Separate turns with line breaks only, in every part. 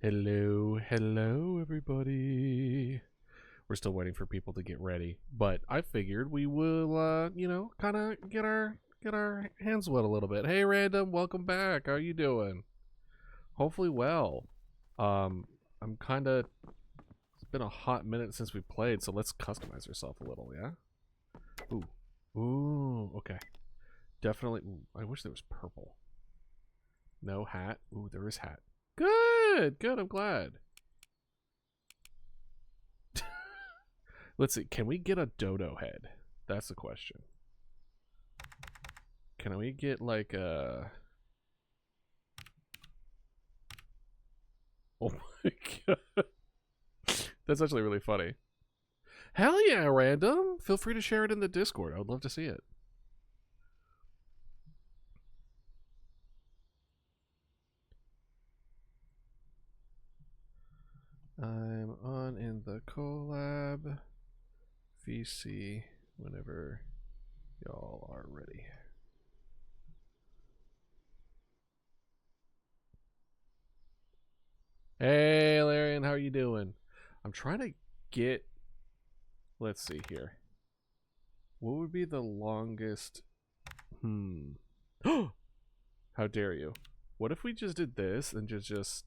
Hello, everybody. We're still waiting for people to get ready, but I figured we will, kind of get our hands wet a little bit. Hey, Random, welcome back. How you doing? Hopefully well. I'm kind of. It's been a hot minute since we played, so let's customize ourselves a little, yeah. Ooh, okay. Definitely. Ooh, I wish there was purple. No hat. Ooh, there is hat. Good, I'm glad. Let's see, can we get a dodo head? That's the question. Can we get like a... Oh my god. That's actually really funny. Hell yeah, Random! Feel free to share it in the Discord. I would love to see it. I'm on in the collab. VC whenever y'all are ready. Hey, Larian, how are you doing? I'm trying to get... Let's see here. What would be the longest... How dare you? What if we just did this and just...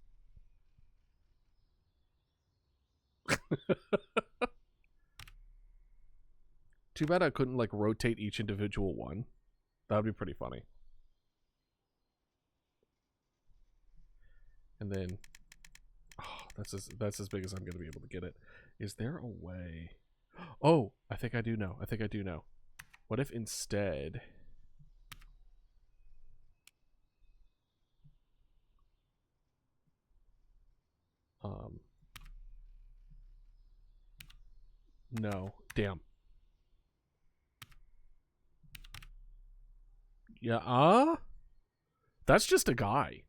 Too bad I couldn't like rotate each individual one. That would be pretty funny. And then, oh, that's as big as I'm gonna be able to get it. Is there a way? Oh, I think I do know. What if instead? No, damn. Yeah, that's just a guy.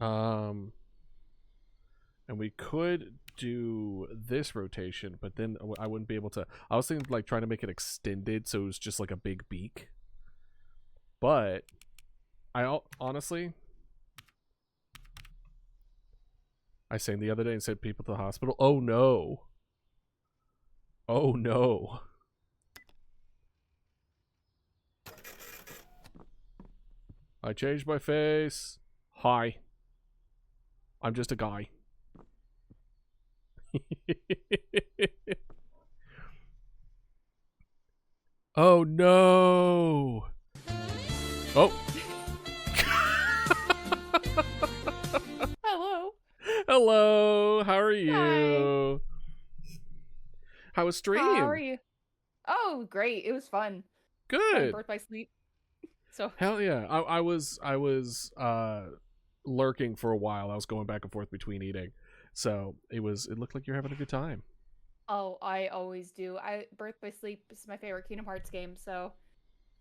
And we could do this rotation, but then I wouldn't be able to. I was thinking like trying to make it extended so it was just like a big beak. But I honestly, I sang the other day and sent people to the hospital. Oh no. Oh no. I changed my face. Hi. I'm just a guy. Oh no. Oh.
Hello.
Hello. How are you?
Hi.
How was stream?
How are you? Oh, great. It was fun.
Good.
Birth by sleep. So
hell yeah. I was lurking for a while. I was going back and forth between eating. So it looked like you're having a good time.
Oh, I always do. Birth by Sleep is my favorite Kingdom Hearts game, so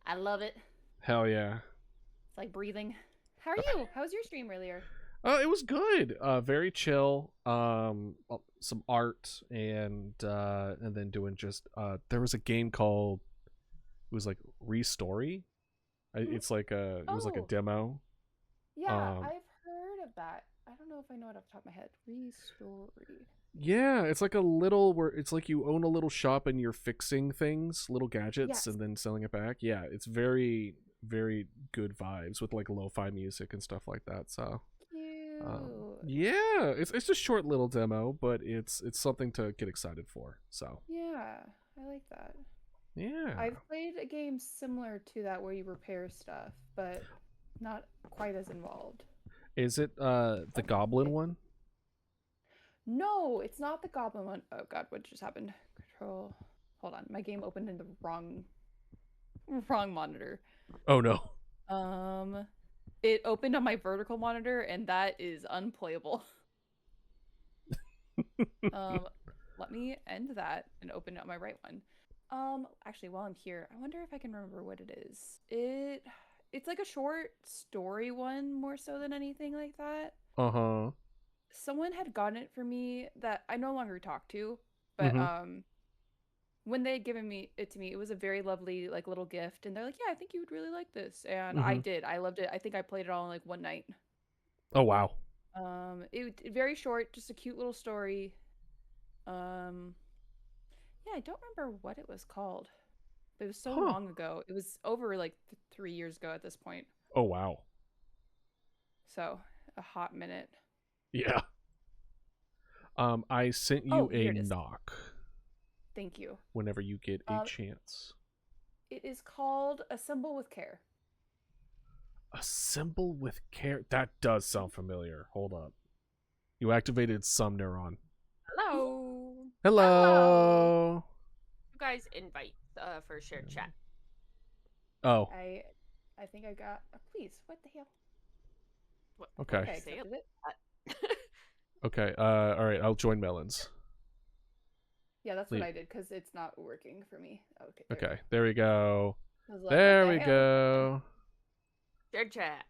I love it.
Hell yeah.
It's like breathing. How are you? How was your stream earlier?
It was good. Very chill. Some art and then doing just there was a game called, it was like Restory. It's like it was like a demo.
Yeah, I've heard of that. I don't know if I know it off the top of my head. Restory.
Yeah, it's like a little where it's like you own a little shop and you're fixing things, little gadgets,
Yes.
and then selling it back. Yeah, it's very, very good vibes with like lo-fi music and stuff like that. So
Cute.
yeah, it's a short little demo, but it's something to get excited for. So
Yeah, I like that.
yeah,
I've played a game similar to that where you repair stuff, but not quite as involved.
is it the Goblin one?
No, it's not the Goblin one. Oh god, what just happened? Control. Hold on, my game opened in the wrong monitor.
Oh no.
It opened on my vertical monitor, and that is unplayable. Let me end that and open up my right one. Actually, while I'm here, I wonder if I can remember what it is. It's like a short story one more so than anything like that.
Uh-huh.
Someone had gotten it for me that I no longer talk to, but when they had given it to me, it was a very lovely like little gift, and they're like, "Yeah, I think you would really like this," and I did. I loved it. I think I played it all in like one night.
Oh wow.
Very short, just a cute little story. Yeah, I don't remember what it was called. It was so long ago. It was over like 3 years ago at this point.
Oh wow.
So a hot minute.
Yeah. I sent you a knock.
Thank you.
Whenever you get a chance.
It is called Assemble with Care.
Assemble with Care? That does sound familiar. Hold up. You activated some neuron.
Hello.
Hello.
You guys invite for a shared chat.
Oh.
I think I got please. What the hell?
What?
Okay.
Say it.
Okay. All right. I'll join Melon's.
Yeah, that's what I did because it's not working for me.
Okay. There we go.
Like,
there we go.
Shared chat.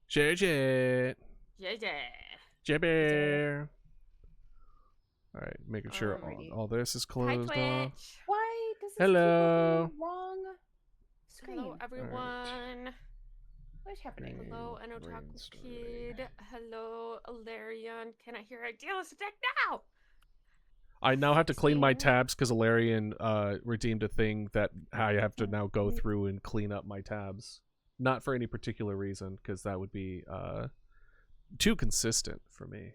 Share chat.
Yeah.
Jabber. All right, making sure all this is closed off.
Why does this
Hello.
keep opening wrong screen?
Hello, everyone.
Right.
What's happening?
Hello, an otaku kid. Hello, Alarion. Can I hear idealist attack now?
I now have to clean my tabs because Alarion redeemed a thing that I have to now go through and clean up my tabs. Not for any particular reason, because that would be too consistent for me.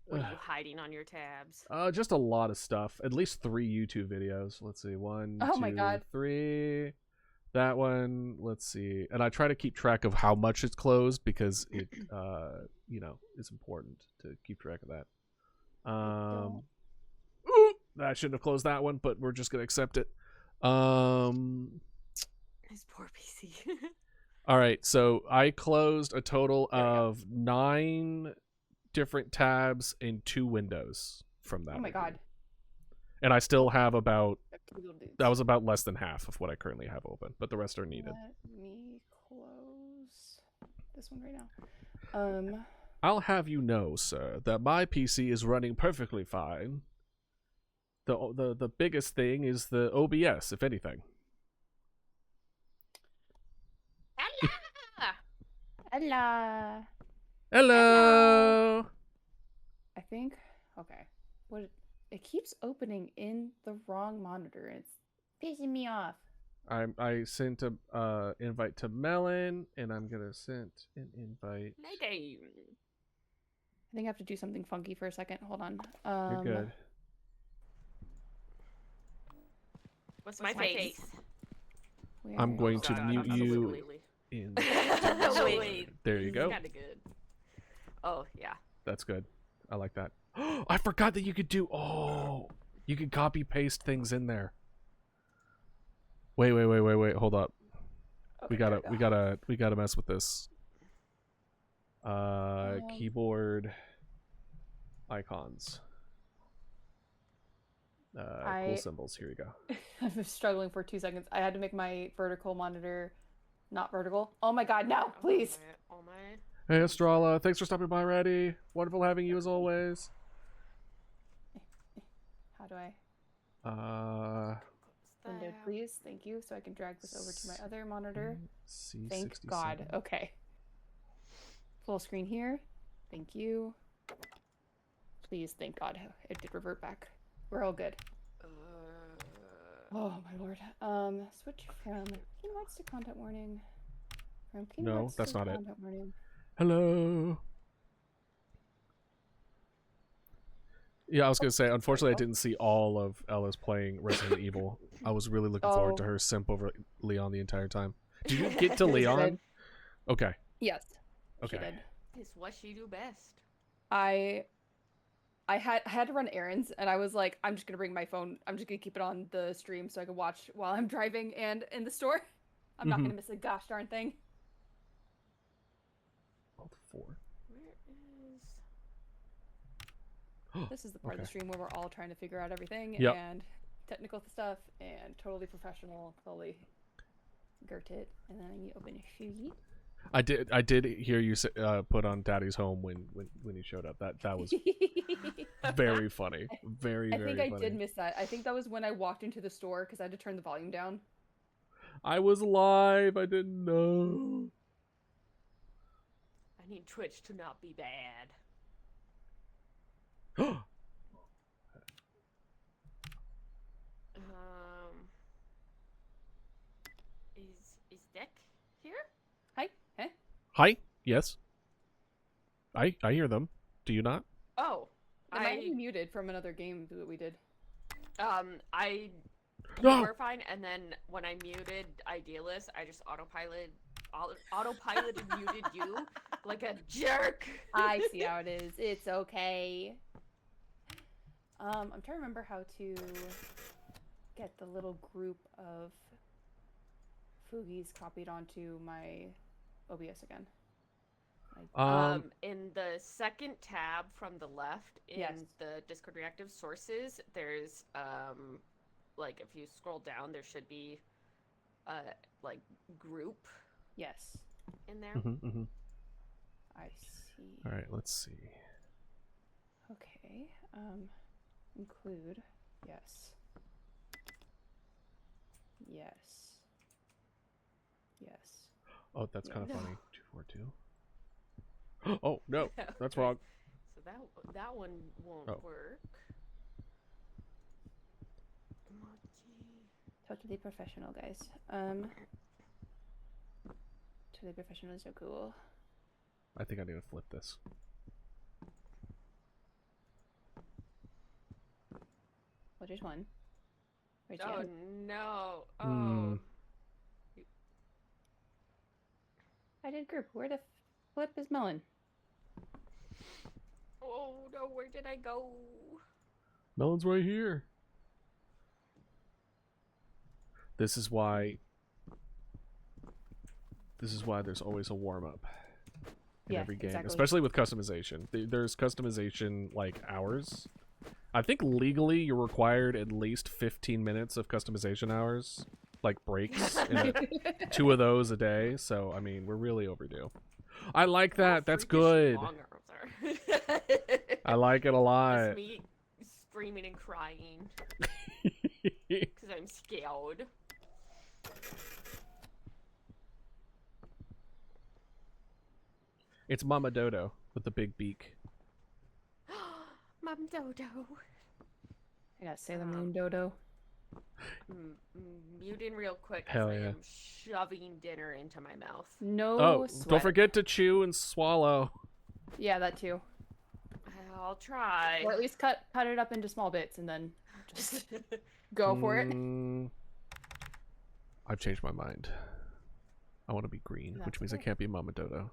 What are you hiding on your tabs?
Just a lot of stuff. At least 3 YouTube videos. Let's see. 1,
oh
2,
my God.
3. That one. Let's see. And I try to keep track of how much it's closed because it, you know, is important to keep track of that. Ooh, I shouldn't have closed that one, but we're just gonna accept it.
His poor PC.
All right. So I closed a total of 9 different tabs in 2 windows from that.
Oh my God.
And I still have about, that was about less than half of what I currently have open, but the rest are needed.
Let me close this one right now.
I'll have you know, sir, that my PC is running perfectly fine. The biggest thing is the OBS, if anything.
Hello.
Hello.
I think. Okay. What? It keeps opening in the wrong monitor. It's pissing me off.
I sent a invite to Melon, and I'm gonna send an invite.
Mayday.
I think I have to do something funky for a second. Hold on.
You're good.
What's my face?
I'm going to mute you. In.
Wait.
There you go.
Kind of good. Oh yeah.
That's good. I like that. I forgot that you could do. Oh, you could copy paste things in there. Wait. Hold up.
Okay,
we gotta mess with this. Keyboard icons. Cool symbols. Here we go.
I was struggling for 2 seconds. I had to make my vertical monitor not vertical. Oh my God, no, please.
Oh my.
Hey, Estrella. Thanks for stopping by, Reddy. Wonderful having you as always.
How do I? Window, please. Thank you. So I can drag this over to my other monitor. Thank God. Okay. Full screen here. Thank you. Please, thank God. It did revert back. We're all good. Oh my Lord. Switch from keynotes to content warning. From keynotes
that's
to
not it.
content warning.
Hello. Yeah, I was gonna say. Unfortunately, I didn't see all of Ella's playing Resident Evil. I was really looking forward to her simp over Leon the entire time. Did you get to Leon? Okay.
Yes.
Okay.
She did.
It's what she do best.
I had to run errands, and I was like, I'm just gonna bring my phone. I'm just gonna keep it on the stream so I can watch while I'm driving and in the store. I'm not gonna miss a gosh darn thing.
Alt 4.
Where is?
This is the part of the stream where we're all trying to figure out everything and technical stuff and totally professional, totally girt it. And then I need to open a sheet.
I did hear you put on Daddy's Home when you showed up. That was very funny. Very
I think
funny.
I did miss that. I think that was when I walked into the store because I had to turn the volume down.
I was live. I didn't know.
need Twitch to not be bad. Is Dick here?
Hi. Huh?
Hi. Yes. I hear them. Do you not?
Oh,
Am I muted from another game that we did?
You were fine, and then when I muted Idealist, I just autopiloted and muted you like a jerk.
I see how it is. It's okay. I'm trying to remember how to get the little group of Foogies copied onto my OBS again.
In the second tab from the left in the Discord reactive sources, there's like if you scroll down, there should be like group.
Yes.
In there.
I see.
All right, let's see.
Okay. Include. Yes. Yes. Yes.
Oh, that's kind of funny. 242. Oh no, that's wrong.
So that one won't work.
Totally professional, guys. Totally professional is so cool.
I think I need to flip this.
Well, there's one. Where's
oh
you?
no! Oh.
I did group. Where the flip is Melon?
Oh no! Where did I go?
Melon's right here. This is why there's always a warm-up in every game,
exactly.
especially with customization. There's customization like hours. I think legally you're required at least 15 minutes of customization hours, like breaks, and 2 of those a day. So I mean, we're really overdue. I like that. That's good. I like it a lot.
That's me screaming and crying because I'm scared.
It's Mama Dodo with the big beak.
Mom Dodo.
I got Sailor Moon Dodo.
Muting real quick.
Hell
I
yeah.
am shoving dinner into my mouth.
No
sweat.
sweat.
Don't forget to chew and swallow.
Yeah, that too.
I'll try.
Or at least cut it up into small bits and then just go for it.
I've changed my mind. I want to be green, which means I can't be Mama Dodo.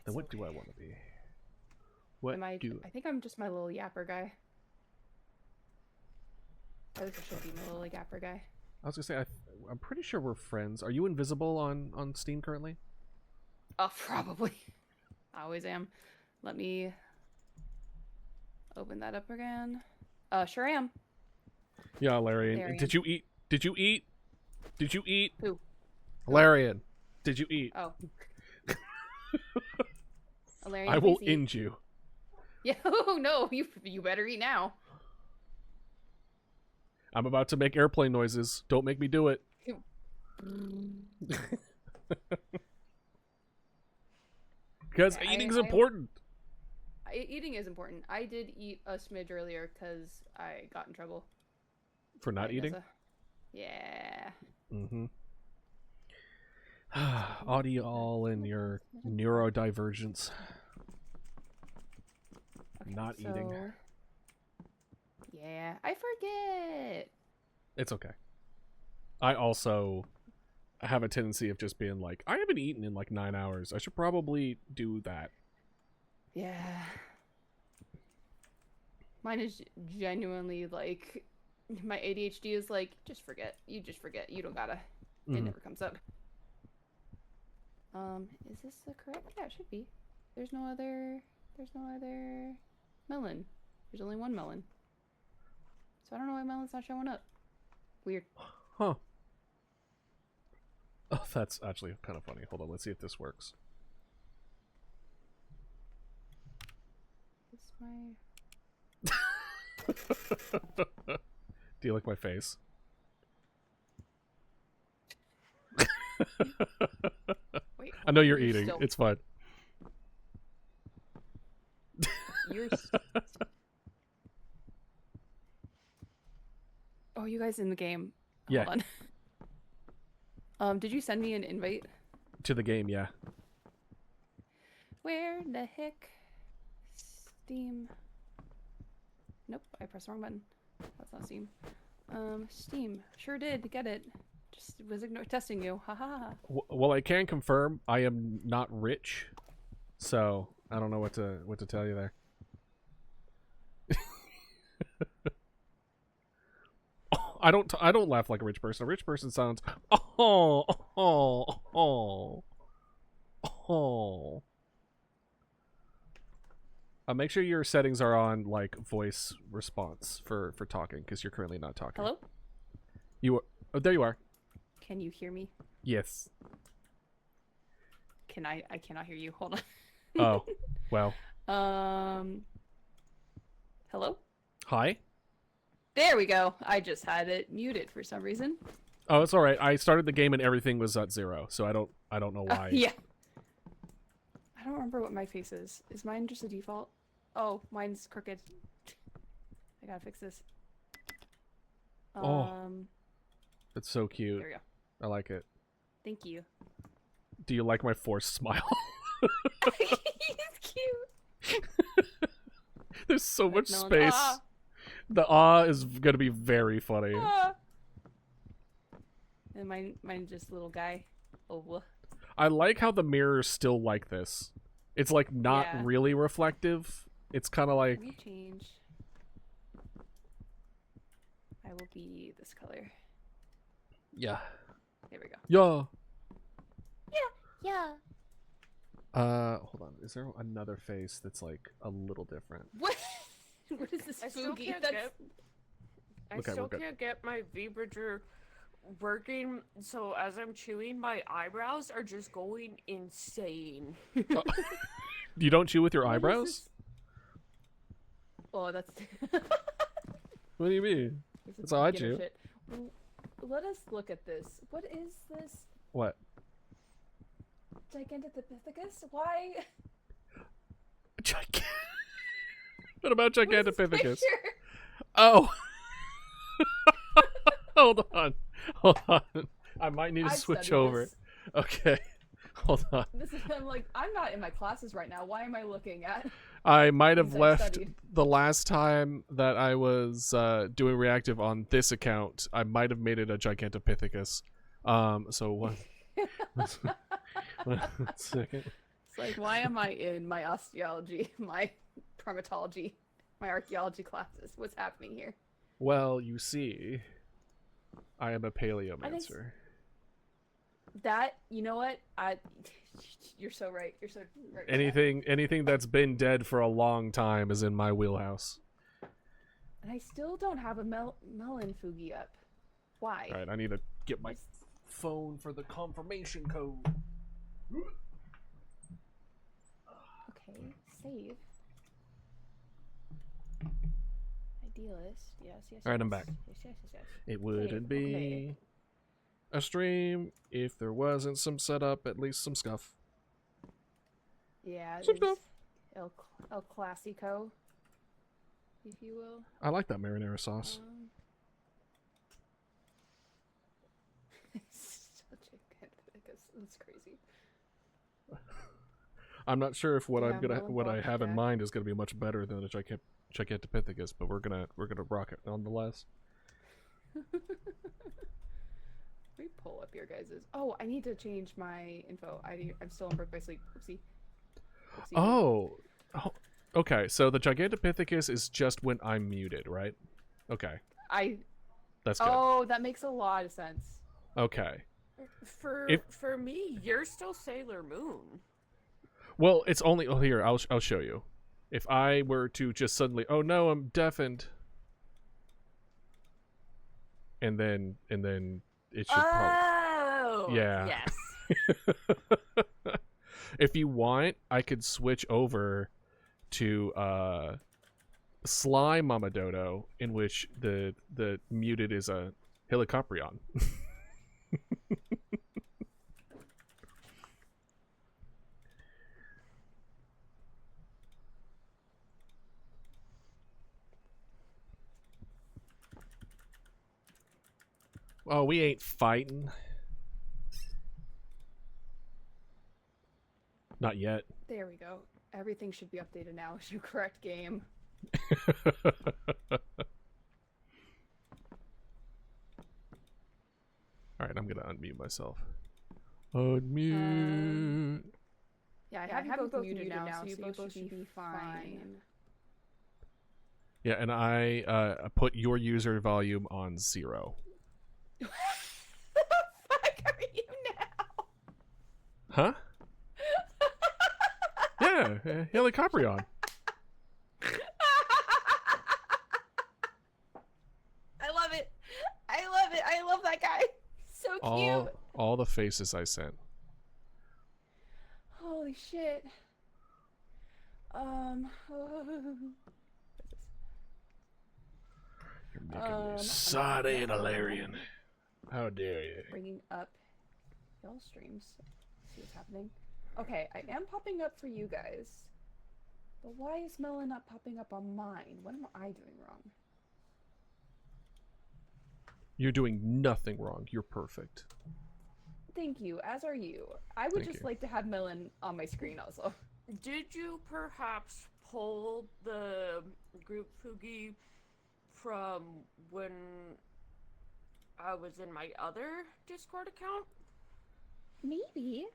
Then what do I want to be?
I think I'm just my little yapper guy. I think I should be my little yapper guy.
I was gonna say I'm pretty sure we're friends. Are you invisible on Steam currently?
Oh, probably. I always am. Let me open that up again. Sure am.
Yeah, Larian. Did you eat? Did you eat? Did you eat?
Who?
Larian. Did you eat?
Oh.
I will end you.
Yeah. Oh no! You better eat now.
I'm about to make airplane noises. Don't make me do it. Because eating's important.
Eating is important. I did eat a smidge earlier because I got in trouble.
For not eating?
Yeah.
Mm-hmm. Audio all in your neurodivergence.
Okay,
not eating.
Yeah, I forget.
It's okay. I also have a tendency of just being like, I haven't eaten in like 9 hours. I should probably do that.
Yeah. Mine is genuinely like, my ADHD is like, just forget. You just forget. You don't gotta. It never comes up. Is this the correct? Yeah, it should be. There's no other melon. There's only one melon. So I don't know why melon's not showing up. Weird.
Huh. Oh, that's actually kind of funny. Hold on, let's see if this works.
Is my...
Do you like my face?
Wait,
I know you're
you
eating.
still...
It's fine.
You're. Oh, you guys in the game?
Yeah.
Hold on. Did you send me an invite?
To the game, yeah.
Where the heck? Steam. Nope, I pressed the wrong button. That's not Steam. Steam. Sure did get it. Just was testing you. Ha ha ha.
Well, I can confirm I am not rich, so I don't know what to tell you there. I don't laugh like a rich person. A rich person sounds oh. Make sure your settings are on like voice response for talking, because you're currently not talking.
Hello?
You are. Oh, there you are.
Can you hear me?
Yes.
I cannot hear you. Hold on.
Oh, well.
Hello?
Hi.
There we go. I just had it muted for some reason.
Oh, it's all right. I started the game and everything was at 0, so I don't know why.
Yeah. I don't remember what my face is. Is mine just a default? Oh, mine's crooked. I gotta fix this.
It's so cute.
There we go.
I like it.
Thank you.
Do you like my forced smile?
He's cute.
There's so much
Melon.
space.
Ah.
The is gonna be very funny.
Ah. And mine just a little guy. Oh.
I like how the mirror's still like this. It's like not
Yeah.
really reflective. It's kind of like
Let me change. I will be this color.
yeah.
There we go.
Yeah.
Yeah.
Hold on. Is there another face that's like a little different?
What? What is this
I still
spooky?
can't
That's...
get. I
Okay,
still
we're good.
can't get my vibrator working. So as I'm chewing, my eyebrows are just going insane.
You don't chew with your
What is
eyebrows?
this? Oh, that's.
What do you mean?
This is
That's how I
beginner
chew.
shit. Let us look at this. What is this?
What?
Gigantopithecus? Why?
What about
What is this
Gigantopithecus?
picture?
Oh. Hold on. I might need to
I've
switch
studied
over.
this.
Okay. Hold on.
This is, I'm like, I'm not in my classes right now. Why am I looking at?
I might have
Things I've
left
studied.
the last time that I was doing reactive on this account. I might have made it a Gigantopithecus. So one second.
It's like, why am I in my osteology, my primatology, my archaeology classes? What's happening here?
Well, you see, I am a paleomancer.
That, you know what? You're so right. You're so right.
Anything that's been dead for a long time is in my wheelhouse.
And I still don't have a melon fugi up. Why?
All right, I need to get my phone for the confirmation code.
Okay, save. Idealist, yes.
All right, I'm back.
Yes.
It wouldn't
Save,
be
okay.
a stream if there wasn't some setup, at least some scuff.
Yeah,
Some
there's
stuff.
El Clasico, if you will.
I like that marinara sauce.
Such a it's crazy.
I'm not sure if what
Yeah,
I'm gonna
melon
what I
block
have in
jack.
mind is gonna be much better than a Gigantopithecus, but we're gonna rock it nonetheless.
Let me pull up your guys's. Oh, I need to change my info. I'm still in Brook by Sleep. Oopsie.
Oh, okay. So the Gigantopithecus is just when I'm muted, right? Okay, that's good.
Oh, that makes a lot of sense.
Okay.
For me, you're still Sailor Moon.
Well, it's only here. I'll show you. If I were to just suddenly, oh no, I'm deafened, and then it should
Oh,
Yeah.
Yes.
If you want, I could switch over to Sly Mama Dodo, in which the muted is a Helicoprion. Oh, we ain't fighting. Not yet.
There we go. Everything should be updated now. Should correct game.
Alright, I'm gonna unmute myself. Unmute.
Yeah, I have you both muted now, so you both should be fine.
Yeah, and I put your user volume on 0.
What the fuck are you now?
Huh? Yeah, Helicoprion.
I love it. I love it. I love that guy. So cute.
All the faces I sent.
Holy shit.
You're making me sorry, Valerian. How dare you?
Bringing up y'all streams. See what's happening. Okay, I am popping up for you guys. But why is Melon not popping up on mine? What am I doing wrong?
You're doing nothing wrong. You're perfect.
Thank you, as are you. I would just like to have Melon on my screen also.
Did you perhaps pull the group Fugi from when I was in my other Discord account?
Maybe.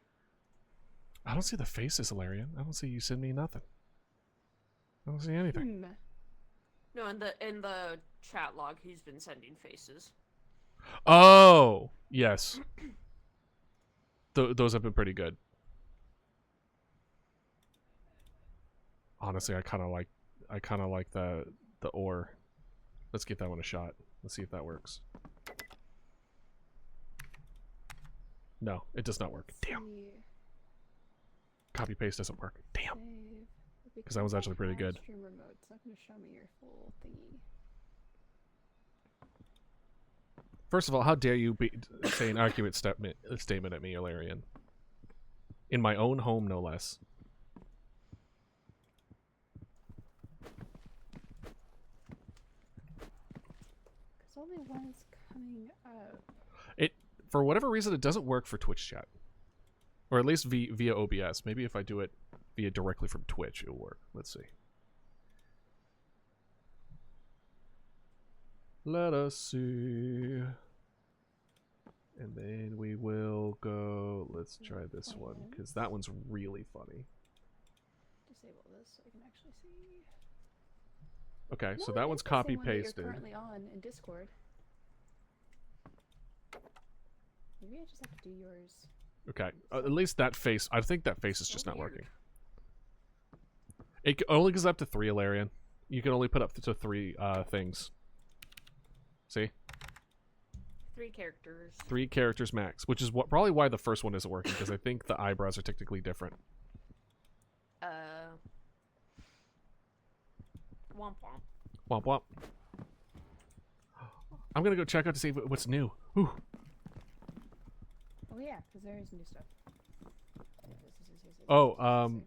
I don't see the faces, Valerian. I don't see you send me nothing. I don't see anything.
No, in the chat log, he's been sending faces.
Oh, yes. Those have been pretty good. Honestly, I kind of like the ore. Let's give that one a shot. Let's see if that works. No, it does not work. Damn. Copy paste doesn't work. Damn. Because that was actually pretty good.
Stream remote. It's not going to show me your full thingy.
First of all, how dare you say an argument statement at me, Ilarian? In my own home, no less.
Because only one's coming up.
For whatever reason, it doesn't work for Twitch chat. Or at least via OBS. Maybe if I do it via directly from Twitch, it'll work. Let's see. Let us see. And then we will go... Let's try this one, because that one's really funny.
Disable this so I can actually see.
Okay,
No,
so that one's copy-pasted.
You're currently on in Discord. Maybe I just have to do yours.
Okay, at least that face... I think that face is just not working. It only goes up to 3, Ilarian. You can only put up to 3 things. See?
3 characters.
3 characters max, which is probably why the first one isn't working, because I think the eyebrows are technically different.
Womp womp.
Womp womp. I'm gonna go check out to see what's new. Ooh.
Oh yeah, because there is new stuff.
Oh,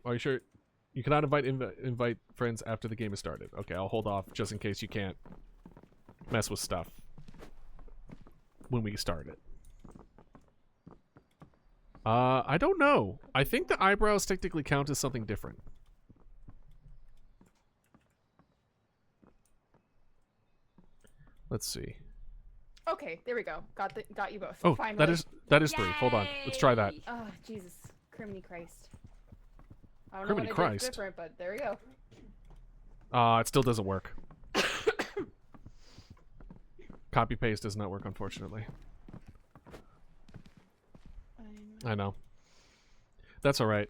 are you sure? You cannot invite friends after the game has started. Okay, I'll hold off just in case you can't mess with stuff when we start it. I don't know. I think the eyebrows technically count as something different. Let's see.
Okay, there we go. Got you both.
Oh,
finally.
that is 3. Hold on. Let's try that.
Oh, Jesus. Criminy Christ. I don't
Criminy
know what
Christ.
I did different, but there we go.
It still doesn't work. Copy paste does not work, unfortunately. I know. That's alright.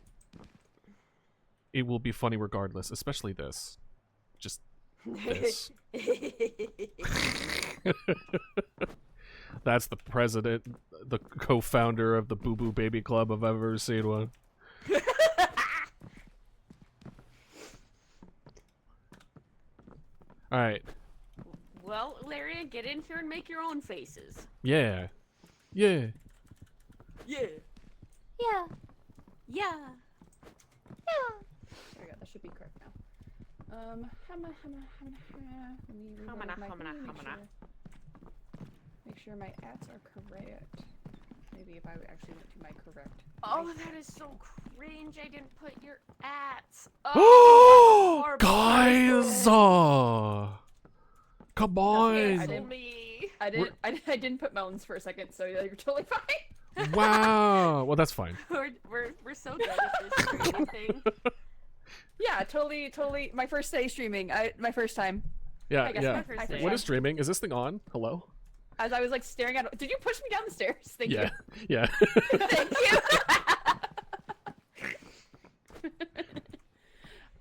It will be funny regardless, especially this. Just this. That's the president, the co-founder of the Boo Boo Baby Club if I've ever seen one. Alright.
Well, Larry, get in here and make your own faces.
Yeah. Yeah.
Yeah.
Yeah.
Yeah.
Yeah. There we go. That should be correct now. Let me reload my thing, make sure my ats are correct. Maybe if I actually went to my correct.
Oh, that is so cringe. I didn't put your ats.
Oh,
horrible.
guys! Come
Okay,
on!
I didn't-
me.
I didn't put melons for a second, so you're totally fine.
Wow. Well, that's fine.
We're so good at this streaming thing.
Yeah, totally. My first day streaming. My first time.
Yeah,
I guess
yeah.
my first day.
What is streaming? Is this thing on? Hello?
As I was like staring at. Did you push me down the stairs? Thank
Yeah, yeah.
you. Thank you.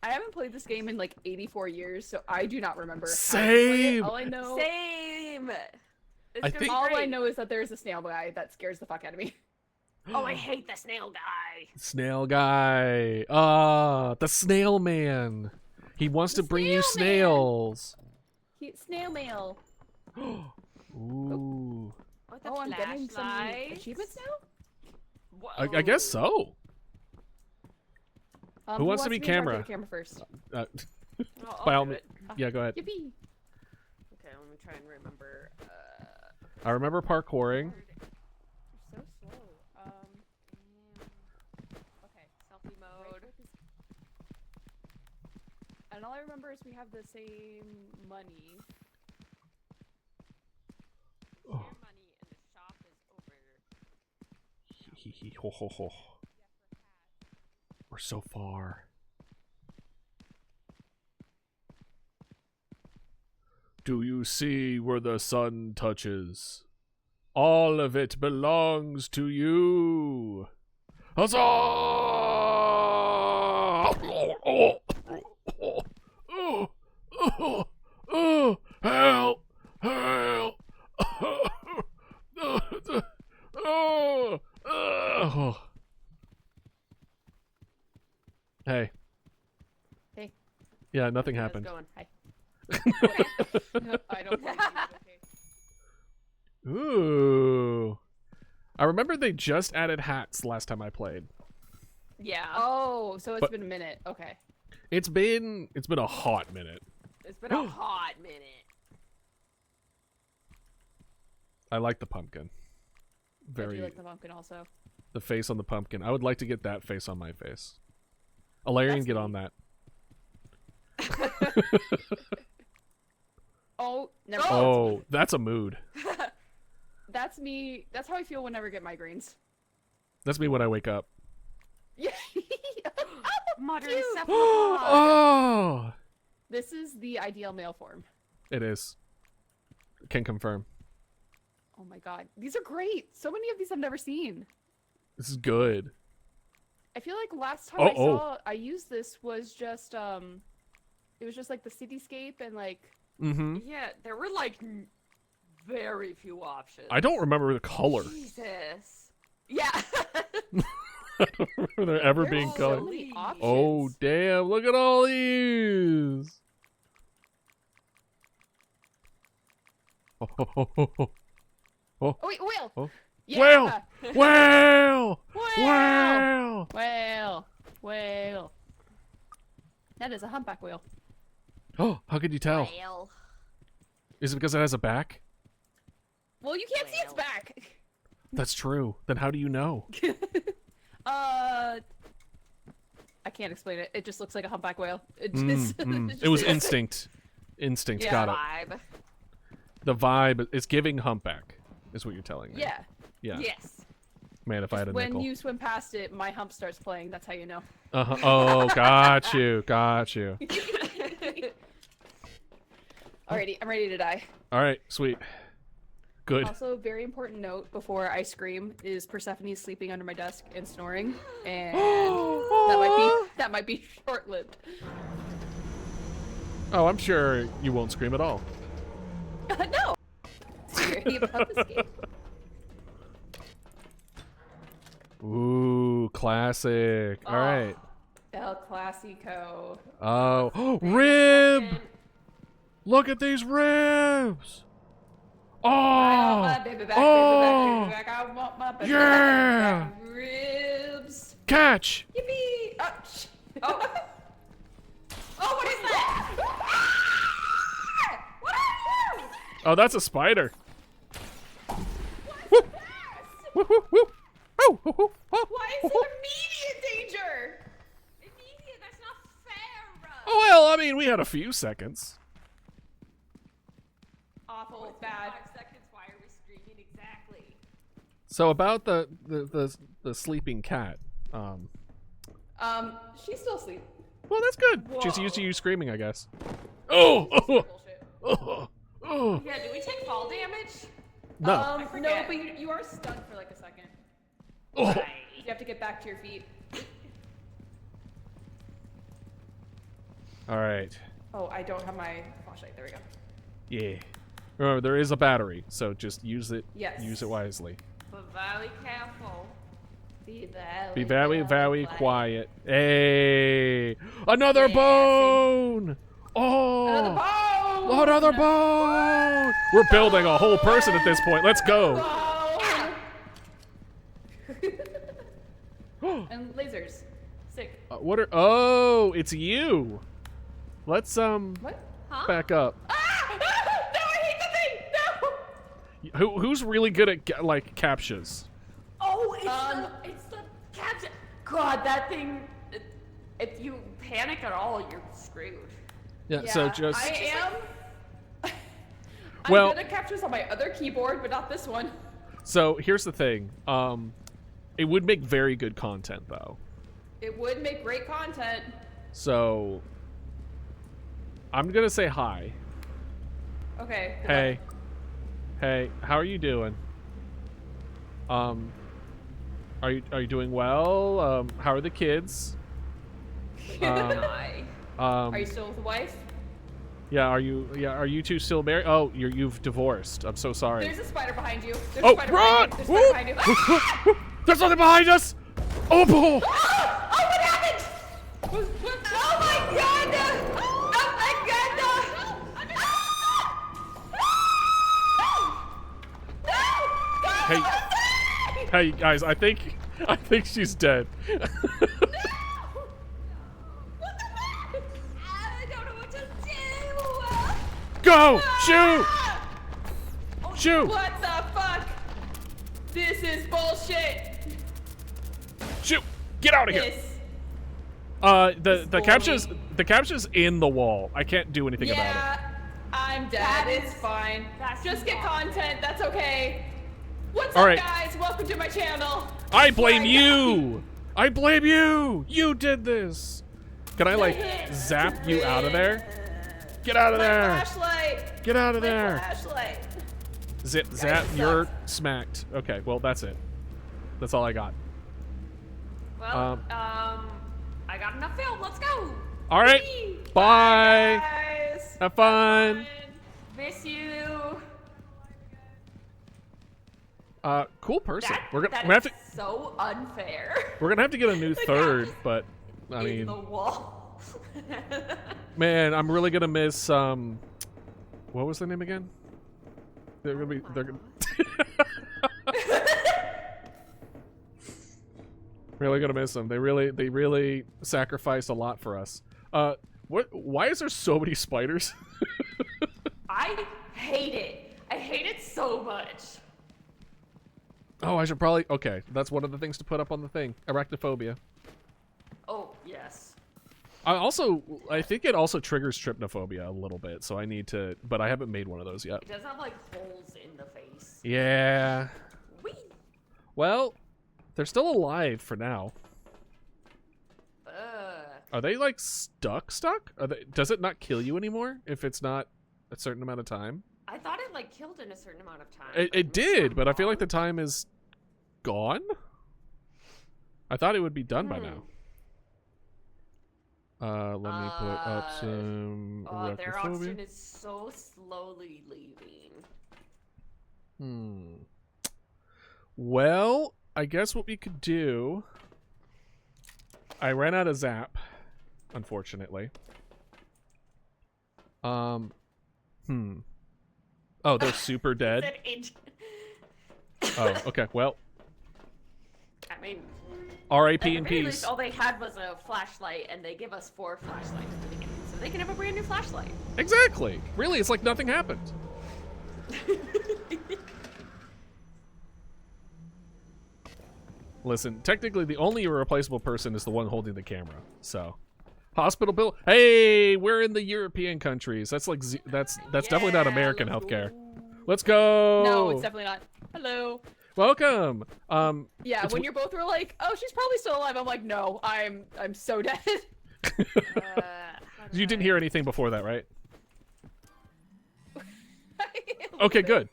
I haven't played this game in like 84 years, so I do not remember. How to play it.
Same.
All I know.
Same. It's
I
gonna
think-
be
All I
great.
know is that there's a snail guy that scares the fuck out of me.
Oh, I hate the snail guy.
Snail guy. The snail man. He wants to
The
bring you
snail man.
snails.
Snail mail.
Ooh.
What the
Oh, I'm getting some
flashlights?
achievements now.
I guess so. Who wants to be
in charge of
camera?
the camera first?
Uh,
I'll
by all
do
means.
it.
Yeah, go ahead.
Yippee!
Okay, let me try and remember.
I remember parkouring.
You're so slow.
Okay, selfie mode.
And all I remember is we have the same money.
Oh.
Your money in the shop is over.
Hee hee ho ho ho. We're so far. Do you see where the sun touches? All of it belongs to you. Huzzah! Help! Help! Hey.
Hey.
Yeah, nothing
How's it
happened.
going?
Hi. I don't believe you. Okay.
Ooh. I remember they just added hats last time I played.
Yeah.
Oh, so it's
But-
been a minute. Okay.
It's been a hot minute.
It's been a hot minute.
I like the pumpkin.
I
Very
do like the pumpkin also.
the face on the pumpkin. I would like to get that face on my face. Alarian,
That's
get on that.
Oh, never.
Oh, that's a mood.
That's me. That's how I feel whenever I get migraines.
That's me when I wake up.
Yeah.
Modern
Cute.
cephalopod.
Oh,
This is the ideal male form.
it is. Can confirm.
Oh my god, these are great. So many of these I've never seen.
This is good.
I feel like last time I used this was just it was just like the cityscape and like
Mm-hmm.
Yeah, there were like very few options.
I don't remember the color.
Jesus. Yeah.
I don't remember there ever
There's
being
so
color.
many options.
Oh damn! Look at all these.
Oh wait, whale.
Oh.
Yeah.
Whale! Whale!
Whale!
Whale!
Whale! Whale! That is a humpback whale.
Oh, how could you tell?
Whale.
Is it because it has a back?
Well, you can't see its
Whale.
back.
That's true. Then how do you know?
I can't explain it. It just looks like a humpback whale. It just.
It was instinct. Instinct.
Yeah.
Got it.
Vibe.
The vibe is giving humpback, is what you're telling me.
Yeah.
Yeah.
Yes.
Man, if I had a
When
nickel.
you swim past it, my hump starts playing. That's how you know.
Uh-huh. Oh, got you. Got you.
Alrighty, I'm ready to die.
All right, sweet. Good.
Also, very important note before I scream is Persephone sleeping under my desk and snoring, and that might be short-lived.
Oh, I'm sure you won't scream at all.
No. Scary about this game.
Ooh, classic. All right.
El Clasico.
Oh, rib! Look at these ribs!
I want my
Oh!
baby back,
Oh!
baby back. I want my baby
Yeah!
back. Ribs.
Catch!
Yippee! Oh,
Oh. Oh, what is that?
What are you?
Oh, that's a spider. woo, woo. Oh, woo, woo, oh,
Why is
woo,
it
woo.
immediate danger? Immediate? That's not fair.
Oh, well, I mean, we had a few seconds.
Awful, bad.
5 seconds. Why are we screaming exactly?
So about the sleeping cat.
She's still asleep.
Well, that's good. She's
Whoa.
used to you screaming, I guess. Oh, oh,
Bullshit.
oh, oh.
Yeah, do we take fall damage?
No.
No,
forget.
but you are stunned for like a second.
Oh.
Right.
You have to get back to your feet.
All right.
Oh, I don't have my flashlight. There we go.
Yeah. Remember, there is a battery, so just use it.
Yes.
Use it wisely.
But very careful.
Be very,
Be very quiet. Hey, another bone! Oh,
Another bone!
another bone! We're building a whole person at this point. Let's go.
Bone! And lasers. Sick.
What are? Oh, it's you. Let's
What?
Huh?
back up.
Ah! No, I hate the thing! No!
Who's really good at like captchas?
Oh, it's the captain. God, that thing. If you panic at all, you're screwed.
Yeah. So
Yeah,
just
I am. I'm
Well-
good at captures on my other keyboard, but not this one.
so here's the thing. It would make very good content though.
It would make great content.
So I'm gonna say hi.
Okay. good
Hey. Hey, how are you doing? Are you doing well? How are the kids?
luck.
Hi.
Are you still with the wife?
Are you two still married? Oh, you've divorced. I'm so sorry.
There's a spider behind you. There's
Oh,
a spider
run!
behind you. There's a spider behind you.
There's something behind us! Oh, boy!
Oh, what happened? Oh my god! Oh my god!
Hey. Hey guys, I think she's dead.
I don't know what to do.
Go! Shoot! Shoot!
What the fuck? This is bullshit.
Shoot! Get out of here!
This.
The captcha's in the wall. I can't do anything about it.
Yeah, I'm dead.
That
It's
is-
fine.
that's
Just get
wrong.
content. That's okay. What's
All
up,
right.
guys? Welcome to my channel.
I blame
Right.
you! I blame you! You did this! Can I, like, zap you out of there? Get out of
My
there!
flashlight.
Get out of
My
there!
flashlight.
Zap,
sucks.
you're smacked. Okay, well, that's it. That's all I got.
Well, I got enough film. Let's go.
All right, bye!
Guys.
Have fun!
Miss you.
Cool person. We're
That
gonna have to
is so unfair.
get a new third, but I
In
mean,
the wall.
man, I'm really gonna miss what was their name again? They're gonna really gonna miss them. They really sacrificed a lot for us. Why is there so many spiders?
I hate it. I hate it so much.
Oh, I should probably okay. That's one of the things to put up on the thing. Arachnophobia.
Oh, yes.
I think it also triggers trypnophobia a little bit, so I need to, but I haven't made one of those yet.
It does have like holes in the face.
Yeah.
Whee!
Well, they're still alive for now. Are they like stuck? Does it not kill you anymore if it's not a certain amount of time?
I thought it like killed in a certain amount of time.
It
maybe
did,
I'm
but I feel like the
wrong.
time is gone. I thought it would be done by now. Let me put up some
Oh, their oxygen
arachnophobia.
is so slowly leaving.
Well, I guess what we could do. I ran out of zap, unfortunately. Oh, they're super dead.
Said it.
Oh, okay. Well,
I mean,
R.I.P. in
at the very
peace.
least, all they had was a flashlight, and they give us 4 flashlights at the beginning, so they can have a brand new flashlight.
Exactly. Really, it's like nothing happened. Listen, technically the only irreplaceable person is the one holding the camera. So, hospital bill. Hey, we're in the European countries. That's like that's definitely not American healthcare. Let's go.
No, it's definitely not. Hello.
Welcome.
Yeah, when you're both were like, oh, she's probably still alive. I'm like, no, I'm so dead.
You didn't hear anything before that, right? Okay, good.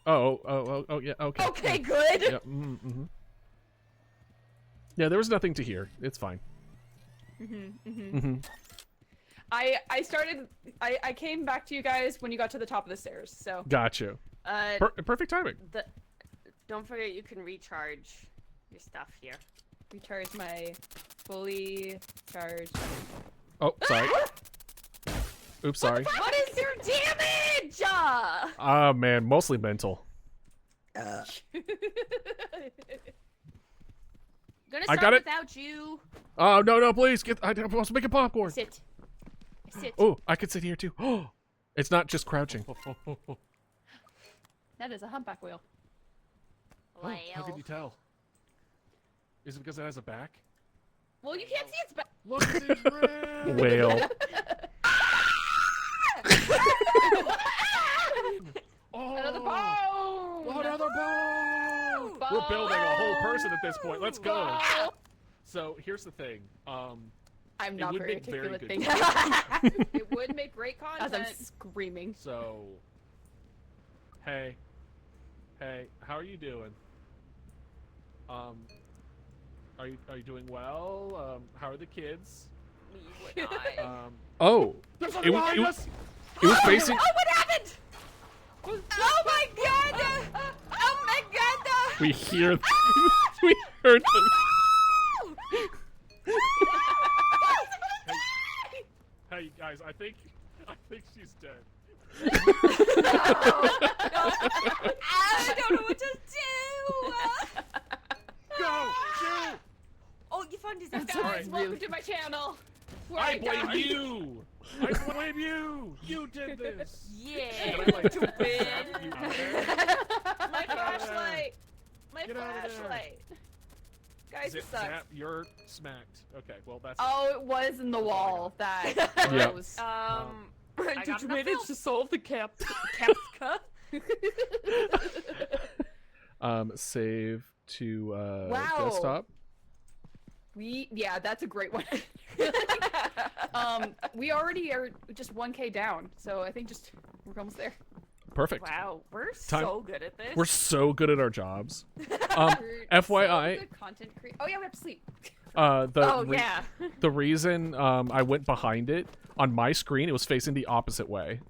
Oh, yeah, okay.
Okay, good.
Yeah, yeah, there was nothing to hear. It's fine.
I came back to you guys when you got to the top of the stairs, so.
Got you. Perfect timing.
Don't forget you can recharge your stuff here.
Recharge my fully charged.
Oh, sorry. Oops, sorry.
What is your damage?
Ah, man, mostly mental.
Gonna
I
start
got it.
without you.
Oh, no, please. I'm supposed to make a popcorn.
Sit. Sit.
Oh, I could sit here too. Oh, it's not just crouching.
That is a humpback whale.
Oh, how could you tell? Is it because it has a back?
Well, you can't see its back.
Look at his red whale. Oh,
Another bone!
Another bone! We're building a whole person at this point. Let's go.
Bone!
So here's the thing.
I'm not
would
very
make very
articulate
good
thing.
It would make great
As
content.
I'm screaming.
So, hey, how are you doing? Are you doing well? How are the kids?
Me would I.
Oh, it was facing.
Oh, what happened? Oh my god! Oh my god!
We hear. We heard them. Hey guys, I think she's dead.
I don't know what to do.
Go, shoot!
Oh, you found his
Guys,
Alright,
welcome to my channel. Where
I blame
die.
you. I blame you. You did this.
Yeah,
Can I, like,
stupid.
zap you out there?
My flashlight. My
Get out of there.
flashlight. Guys,
Zip
it sucks.
zap, you're smacked. Okay, well that's.
Oh, it was in the wall. That
Yep.
was.
Did you manage to
solve the Capska?
Save to
Wow.
desktop.
Yeah, that's a great one. We already are just 1K down, so I think we're almost there.
Perfect.
Wow, we're so good at this.
We're so good at our jobs.
We're
FYI.
so good content oh yeah, we have to sleep.
Yeah.
The reason I went behind it on my screen, it was facing the opposite way.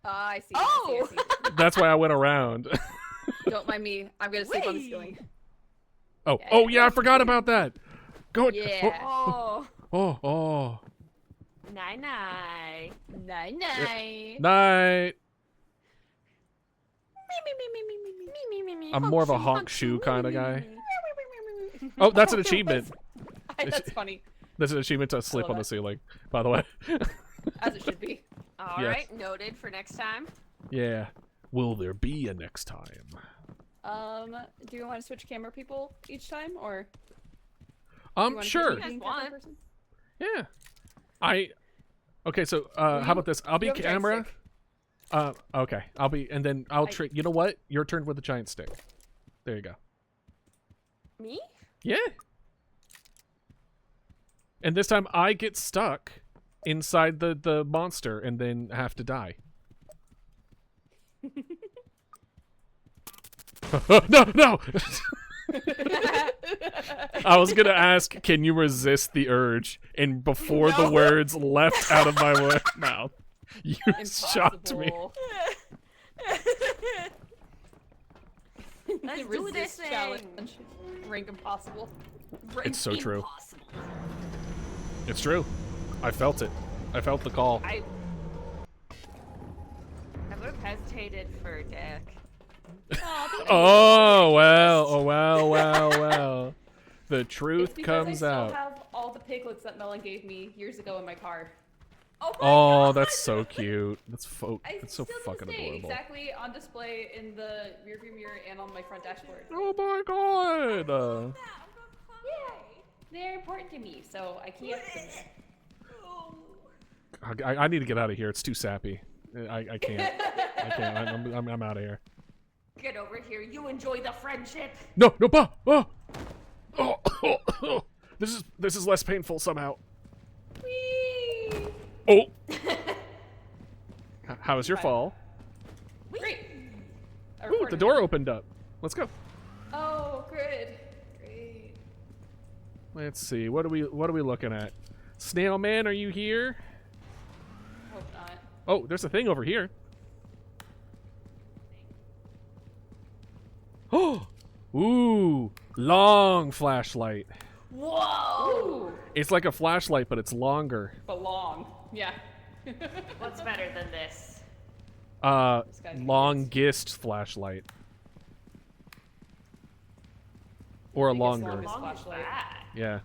I see.
Oh!
I see.
That's why I went around.
Don't mind me. I'm gonna sleep on the ceiling.
Oh yeah, I forgot about that. Go.
Yeah.
Oh.
Night night.
Night night.
Night.
Me.
I'm more of a honk shoe kind of guy. Oh, that's an achievement.
That's funny.
That's an achievement to sleep
love
on the
it.
ceiling, by the way.
As it should be.
All
Yes.
right, noted for next time.
Yeah. Will there be a next time?
Do you want to switch camera people each time, or? Do you wanna
Sure.
keep being
You guys
camera
want.
person?
Yeah. Okay, so how about this? I'll be
You have a giant
camera.
stick.
Okay. I'll be, and then I'll trick. You know what? Your turn with the giant stick. There you go.
Me?
Yeah. And this time I get stuck inside the monster and then have to die. No! I was gonna ask, can you resist the urge? And before the words left out of my mouth, you shocked me.
Impossible.
Let's do
Resist
this thing.
challenge. Rank impossible.
It's so true.
Impossible.
It's true. I felt it. I felt the call.
I would have hesitated for a deck.
Oh well. The
It's
truth
because
comes
I still
out.
have all the piglets that Melon gave me years ago in my car.
Oh my
Oh,
god!
that's so cute. That's so
Still to
fucking
this day,
adorable.
Exactly on display in the rearview mirror and on my front dashboard.
Oh my god.
Yeah, they're important to me, so I can't.
I need to get out of here. It's too sappy. I can't. I can't. I'm out of here.
Get over here. You enjoy the friendship.
No, pa! Oh. This is less painful somehow.
Whee!
Oh. How was your fall?
Great.
Ooh, the door opened up. Let's go.
Oh, good. Great.
Let's see. What are we looking at? Snail Man, are you here?
Hope not.
Oh, there's a thing over here. Oh. Ooh, long flashlight.
Whoa!
Ooh,
It's like a flashlight, but it's longer.
but long. Yeah.
What's better than this?
This guy's
Longest flashlight. Or a
Biggest,
longer.
longest.
How long is
Flashlight.
that?
Yeah.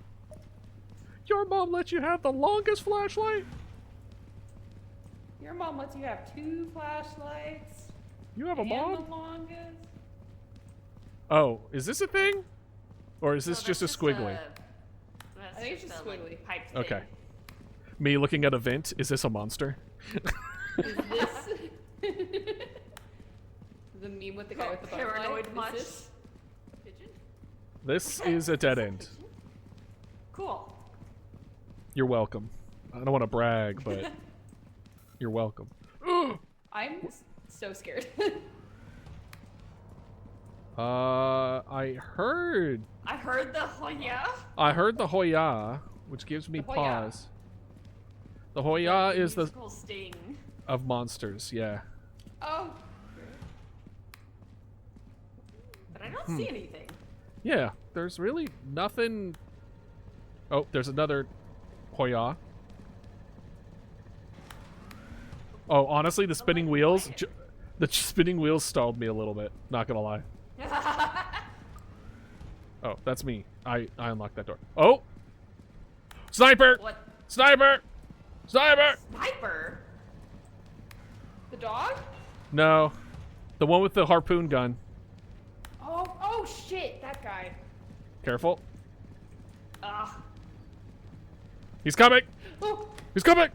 Your mom let you have the longest flashlight?
Your mom lets you have 2 flashlights.
You have a
and
mom?
the longest.
Oh, is this a thing? Or is
No,
this just a
that's
squiggly?
That's
I think it's just
a, like,
squiggly.
pipe thing.
Okay. Me looking at a vent, is this a monster?
Is this the meme with the guy with the butterfly?
Paranoid
Is
much?
this-
Pigeon?
This is a dead end.
Cool.
You're welcome. I don't want to brag, but you're welcome.
I'm so scared.
I heard
the Hoya.
I heard the Hoya, which gives me
The Hoya.
pause. The Hoya is the
musical sting.
of monsters, yeah.
Oh.
But I don't see anything.
Yeah, there's really nothing. Oh, there's another Hoya. Oh, honestly, the spinning wheels, the spinning wheels stalled me a little bit. Not gonna lie. Oh, that's me. I unlocked that door. Oh, sniper!
What?
Sniper! Sniper!
Sniper?
The dog?
No, the one with the harpoon gun.
Oh shit, that guy.
Careful.
Ugh.
He's coming.
Oh,
He's coming.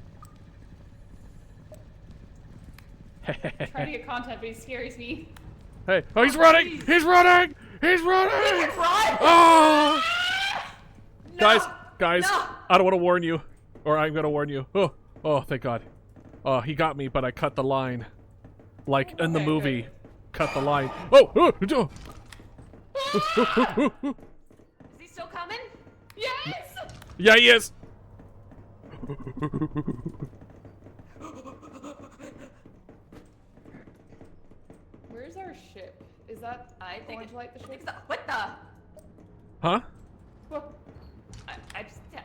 trying to get content, but he scares me.
Hey! Oh, he's running! He's running! He's running!
Run!
Oh!
No!
Guys,
No!
I don't want to warn you, or I'm gonna warn you. Oh, thank God. Oh, he got me, but I cut the line, like in the
Okay,
movie.
good.
Cut the line. Oh!
Is he still coming?
Yes!
Yeah, he is.
Where's our ship? Is that
I think
going to light the ship?
What the?
Huh?
Whoa.
I just had.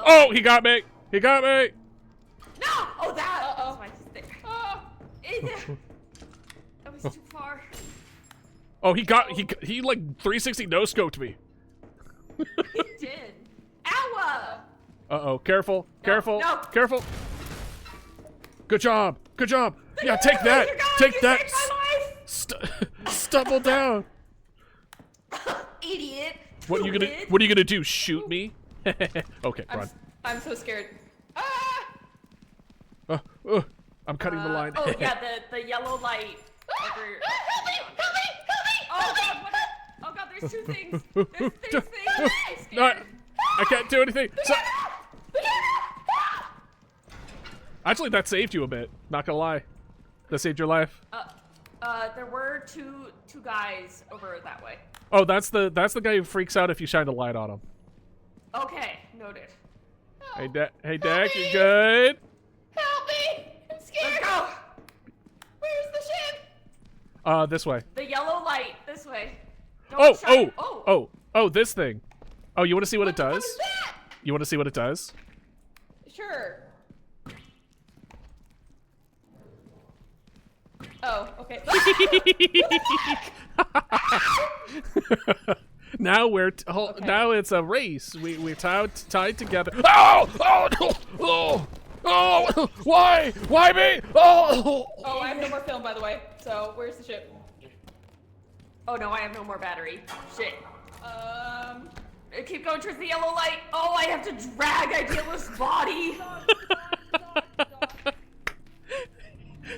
Oh, he got me. He got me.
No! Oh, that!
Uh-oh.
That's why he's there.
Oh.
That was too far.
Oh, he like 360 no scoped me.
He did. Ow!
Uh-oh, careful, careful,
no.
careful. Good job, good job. Yeah, take that, take
You
that.
saved my life!
Stumble down.
Idiot!
What are you gonna
Stupid.
What are you gonna do? Shoot me? Okay, run.
I'm so scared. Ah!
I'm cutting the line.
Oh yeah, the yellow light. Over...
Help me! Help me!
Oh god! What? Oh god! There's 2 things. There's 3 things. I'm
No,
scared.
I can't do anything. Actually, that saved you a bit. Not gonna lie, that saved your life.
There were two guys over that way.
Oh, that's the guy who freaks out if you shine a light on him.
Okay, noted.
Hey, hey, Dak, you good?
Help me! I'm scared!
Let's go!
Where's the ship?
This way.
The yellow light, this way. Don't
Oh,
shine-
oh, this thing. Oh, you want to see what it
What
does?
is that?
You want to see what it does?
Sure. Oh, okay.
Now now it's a race. We're tied together. Oh! Why me? Oh!
Oh, I have no more film, by the way. So, where's the ship?
Oh no, I have no more battery. Shit. Keep going towards the yellow light. Oh, I have to drag Idealist's body.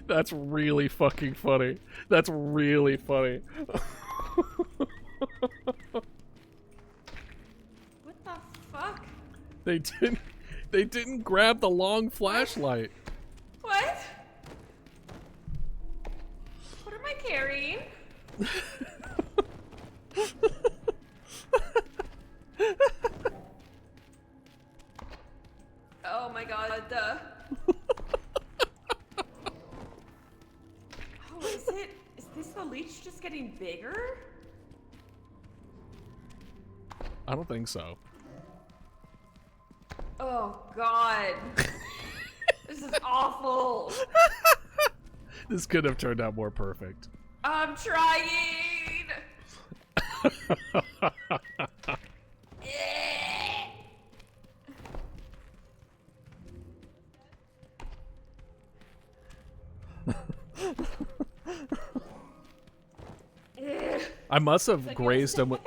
That's really fucking funny. That's really funny.
What the fuck?
They didn't grab the long flashlight.
What? What am I carrying? Oh my god, Oh, is this the leech just getting bigger?
I don't think so.
Oh god. This is awful.
This could have turned out more perfect.
I'm trying.
I must have grazed him with...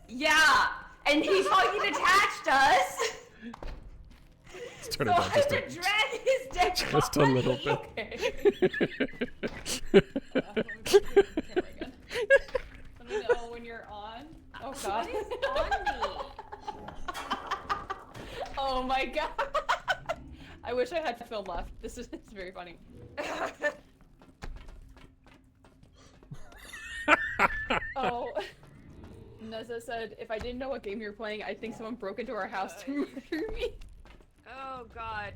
Yeah, and he fucking attached us.
Let's turn
So
it
I
down
have
just
to
a,
drag his dead
just a little bit.
Okay. Let me know when you're on. Oh god.
What is on me?
Oh my god. I wish I had film left. This is it's very funny. Oh. Neza said, if I didn't know what game you were playing, I think someone broke into our house to murder me.
Oh god.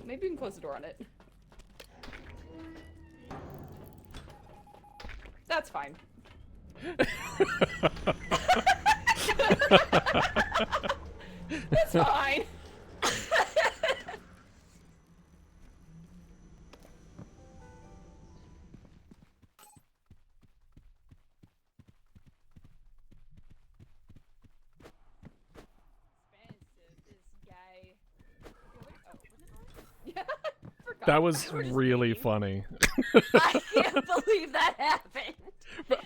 Maybe we can close the door on it. That's fine. That's fine.
That was really funny.
I can't believe that happened.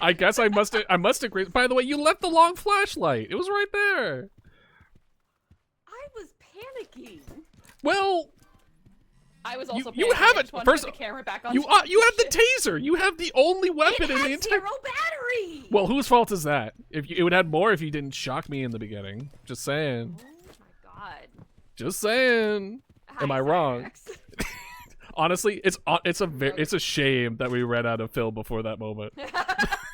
I guess I must have grazed... By the way, you left the long flashlight. It was right there.
I was panicking.
Well...
I was also
You
panicking.
have
I
it.
just wanted
First,
to get the camera back on.
you have the taser. You have the only weapon in the entire...
Zero battery.
Well, whose fault is that? If you, it would have more if you didn't shock me in the beginning. Just saying.
Oh my god.
Just saying. Am I wrong?
Cyrex.
Honestly, it's a shame that we ran out of film before that moment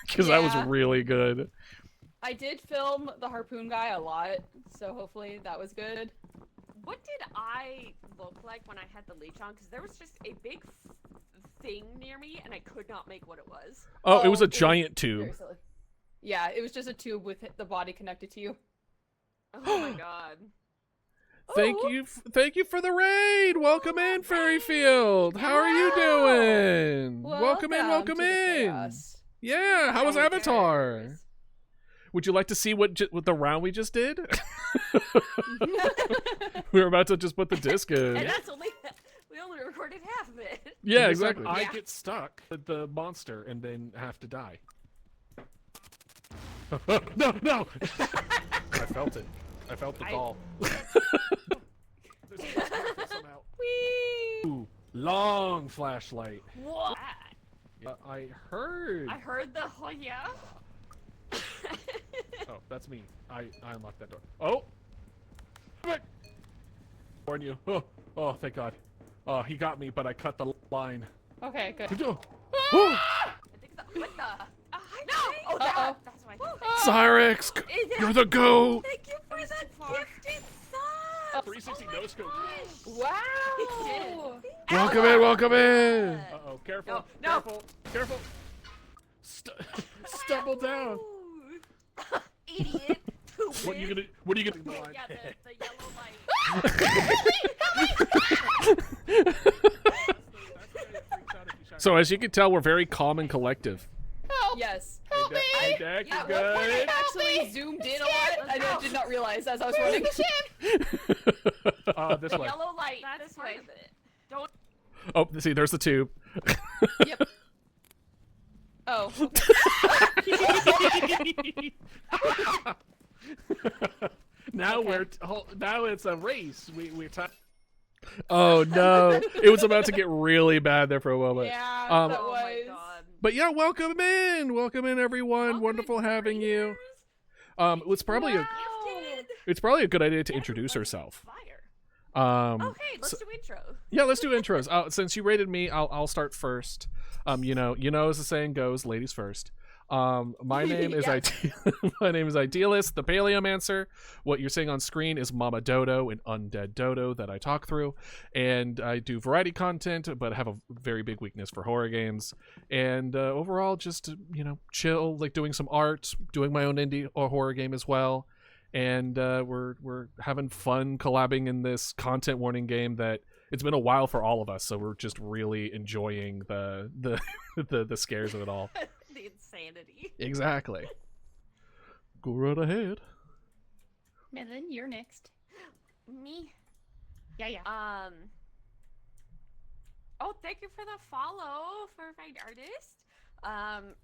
because that was
Yeah.
really good.
I did film the harpoon guy a lot, so hopefully that was good.
What did I look like when I had the leech on? Because there was just a big thing near me, and I could not make what it was.
Oh, it was a
it was
giant tube.
Very silly. Yeah, it was just a tube with the body connected to you.
Oh my god.
Thank
Oh.
you for the raid. Welcome in, Furryfield. How are you doing? Welcome in.
to the chaos.
Yeah, how was
Hey,
Avatar?
guys.
Would you like to see what the round we just did? We were about to just put the disc in.
And that's only we only recorded half of it.
Yeah,
Because
exactly.
I
Yeah.
get stuck with the monster and then have to die. No! I felt it. I felt the call. Somehow.
Whee!
Ooh, long flashlight.
What?
I heard.
I heard the hoya.
Oh, that's me. I unlocked that door. Oh! Come back! Warn you. Oh, thank God. He got me, but I cut the line.
Okay, good.
Oh.
I think the what the? No! Oh,
Uh-oh.
that's why.
Cyrex, you're the goat.
Thank you for the gifted sub.
360 no scope.
Wow!
Welcome in, welcome in.
Uh-oh, careful.
No.
Careful. Stumble down.
Idiot.
What are you gonna do? The line?
Yeah, the yellow light.
So as you can tell, we're very calm and collective.
Yes.
Hey, Dak, you
Yeah,
good?
I actually zoomed in a lot, and I did not realize as I was running.
This way.
Yellow light. This way. Don't.
Oh, see, there's the tube.
Yep. Oh.
Now
Okay.
now it's a race. We're talking.
Oh no, it was about to get really bad there for a moment.
Yeah,
Um,
that
Oh
was.
my god.
But yeah, welcome in everyone.
Welcome
Wonderful
in,
having you.
creators.
It's probably
Wow.
it's probably a good idea to introduce
Everybody's
herself.
Fire. Okay, let's do intro.
Yeah, let's do intros. Since you rated me, I'll start first. You know, as the saying goes, ladies first. My name is
Yes.
my name is Idealist, the Paleomancer. What you're seeing on screen is Mama Dodo, an undead dodo that I talk through, and I do variety content, but have a very big weakness for horror games. And overall, just chill, like doing some art, doing my own indie or horror game as well. And we're having fun collabing in this content warning game that it's been a while for all of us, so we're just really enjoying the the scares of it all.
The insanity.
Exactly. Go right ahead.
Melon, you're next.
Me.
Yeah.
Oh, thank you for the follow for Find Artist.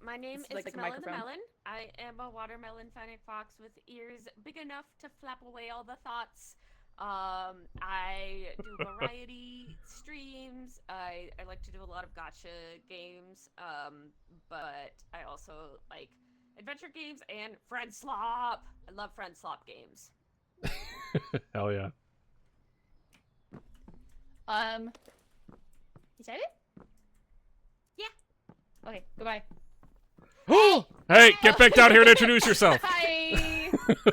My name
It's like
is
a
Melon the
microphone.
Melon. I am a watermelon fennec fox with ears big enough to flap away all the thoughts. I do variety streams. I like to do a lot of gotcha games. But I also like adventure games and friend slop. I love friend slop games.
Hell yeah.
Is that it?
Yeah.
Okay, goodbye.
Hey, get back down here and introduce yourself.
Hi!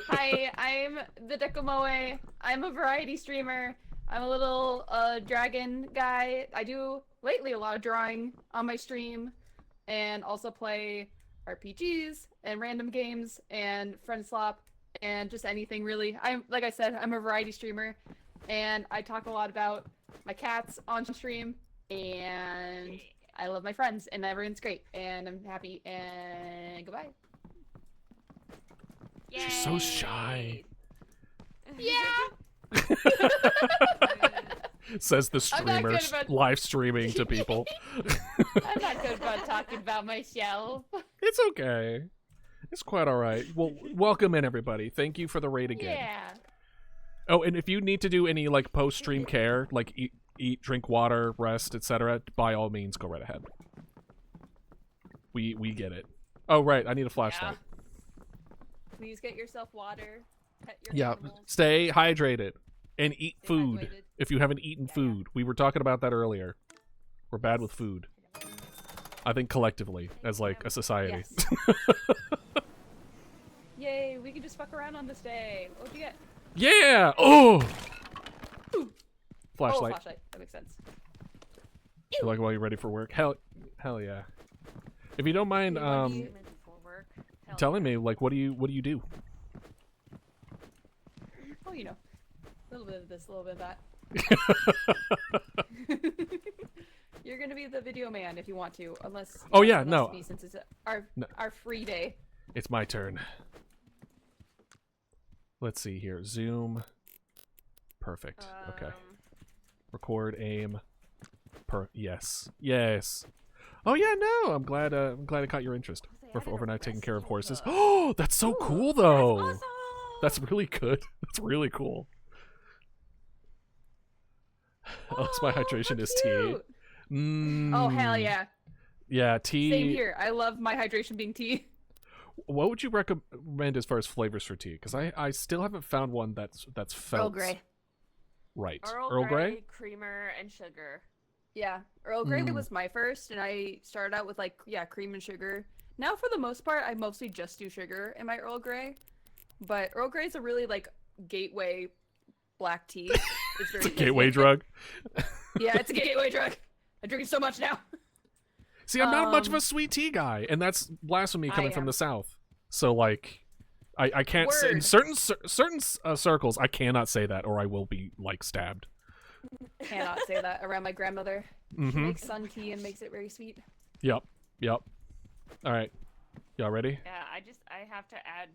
Hi, I'm the Decomoe. I'm a variety streamer. I'm a little dragon guy. I do lately a lot of drawing on my stream and also play RPGs and random games and friend slop and just anything really. Like I said, I'm a variety streamer and I talk a lot about my cats on stream and I love my friends and everyone's great and I'm happy and goodbye.
She's so shy.
Yeah.
Says the
I'm not
streamer
good about-
live streaming to people.
I'm not good about talking about myself.
It's okay. It's quite all right. Well, welcome in everybody. Thank you for the raid again.
Yeah.
Oh, and if you need to do any like post-stream care, like eat, drink water, rest, etc., by all means, go right ahead. We get it. Oh right, I need a flashlight.
Please get yourself water. Pet your
Yeah,
animals.
stay hydrated and eat
Stay
food.
hydrated.
If you haven't eaten food, we were talking about that earlier. We're bad with food. I think collectively, as like a society.
Yes. Yay, we can just fuck around on this day. What'd you get?
Yeah! Oh!
Oh,
Flashlight.
flashlight. That makes sense.
You like while you're ready for work? Hell yeah. If you don't mind,
You wanna be-
Before work. Hell
telling
yeah.
me like what do you do?
Oh, a little bit of this, a little bit of that. You're gonna be the video man if you want to, unless. you
Oh,
want
yeah,
someone else
no.
to be, since it's our
No.
our free day.
It's my turn. Let's see here. Zoom. Perfect. Okay. Record, aim. Yes. Oh yeah, no. I'm glad I caught your interest.
They
For
added a
overnight taking care of
rescue
horses.
hook.
Oh, that's so cool though.
That's awesome!
That's really good. That's really cool. Oh, my hydration is tea.
Cute. Oh hell yeah!
Yeah, tea.
Same here. I love my hydration being tea.
What would you recommend as far as flavors for tea? Because I still haven't found one that's felt
Earl Grey.
right.
Earl Grey, creamer, and sugar.
Yeah, Earl Grey was my first, and I started out with cream and sugar. Now, for the most part, I mostly just do sugar in my Earl Grey. But Earl Grey is a really gateway black tea. It's very
It's a gateway drug.
Yeah, it's a gateway drug. I drink it so much now.
See, I'm not much of a sweet tea guy, and that's blasphemy coming from
am.
the South. So I can't say, in
Word.
certain circles I cannot say that, or I will be stabbed.
Cannot say that around my grandmother. She
Mm-hmm.
makes sun tea and makes it very sweet.
Yep. All right, y'all ready?
Yeah, I have to add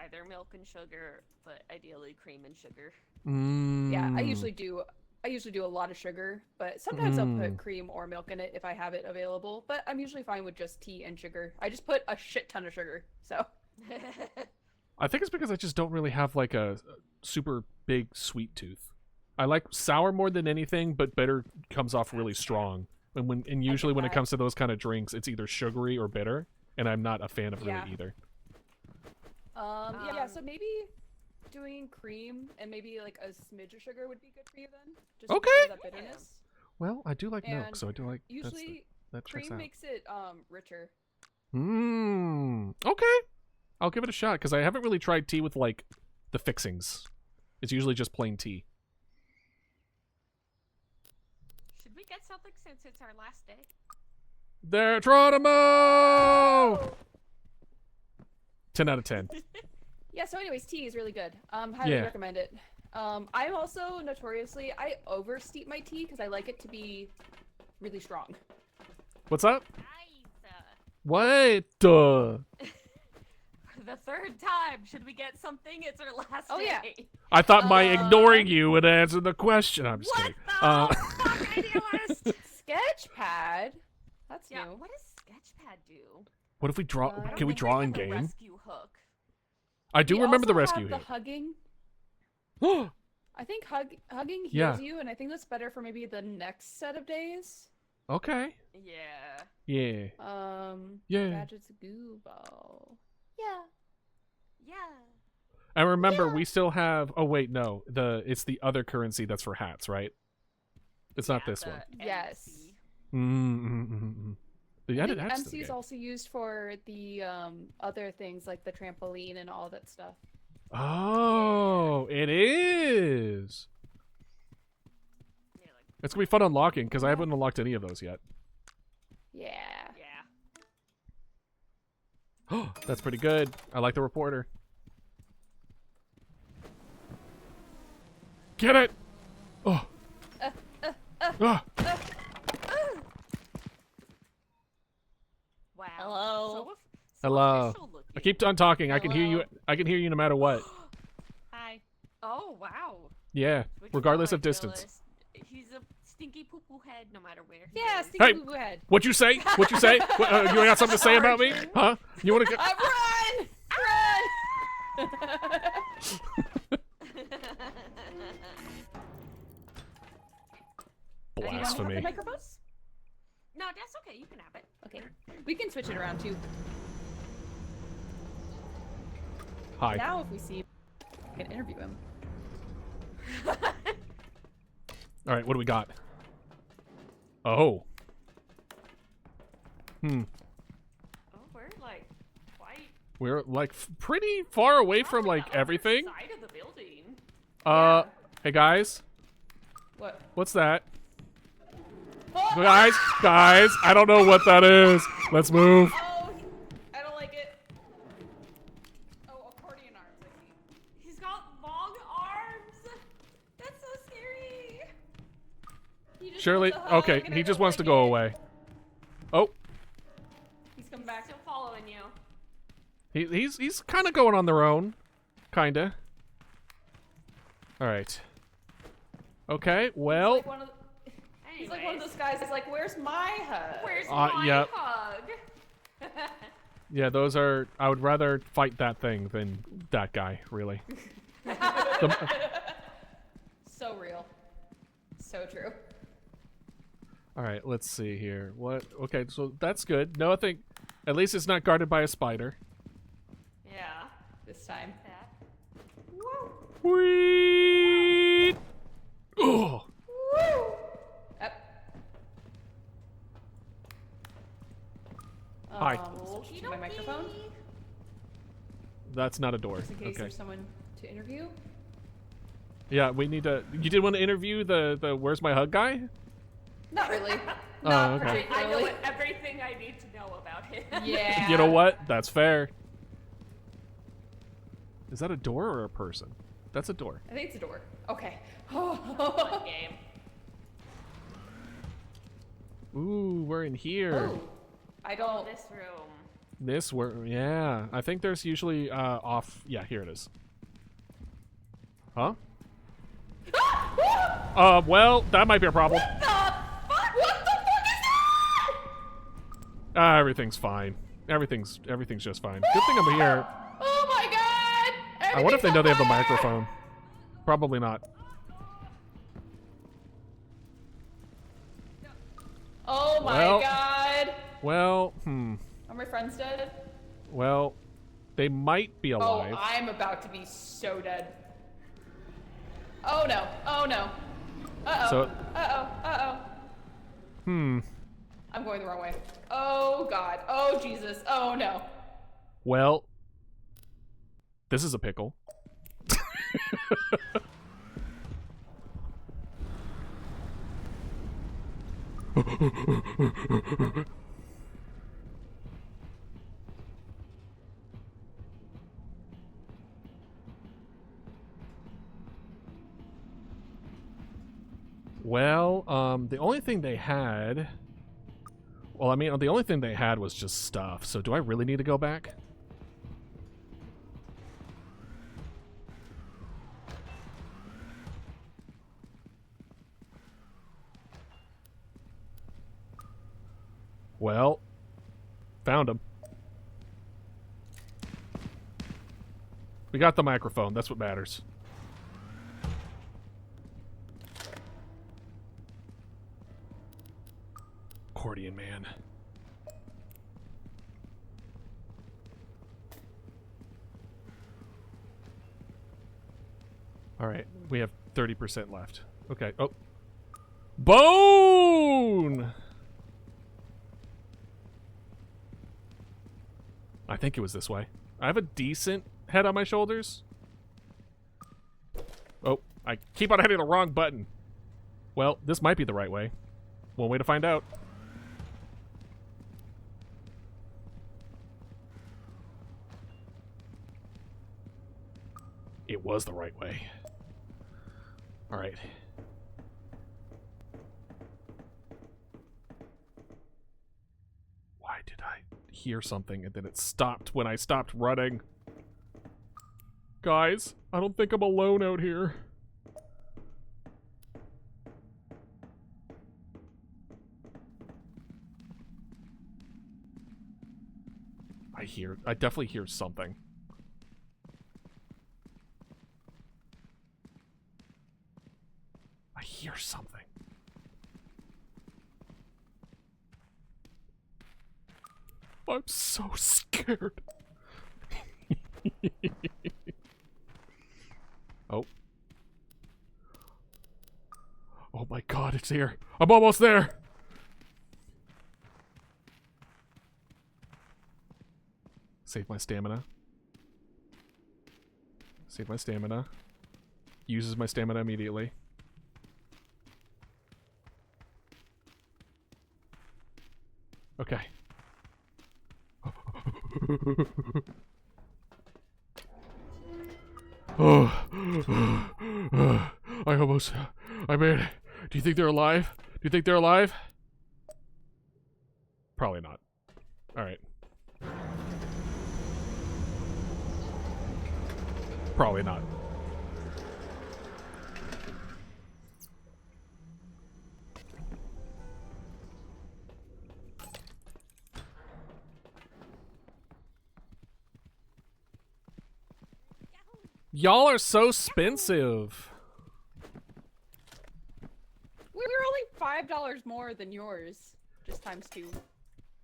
either milk and sugar, but ideally cream and sugar.
Mm.
Yeah, I usually I usually do a lot of sugar, but sometimes I'll
Mm.
put cream or milk in it if I have it available. But I'm usually fine with just tea and sugar. I just put a shit ton of sugar, so.
I think it's because I just don't really have like a super big sweet tooth. I like sour more than anything, but bitter comes off really strong. And usually when it
that.
comes to those kind of drinks, it's either sugary or bitter, and I'm not a fan of
Yeah.
really either.
Yeah, so maybe doing cream and maybe like a smidge of sugar would be good for you then. Just
Okay.
to get rid of that bitterness.
Well, I do like milk,
And
so I do like
Usually,
that checks
cream
out.
makes it richer.
Okay. I'll give it a shot because I haven't really tried tea with like the fixings. It's usually just plain tea.
Should we get something since it's our last day?
There, Geronimo! 10 out of 10.
Yeah, so anyways, tea is really good. Highly
Yeah.
recommend it. I'm also notoriously, I oversteep my tea because I like it to be really strong.
What's up?
Nice.
What?
The third time. Should we get something? It's our last
Oh,
day.
yeah.
I thought my ignoring you would answer the question. I'm just
What
kidding.
the fuck, idealist?
Sketchpad? That's
Yeah,
new.
what does Sketchpad do?
What if we draw?
I don't
Can we
think
draw
they
in
have a
game?
rescue hook.
I do
We
remember the
also
rescue
have the
hit.
hugging. I think hugging heals
Yeah.
you, and I think that's better for maybe the next set of days.
Okay.
Yeah.
Yeah. Yeah.
Gadgets goo ball. Yeah.
Yeah.
I remember we still have. Oh wait, no. It's the other currency that's for hats, right? It's not
Yeah,
this
the
one.
Yes.
MC.
The
I
added
think
hats. to the
MC is
game.
also used for the other things like the trampoline and all that stuff.
Oh, it is.
Yeah, like,
It's gonna be fun unlocking because I haven't unlocked any of those yet.
Yeah.
yeah.
That's pretty good. I like the reporter. Get it! Oh. Ah.
Wow.
Hello.
So
Hello.
official looking.
I keep on talking. I can hear you.
Hello.
I can hear you no matter what.
Hi. Oh, wow.
Yeah,
We can
regardless
tell
of distance.
Idealist. He's a stinky poo-poo head no matter where he
Yeah,
is.
stinky
Hey.
boo boo head.
What you say? What you say? What, you got something to say about me? Huh? You want to?
Run! Run!
Blasphemy.
The microphone?
No, that's okay. You can have it.
Okay. We can switch it around too.
Hi.
Now if we see him, we can interview him.
All right. What do we got? Oh.
Oh, we're like quite
We're like pretty far away from
on
like
the other
everything.
side of the building.
Hey guys,
What?
what's that? Guys, I don't know what that is. Let's move.
Oh, I don't like it. Oh, accordion arms, I see.
He's got long arms. That's so scary.
He just
Surely,
wants a hug,
okay,
and
he
I
just
don't
wants to
like
go
it.
away. Oh,
He's coming back.
Still following you.
he's kind of going on their own, kinda. All right. Okay, well,
He's like one of those guys that's like, where's my hug?
Where's my
yep.
hug?
yeah, those are. I would rather fight that thing than that guy, really. The-
So real. So true.
all right, let's see here. What? Okay, so that's good. No, I think at least it's not guarded by a spider.
Yeah.
This time.
That.
Whee! Oh.
Up.
Hi.
Switch to my microphone,
That's not a door.
just in case
Okay.
there's someone to interview.
Yeah, we need to. You did want to interview the Where's My Hug guy?
Not really.
Oh,
Not
okay.
I know
particularly.
everything I need to know about him.
Yeah.
You know what? That's fair. Is that a door or a person? That's a door.
I think it's a door. Okay.
Fun game.
Ooh, we're in here.
Oh, I don't.
This room.
This yeah. I think there's usually off. Yeah, here it is. Huh?
Well, that might be a problem.
What the fuck? What the fuck is that?
Everything's fine. Everything's just fine. Good thing I'm here.
Oh my god!
I wonder if they know they have the
Everything's on fire!
microphone. Probably not.
Oh my
Well.
god!
Well,
Are my friends dead?
Well, they might be alive.
Oh, I'm about to be so dead. Oh no! Oh no! Uh-oh.
So-
Uh-oh. Uh-oh. I'm going the wrong way. Oh god. Oh Jesus. Oh no.
Well, this is a pickle. Well, the only thing they had... Well, I mean, the only thing they had was just stuff, so do I really need to go back? Well, found him. We got the microphone, that's what matters. Accordion man. Alright, we have 30% left. Okay, oh. Bone! I think it was this way. I have a decent head on my shoulders. Oh, I keep on hitting the wrong button. Well, this might be the right way. One way to find out. It was the right way. All right. Why did I hear something and then it stopped when I stopped running? Guys, I don't think I'm alone out here. I definitely hear something. I hear something. I'm so scared. Oh. Oh my god, it's here. I'm almost there. Save my stamina. Save my stamina. Uses my stamina immediately. Okay. I made it. Do you think they're alive? Do you think they're alive? Probably not. Alright. Probably not. Y'all are so expensive.
We were only $5 more than yours. Just times 2.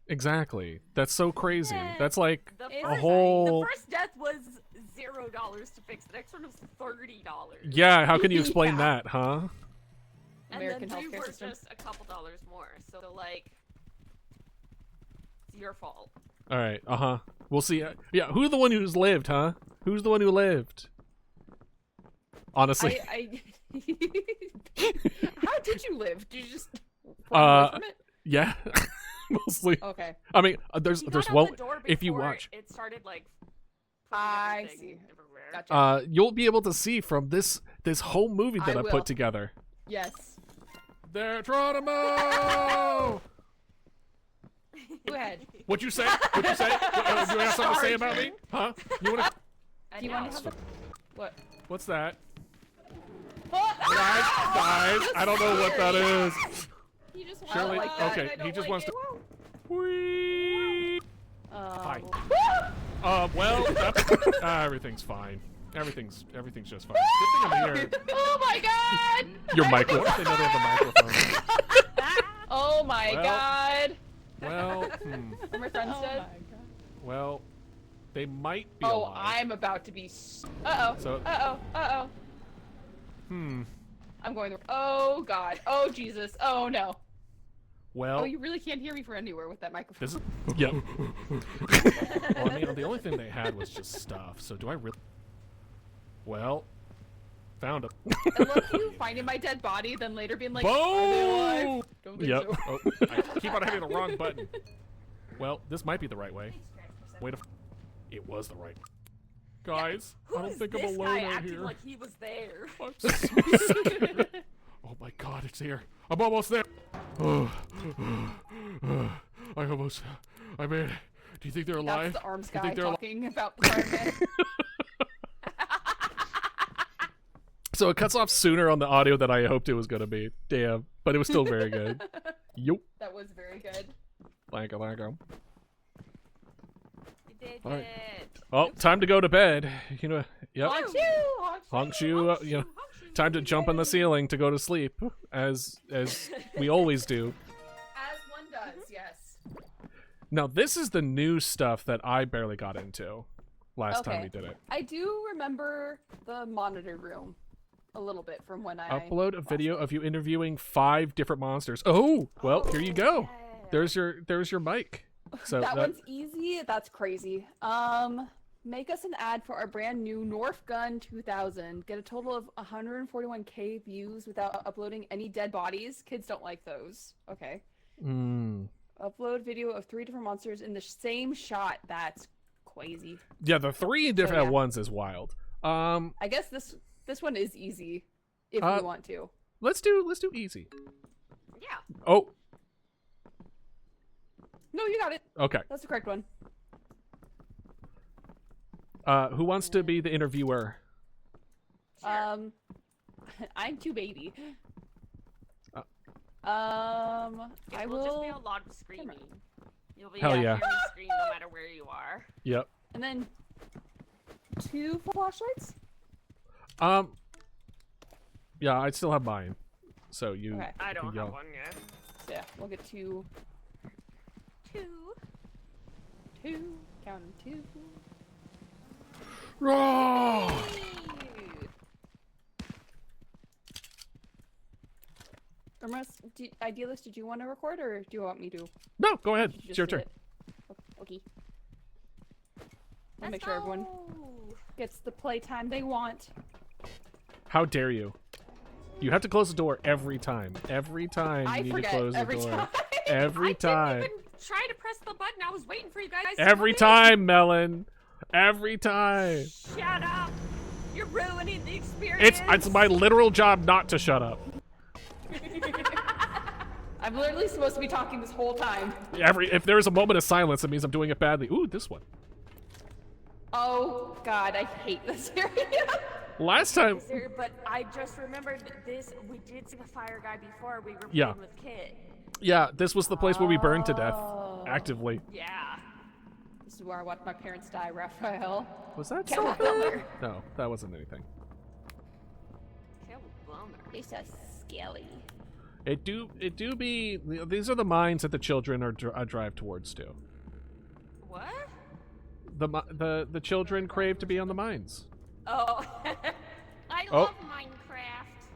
Exactly. That's so crazy. That's like
The
a
first,
whole...
The first death was $0 to fix. The next one was $30.
Yeah, how can you explain
Yeah.
that, huh?
And
American
then 2
healthcare
were
system.
just a couple dollars more. So like, it's your fault.
Alright, uh-huh. We'll see. Yeah, who's the one who's lived, huh? Who's the one who lived? Honestly.
How did you live? Did you just run away from it?
Yeah. Mostly.
Okay.
I mean, there's
He got out
one...
the door
If you
before
watch...
it started like.
I
everything
see.
everywhere.
Gotcha.
You'll be able to see from this whole movie that
I
I
will.
put together.
Yes.
They're Geronimo!
Go ahead.
What'd you say? What'd you say? Do you have something to say about me? Huh? You wanna...
Do you want to have a... What?
What's that? Guys, I don't know what that is.
He just wants
Shirley,
like that,
okay,
and I don't
he just
like
wants
it.
to. Whee!
Hi.
Well, that's, everything's fine. Everything's just fine. Good thing I'm here.
Oh my god!
Your mic. What if they know they have a microphone?
Oh my
Well,
god!
Well,
Are my friends dead?
well, they might be
Oh,
alive.
I'm about to be. Uh oh.
So-
Uh oh. I'm going. Oh god. Oh Jesus. Oh no.
Well,
Oh, you really can't hear me from anywhere with that microphone.
this is. Yep. Well, I mean, the only thing they had was just stuff. So do I really? Well, found it.
I love you finding my dead body, then later being like, are they alive?
Boom!
Don't think
Yep.
so.
Oh, I keep on hitting the wrong button. Well, this might be the right way. Wait a. It was the right. Guys,
Who
I don't
is
think I'm
this
alone
guy
out
acting
here.
like he was there?
I'm so scared. Oh my god, it's here. I'm almost there. I made it. Do you think they're alive?
That's the arms
Do you
guy
think they're alive?
talking about the fireman.
So it cuts off sooner on the audio than I hoped it was gonna be. Damn, but it was still very good. Yup.
That was very good.
Lanka.
You did
All right.
it.
Oh, time to go to bed. You know. Yep.
Honkshu!
You know, time to jump on the ceiling to go to sleep, as we always do.
As one does, yes.
Now this is the new stuff that I barely got into last time
Okay.
we did it.
I do remember the monitor room a little bit from when I
Upload a video of you interviewing 5 different monsters. Oh, well, here you go. There's your mic. So
that one's easy. That's crazy. Make us an ad for our brand new North Gun 2000. Get a total of 141k views without uploading any dead bodies. Kids don't like those. Okay. Upload video of 3 different monsters in the same shot. That's crazy.
Yeah, the 3 different
yeah.
ones is wild.
I guess this one is easy if we want to.
Let's do easy.
Yeah.
Oh,
No, you got it.
okay.
That's the correct one.
Who wants to be the interviewer?
I'm too baby.
Um,
I will just be
will.
a lot of screaming. You'll be
Hell
able to
yeah.
hear me scream no matter where you are.
Yep.
And then 2 flashlights.
Yeah, I still have mine. So you.
Okay.
I don't
yell.
have one yet.
So yeah, we'll get 2.
2.
Count 2.
Roar!
Idealist, did you want to record or do you want me to?
No, go ahead.
Just
It's your
do
turn.
it? Okay. I'll make sure everyone gets the playtime they want.
How dare you? You have to close the door every time. Every time
I
you need to
forget
close
every
the door.
time.
Every
I
time.
didn't even try to press the button. I was waiting for you guys to
Every
come in.
time, Melon. Every time.
Shut up. You're ruining the experience.
It's my literal job not to shut up.
I'm literally supposed to be talking this whole time.
If there is a moment of silence, it means I'm doing it badly. Ooh, this one.
Oh god, I hate this area.
Last time.
Sir, but I just remembered this. We did see the fire guy before. We were
Yeah.
playing with Kit.
Yeah, this was the place where we burned to death.
Oh.
Actively.
Yeah.
This is where I watched my parents die, Raphael.
Was that
Kill
something?
Bummer.
No, that wasn't anything.
Kill Bummer.
It's so scary.
It do be. These are the mines that the children are drive towards too.
What?
The children crave to be on the mines.
Oh. I
Oh.
love Minecraft.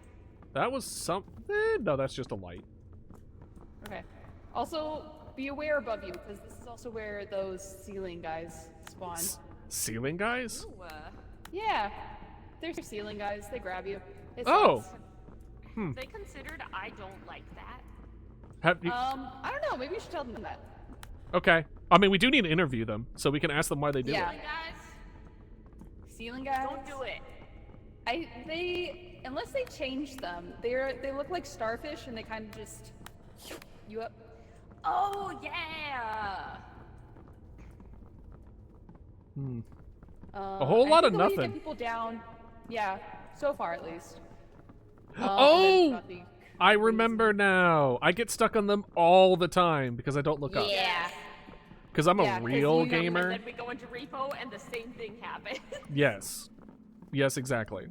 That was some. No, that's just a light.
Okay. Also, be aware above you, because this is also where those ceiling guys spawn.
Ceiling guys?
Ooh,
Yeah. There's ceiling guys. They grab you. It
Oh.
sucks.
They considered I don't like that.
Have you?
I don't know. Maybe you should tell them that.
Okay. I mean, we do need to interview them, so we can ask them why they do
Yeah.
it.
Like, guys,
Ceiling guys.
don't do it.
Unless they change them, they look like starfish and they kind of just you up.
Oh, yeah.
A whole lot
I
of
think the way you
nothing.
get people down. Yeah, so far at least.
Oh! I remember now. I get stuck on them all the time because I don't look up.
Yeah.
Because I'm
Yeah,
a
'cause
real
you-
gamer.
And then we go into repo, and the same thing happens.
Yes. Yes, exactly.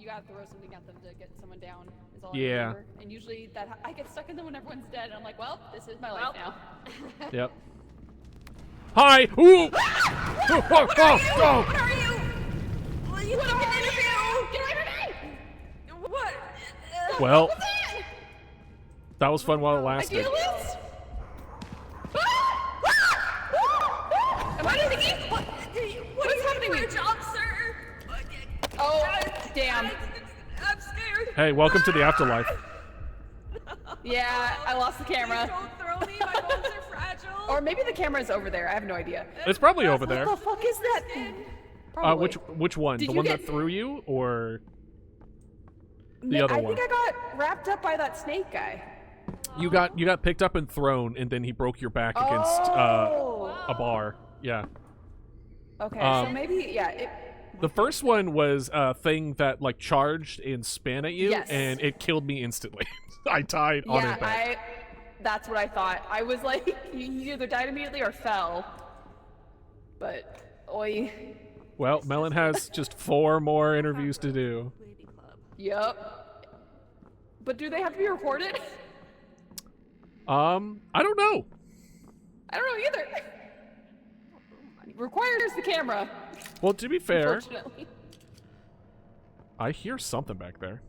You gotta throw something at them to get someone down. Is all I
Yeah.
remember. And usually I get stuck in them when everyone's dead, and I'm like, well, this is my life now.
Yep. Hi! Ooh! Oh, oh, oh,
What are you? Well, you took an interview.
Get away from me!
What?
Well,
What's that?
that was fun while it
I
lasted.
feel it! Am I in the game? What is happening?
For a job, sir?
Oh, damn.
I'm scared.
Hey, welcome to the afterlife.
Yeah, I lost the camera.
Don't throw me. My bones are fragile.
Or maybe the camera's over there. I have no idea.
It's probably over there.
What the fuck is that thing? Probably.
Which one?
Did
The
you
one that
get-
threw you, or the other
I
one?
think I got wrapped up by that snake guy.
You got picked up and thrown, and then he broke your back against a bar. Yeah.
Okay,
Um,
so maybe, yeah.
The first one was a thing that like charged and span at you,
Yes.
and it killed me instantly. I died on
Yeah,
impact.
that's what I thought. I was like, you either died immediately or fell. But, oi.
Well, Melon has just 4 more interviews to do.
Lady Club.
Yep. But do they have to be recorded?
I don't know.
I don't know either. Requires the camera,
Well, to be fair,
unfortunately.
I hear something back there.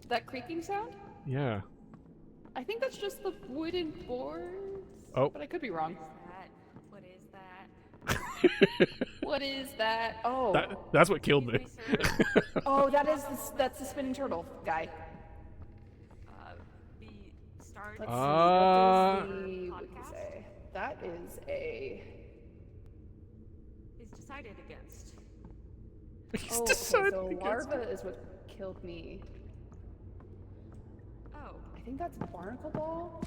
That creaking sound?
Yeah.
I think that's just the wooden boards.
Oh.
But I could be wrong.
What is that?
What is that? Oh.
That's what killed me.
Excuse me, sir.
Oh, that's the spinning turtle guy.
The start.
Let's
Uh,
see. What does the wiki say? That is a.
is decided against.
He's
Oh, okay,
decided
so
against
larva is what killed me.
Oh.
I think that's barnacle ball.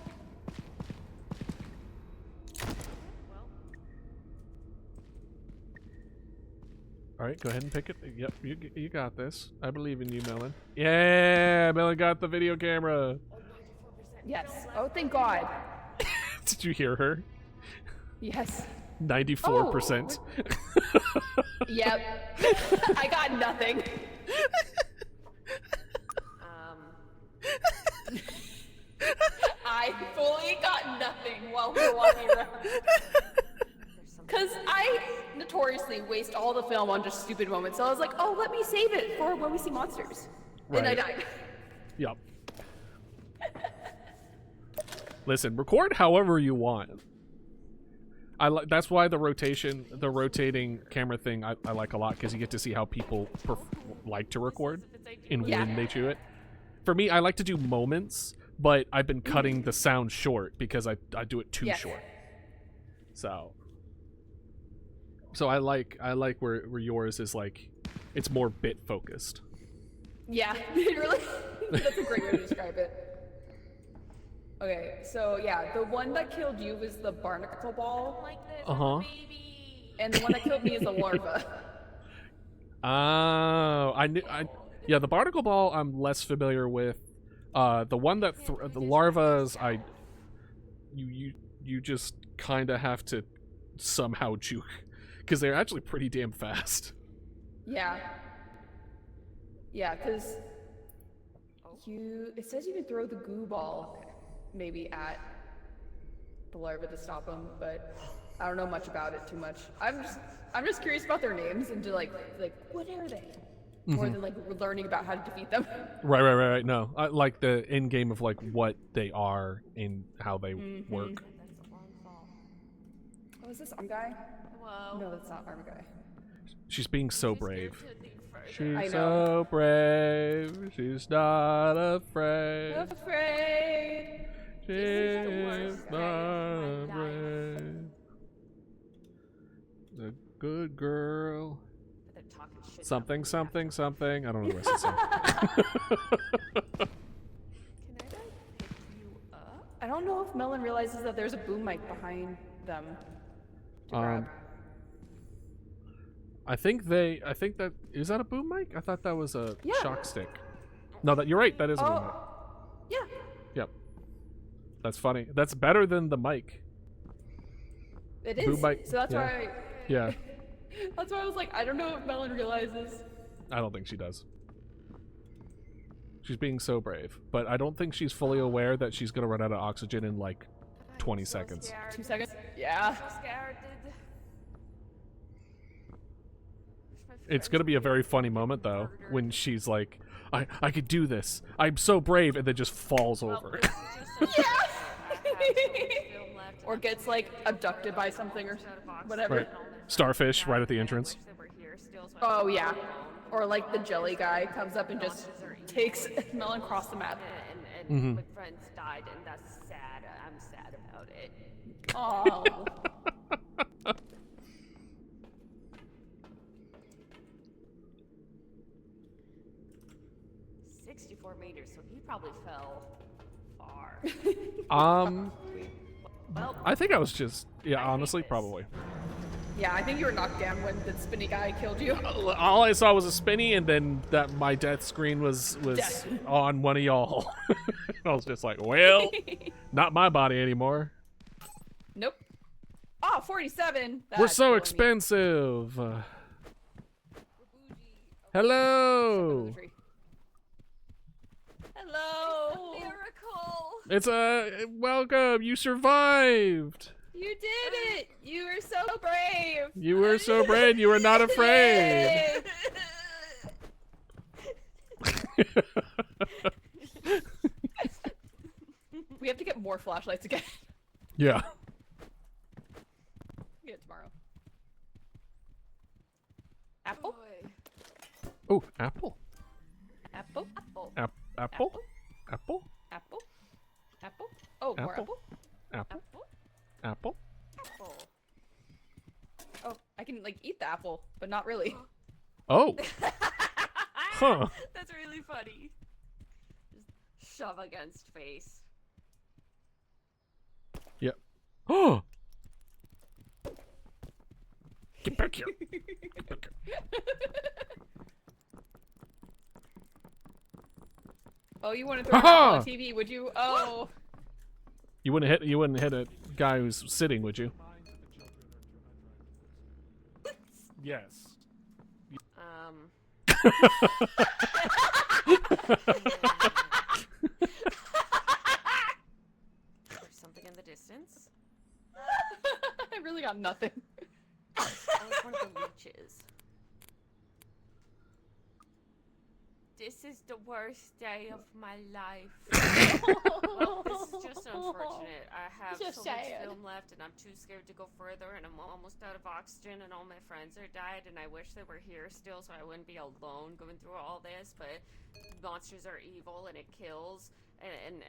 Well.
All right, go ahead and pick it. Yep, you got this. I believe in you, Melon. Yeah, Melon got the video camera.
Yes. Oh, thank God.
Did you hear her?
Yes.
94%.
Yep. I got nothing. I fully got nothing while we were walking around. Because I notoriously waste all the film on just stupid moments. So I was like, oh, let me save it for when we see monsters. And I
Right.
died.
Yep. Listen, record however you want. That's why the rotating camera thing I like a lot, because you get to see how people like to record and
Yeah.
when they do it. For me, I like to do moments, but I've been cutting the sound short because I do it too
Yes.
short. So I like where yours is like, it's more bit focused.
Yeah, it really. That's a great way to describe it. Okay, so yeah, the one that killed you was the barnacle ball,
Like this.
Uh-huh.
Baby.
and the one that killed me is the larva.
Oh, yeah, the barnacle ball I'm less familiar with. The one that the larvas, you just kind of have to somehow juke, because they're actually pretty damn fast.
Yeah. Yeah, because it says you can throw the goo ball maybe at the larva to stop them, but I don't know much about it too much. I'm just curious about their names and to like what are they? More than like learning about how to defeat them.
Right. No, I like the end game of like what they are and how they work.
That's a long fall.
Oh, is this arm guy?
Whoa.
No, that's not arm guy.
She's being so brave.
I
She's
know.
so brave. She's not afraid.
Afraid.
She's not afraid. The good girl.
They're talking shit.
Something. I don't know the rest of the song.
Can I like pick you up?
I don't know if Melon realizes that there's a boom mic behind them. To grab.
I think that is that a boom mic? I thought that was a
Yeah.
shock stick. No, that you're right. That is a boom mic.
Yeah.
Yep. That's funny. That's better than the mic.
It is.
Boom mic.
So that's
Yeah.
why.
Yeah.
That's why I was like, I don't know if Melon realizes.
I don't think she does. She's being so brave, but I don't think she's fully aware that she's gonna run out of oxygen in like 20 seconds.
Scared.
2 seconds. Yeah.
So scared.
It's gonna be a very funny moment though when she's like, I could do this. I'm so brave, and then just falls over.
Or gets like abducted by something or whatever.
Right. Starfish right at the entrance.
Oh yeah. Or like the jelly guy comes up and just takes Melon across the map.
And my friends died, and that's sad. I'm sad about it.
Oh.
64 meters, so he probably fell far. Well,
I think I was just, yeah, honestly, probably.
Yeah, I think you were knocked down when the spinny guy killed you.
All I saw was a spinny, and then that my death screen was
Death.
on one of y'all. I was just like, well, not my body anymore.
Nope. Oh, 47.
We're
That's
so
blowing me.
expensive. Hello.
Hello.
miracle!
It's a welcome. You survived.
You did it. You were so brave.
You were so brave. You were not afraid.
Yay. We have to get more flashlights again.
Yeah.
Get it tomorrow. Apple?
Oh, apple.
Apple?
Apple.
Apple. Apple.
Apple? Apple? Oh, more
Apple.
apple?
Apple. Apple.
Apple.
Oh, I can like eat the apple, but not really.
Oh. Huh.
That's really funny. Just shove against face.
Yep. Oh. Get back here. Get back here.
Oh, you want to throw it
Ha-ha!
on the TV, would you? Oh.
You wouldn't hit a guy who's sitting, would you?
Yes.
There's something in the distance.
I really got nothing.
Oh, it's one of the leeches. This is the worst day of my life. Well, this is just unfortunate. I have
Just
so much
sad.
film left, and I'm too scared to go further, and I'm almost out of oxygen, and all my friends are died, and I wish they were here still so I wouldn't be alone going through all this, but monsters are evil, and it kills, and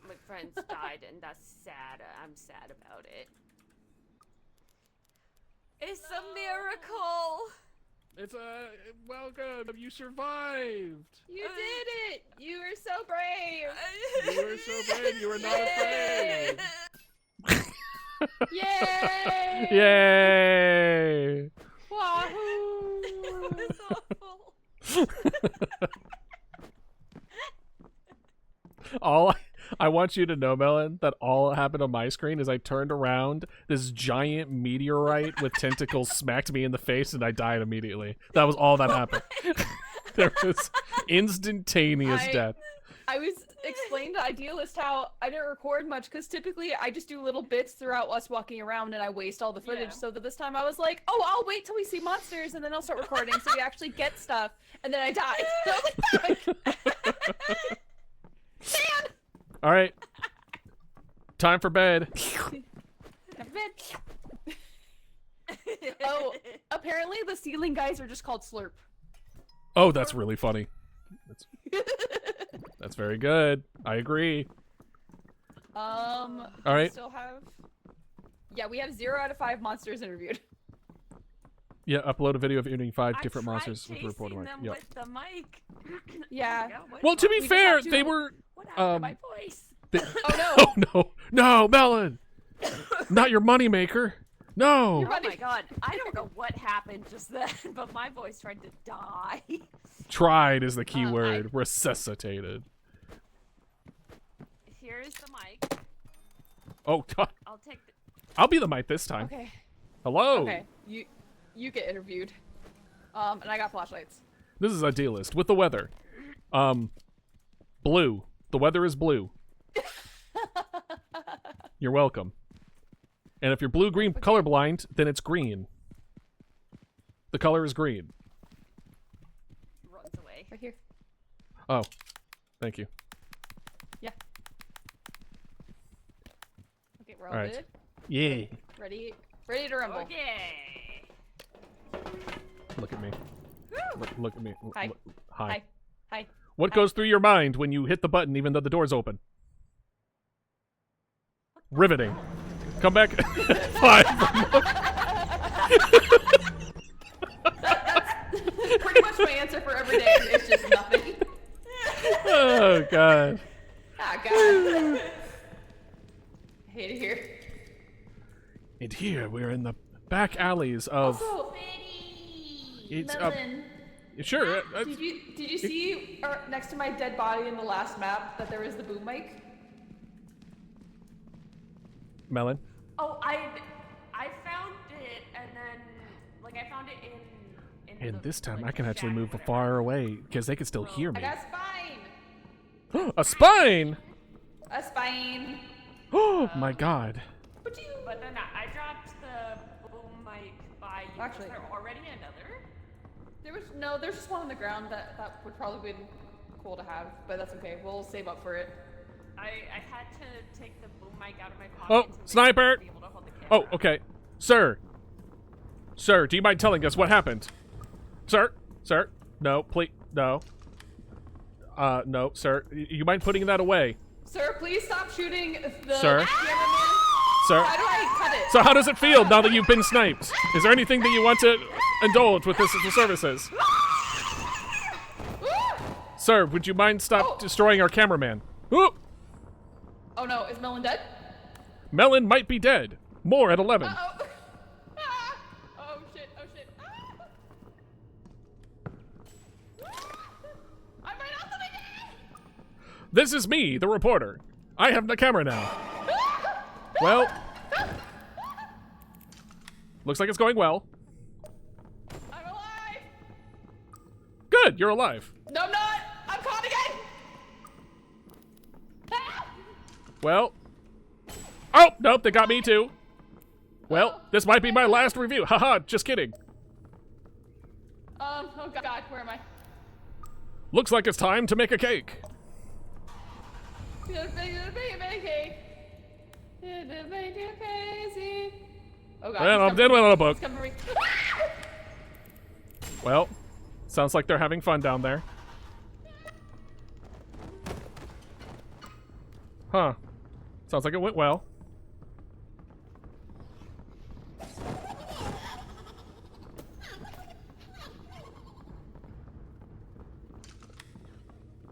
my friends died, and that's sad. I'm sad about it. It's a miracle!
It's a welcome. You survived.
You did it! You were so brave!
You were so brave. You were not afraid.
Yay!
Yay!
Wahoo!
It was awful.
I want you to know, Melon, that all that happened on my screen is I turned around, this giant meteorite with tentacles smacked me in the face, and I died immediately. That was all that happened. There was instantaneous death.
I was explaining to Idealist how I didn't record much because typically I just do little bits throughout us walking around and I waste all the footage.
Yeah.
So that this time I was like, oh, I'll wait till we see monsters and then I'll start recording so we actually get stuff. And then I died. So I was like, man!
All right. Time for bed.
Oh, apparently the ceiling guys are just called Slurp.
Oh, that's really funny. That's very good. I agree.
All
right.
Still have. Yeah, we have 0 out of 5 monsters interviewed.
Yeah, upload a video of eating 5
I
different
tried
monsters with a reporter
chasing
mic.
them
Yep.
with the mic.
Yeah.
Well, to be
just
fair,
have to-
they were.
What happened to my voice?
Oh no!
Oh no, no, Melon! Not your moneymaker. No!
Oh my god, I don't know what happened just then, but my voice tried to die.
Tried is the key
I-
word. Resuscitated.
Here's the mic.
Oh, God.
I'll take the...
I'll be the mic this time.
Okay.
Hello!
Okay. You get interviewed. And I got flashlights.
This is Idealist with the weather. Blue. The weather is blue. You're welcome. And if you're blue-green colorblind, then it's green. The color is green.
runs away.
Right here.
Oh. Thank you.
Yeah. Okay, we're all
Alright.
good.
Yeah.
Ready to rumble.
Okay.
Look at me. Look at me.
Hi.
Hi.
Hi. Hi.
What
Hi.
goes through your mind when you hit the button even though the door's open? Riveting. Come back. 5.
Pretty much my answer for every day. It's just nothing.
Oh, God.
Ah, God. Hate it here.
And here we're in the back alleys of.
Also,
It's
Melon,
sure.
did you see next to my dead body in the last map that there was the boom mic?
Melon.
Oh, I found it, and then like I found it in
And
the,
this time
like,
I can actually
shack or
move
whatever.
far away because they can still hear
I
me.
got spine.
A spine!
A spine.
Oh my God.
What do you?
But then I dropped the boom mic by you.
Actually-
Was there already another?
There's just one on the ground that would probably be cool to have, but that's okay. We'll save up for it.
I had to take the boom mic out of my pocket.
Oh,
to make
sniper!
be able to hold the
Oh,
camera.
okay. Sir. Sir, do you mind telling us what happened? Sir? Sir? No, please. No. No, sir. You mind putting that away?
Sir, please stop shooting the
Sir?
cameraman.
Sir?
How do I cut it?
So how does it feel now that you've been sniped? Is there anything that you want to indulge with the services? Sir, would you mind stop
Oh.
destroying our cameraman? Ooh!
Oh no, is Melon dead?
Melon might be dead. More at 11.
Uh-oh. Ah. Oh shit, oh shit. Ah. I might also be dead.
This is me, the reporter. I have the camera now. Well, looks like it's going well.
I'm alive.
Good, you're alive.
No, I'm not. I'm caught again. Ah.
Well. Oh, nope, they got me too. Well, this might be my last review. Haha, just kidding.
Oh god, where am I?
Looks like it's time to make a cake.
Oh god.
Well,
he's
I'm
coming
dead
for me.
with a book.
He's coming for me.
Well, sounds like they're having fun down there. Huh. Sounds like it went well.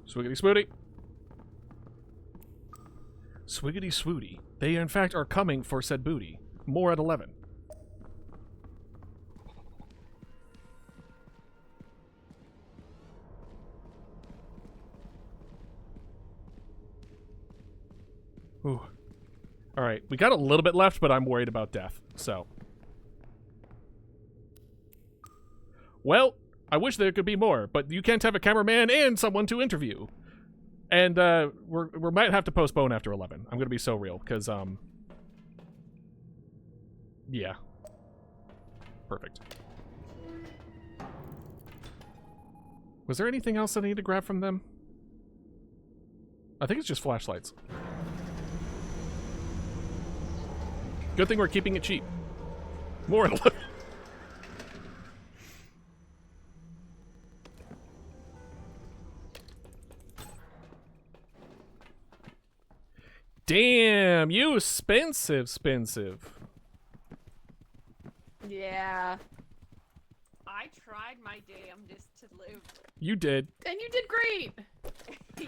Swiggity swooty. Swiggity swooty. They in fact are coming for said booty. More at 11. Ooh. Alright, we got a little bit left, but I'm worried about death, so. Well, I wish there could be more, but you can't have a cameraman and someone to interview. And, we might have to postpone after 11. I'm gonna be so real, because, yeah. Perfect. Was there anything else I need to grab from them? I think it's just flashlights. Good thing we're keeping it cheap. More than 11. Damn, you expensive.
Yeah.
I tried my damnedest to live.
You did.
And you did great.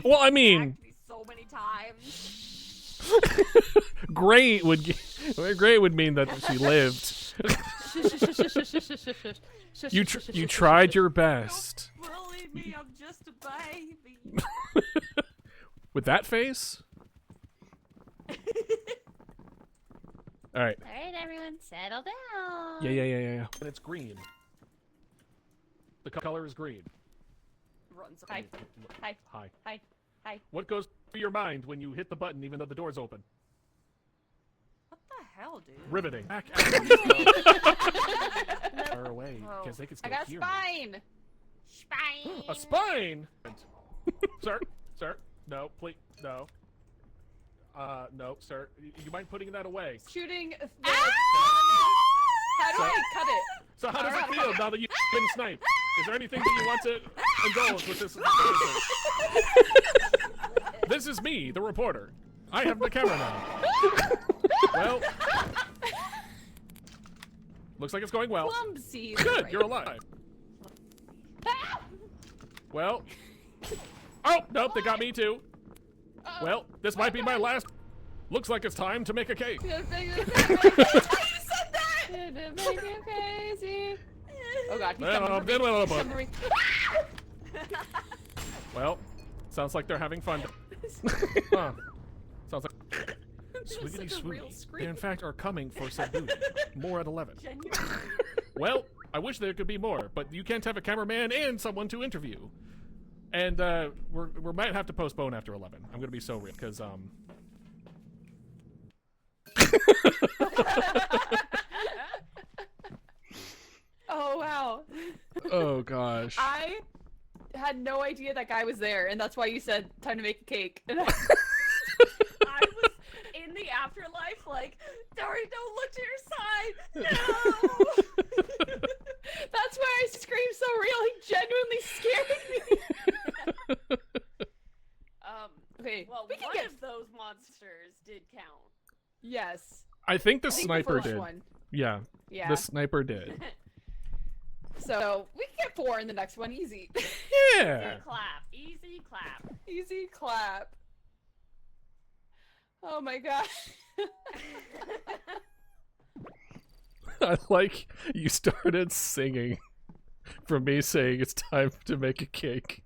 Well, I mean,
Attacked me so many times.
great would mean that she lived. You tried your best.
Don't bully me, I'm just a baby.
With that face? Alright.
Alright, everyone, settle down.
Yeah.
And it's green. The color is green.
Runs
Hi.
away.
Hi.
Hi.
Hi. Hi.
What goes through your mind when you hit the button even though the door's open?
What the hell, dude?
Riveting. Back far away, because they can
I
still
got a
hear me.
spine.
Spine.
A spine! Sir, no, please, no. No, sir. You mind putting that away?
Shooting. The...
Ah!
How do
So-
I cut it?
So how does it feel now that you've been sniped? Is there anything that you want to indulge with this? This is me, the reporter. I have the camera now. Well, looks like it's going well.
Clumsy.
Good, you're alive. Well, oh, nope, they got me too. Well, this might be my last. Looks like it's time to make a cake.
You said that. Make it crazy. Oh God, he's coming for me.
Well, sounds like they're having fun. Huh. Sounds like swiggity
such a real
swooty.
scream.
They in fact are coming for some booty. More at 11.
Genuinely.
Well, I wish there could be more, but you can't have a cameraman and someone to interview. And we might have to postpone after 11. I'm gonna be so real because
Oh wow.
Oh gosh.
I had no idea that guy was there, and that's why you said time to make a cake. And I...
I was in the afterlife like, Darri, don't look to your side. No.
That's why I screamed so real. He genuinely scared me. Okay,
Well,
we can
one
get
of those monsters did count.
yes.
I think the
I think
sniper
the first
did.
one.
Yeah.
Yeah.
The sniper did.
So we can get 4 in the next one, easy.
Yeah.
Clap. Easy clap.
Easy clap. Oh my god.
I like you started singing from me saying it's time to make a cake.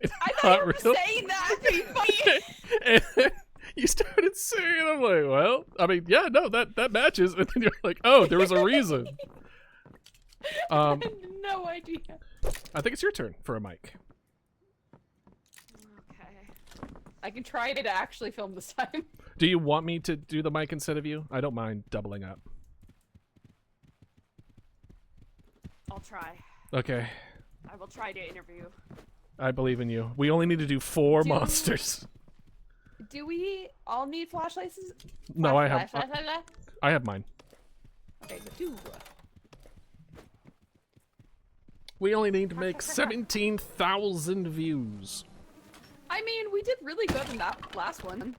I thought you were saying that to be funny.
And then you started singing. I'm like, well, I mean, yeah, no, that matches. And then you're like, oh, there was a reason.
I had no idea.
I think it's your turn for a mic.
Okay.
I can try to actually film this time.
Do you want me to do the mic instead of you? I don't mind doubling up.
I'll try.
Okay.
I will try to interview.
I believe in you. We only need to do 4
Do-
monsters.
Do we all need flashlights?
No, I have
Flashlight?
I have mine.
Okay, so 2.
We only need to make 17,000 views.
I mean, we did really good in that last one.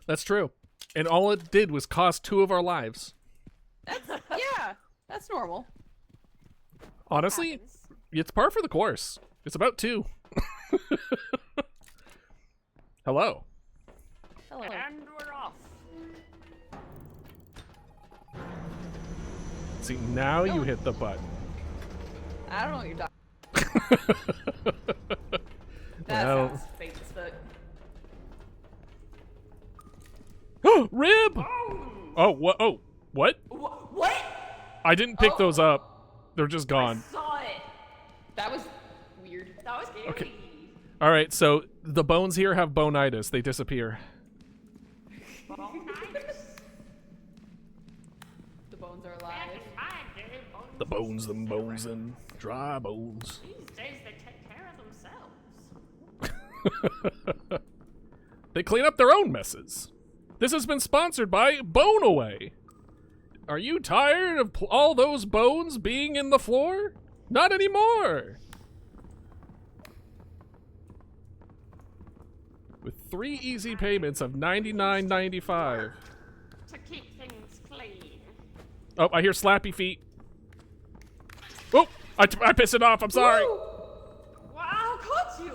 That's true. And all it did was cost 2 of our lives.
Yeah, that's normal.
Honestly,
Happens.
it's par for the course. It's about 2. Hello.
Hello.
And we're off.
See, now you hit the button.
I don't know what you're talking. That
Well.
sounds fake as fuck.
Rib! Oh, what? Oh, what?
What?
I didn't pick those up. They're just
I
gone.
saw it.
That was weird.
That was scary.
Okay. All right, so the bones here have bonitis. They disappear.
The bones are alive.
The bones, them bones, and dry bones.
These days they take care of themselves.
They clean up their own messes. This has been sponsored by Bone Away. Are you tired of all those bones being in the floor? Not anymore. With 3 easy payments of $99.95.
To keep things clean.
Oh, I hear slappy feet. Oh, I pissed it off. I'm sorry.
Wow, caught you!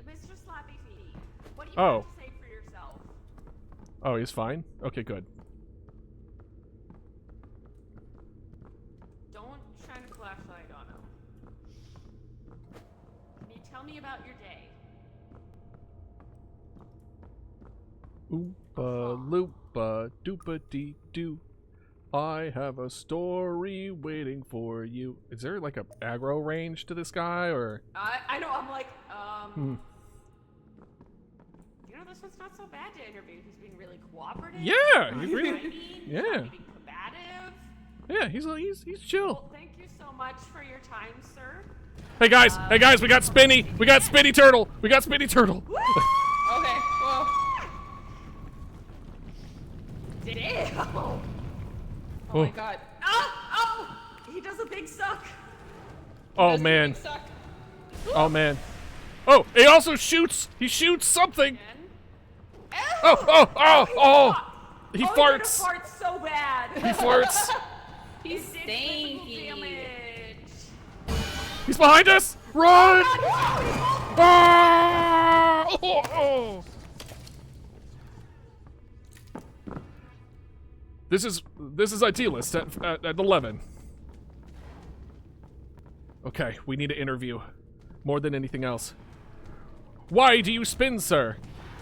Mr. Slappy Feet, what do you
Oh.
have to say for yourself?
Oh, he's fine? Okay, good.
your day.
Oompa loompa doopa dee doo. I have a story waiting for you. Is there like a aggro range to this guy, or?
I know. I'm like, you know, this one's not so bad to interview. He's being really cooperative.
Yeah,
not
he's really.
threatening, he's
Yeah.
not being combative.
Yeah, he's chill.
Well, thank you so much for your time, sir.
Hey guys, we got Spinny. We got Spinny Turtle. We got Spinny Turtle.
Okay. Whoa.
Damn!
Oh
Oh.
my god.
Oh! He does a big suck.
Oh
Does the
man.
thing suck?
Oh man. Oh, he also shoots. He shoots something. Oh. He
He's
farts.
gonna fart so bad.
He farts.
He's
Six
stinky.
physical damage.
He's behind us. Run!
Oh,
Ah! Oh. This is idealist at 11. Okay, we need to interview more than anything else. Why do you spin, sir?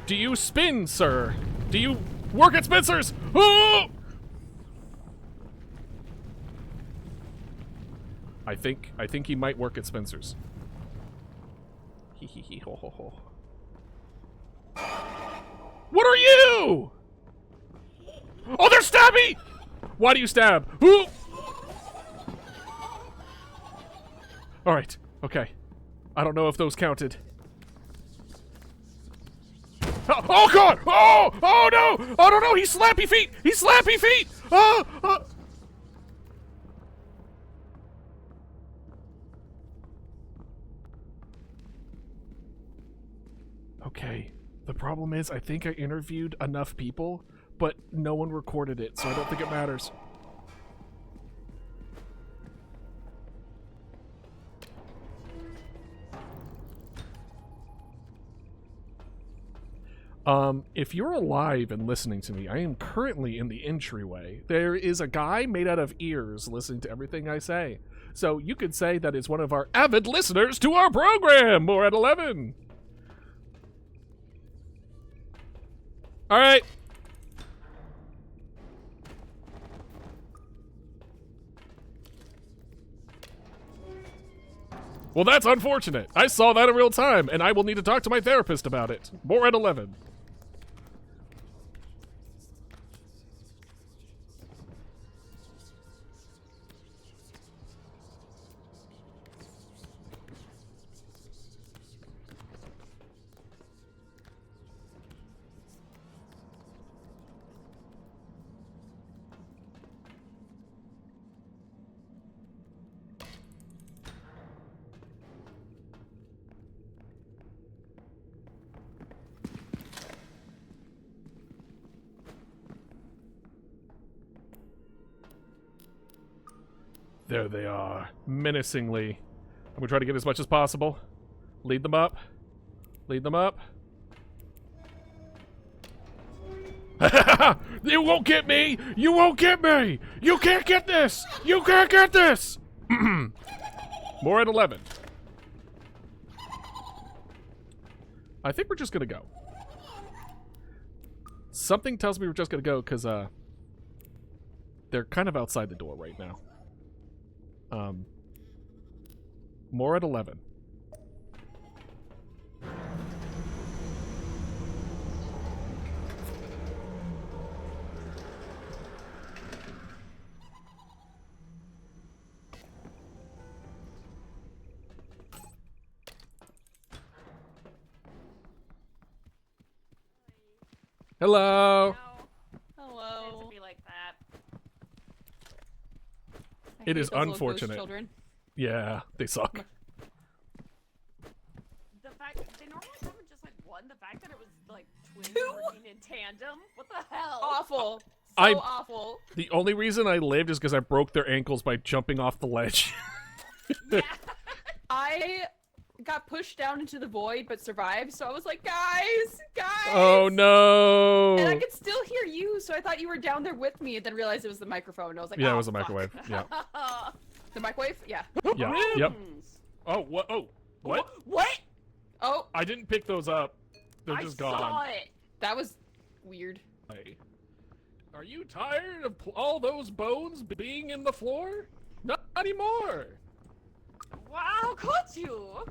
Do you spin, sir? Do you work at Spencer's? Oh! I think he might work at Spencer's. Hee hee hee ho ho ho. What are you? Oh, they're stabbing! Why do you stab? Ooh! All right. Okay. I don't know if those counted. Oh God! Oh no! Oh no! He's slappy feet! He's slappy feet! Okay. The problem is, I think I interviewed enough people, but no one recorded it, so I don't think it matters. If you're alive and listening to me, I am currently in the entryway. There is a guy made out of ears listening to everything I say. So you could say that is one of our avid listeners to our program. More at 11. All right. Well, that's unfortunate. I saw that in real time, and I will need to talk to my therapist about it. More at 11. There they are, menacingly. I'm gonna try to get as much as possible. Lead them up. Lead them up. You won't get me! You won't get me! You can't get this! You can't get this! More at 11. I think we're just gonna go. Something tells me we're just gonna go because they're kind of outside the door right now. More at 11. Hello.
Hello.
To be like that.
I
It
hate
is
those little ghost
unfortunate.
children.
Yeah, they suck.
The fact they normally come in just like one. The fact that it was like twins
Two?
working in tandem. What the hell?
Awful. So
I-
awful.
The only reason I lived is because I broke their ankles by jumping off the ledge.
Yeah.
I got pushed down into the void but survived, so I was like, guys!
Oh no!
And I could still hear you, so I thought you were down there with me, and then realized it was the microphone. And I was like,
Yeah,
oh,
it was a
fuck.
microwave. Yeah.
The microwave? Yeah.
Yeah. Yep.
Twins.
Oh, what? Oh, what?
What?
Oh,
I didn't pick those up. They're
I
just
saw
gone.
it.
that was weird.
Hey. Are you tired of all those bones being in the floor? Not anymore.
Wow, could you?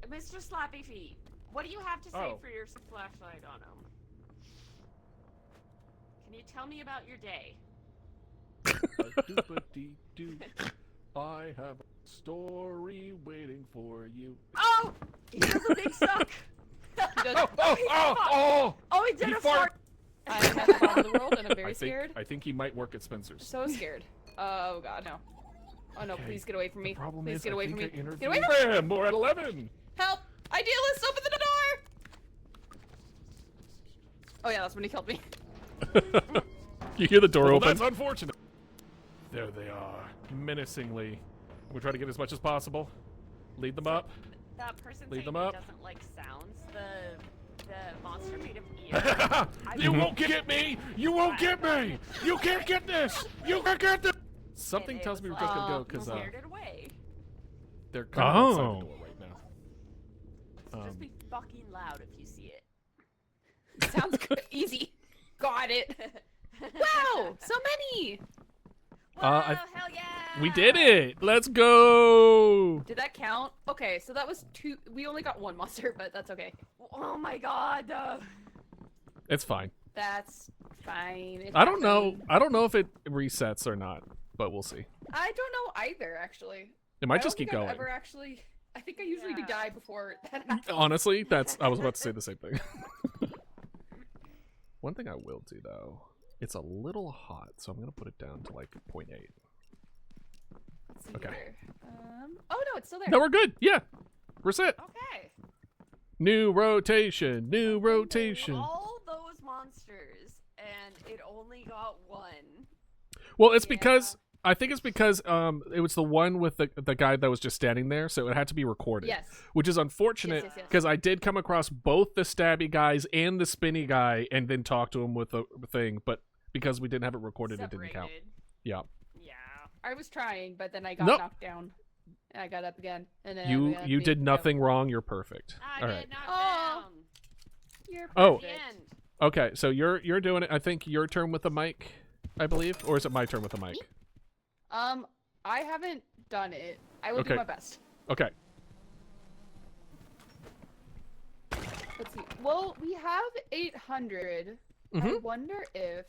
Mr. Slappy Feet, what do you have to say
Oh.
for your flashlight on him? Can you tell me about your day?
Doop-a-dee-doo. I have a story waiting for you.
Oh! He does a big suck!
Oh!
Oh, he did
He
a
farted.
fart!
I'm at the bottom of the world and I'm very
I
scared.
think he might work at Spencer's.
So scared. Oh god, no. Oh no,
Okay,
please get away from me.
The problem
Please
is,
get
I
away
think
from me.
I interviewed
Get away from me!
him. More at 11.
Help! Idealist, open the door! Oh yeah, that's when he killed me.
You hear the door
Well,
open.
that's unfortunate. There they are, menacingly. We'll try to get as much as possible. Lead them up.
That person
Lead
saying
them
he
up.
doesn't like sounds. The monster made of ears.
You won't get me! You won't get me! You can't get this! You can't get this! Something
And it
tells me
was
we're just gonna go
like,
because
scared it away.
they're kind of outside
Oh.
the door right now.
So just
Um,
be fucking loud if you see it.
Sounds good. Easy. Got it. Wow, so many!
Wow,
I-
hell yeah!
We did it! Let's go!
Did that count? Okay, so that was 2. We only got 1 monster, but that's okay.
Oh my god!
It's fine.
That's fine. It
I don't know.
happened.
I don't know if it resets or not, but we'll see.
I don't know either, actually.
It might
I
just
don't
keep
think I've
going.
Ever actually, I think I usually
Yeah.
die before that happens.
Honestly, I was about to say the same thing. One thing I will do though, it's a little hot, so I'm gonna put it down to like 0.8.
Let's see
Okay.
here. Oh no, it's still there.
No, we're good. Yeah, we're set.
Okay.
New rotation. New rotation.
All those monsters, and it only got 1.
Well, it's
Yeah.
because I think it's because it was the one with the guy that was just standing there, so it had to be recorded.
Yes.
Which is unfortunate
Yes, yes, yes.
because I did come across both the stabby guys and the spinny guy, and then talk to him with the thing, but because we didn't have it recorded, it didn't count.
Separated.
Yeah.
Yeah.
I was trying, but then I got
Nope.
knocked down, and I got up again, and then
You
we got
you
beat
did
up.
nothing wrong. You're perfect.
I
All
get
right.
knocked
Oh.
down.
You're
Oh.
The
perfect.
end.
Okay, so you're doing it. I think your turn with the mic, I believe, or is it my turn with the mic?
I haven't done it. I will do
Okay.
my best.
Okay.
Let's see. Well, we have 800. I
Mhm.
wonder if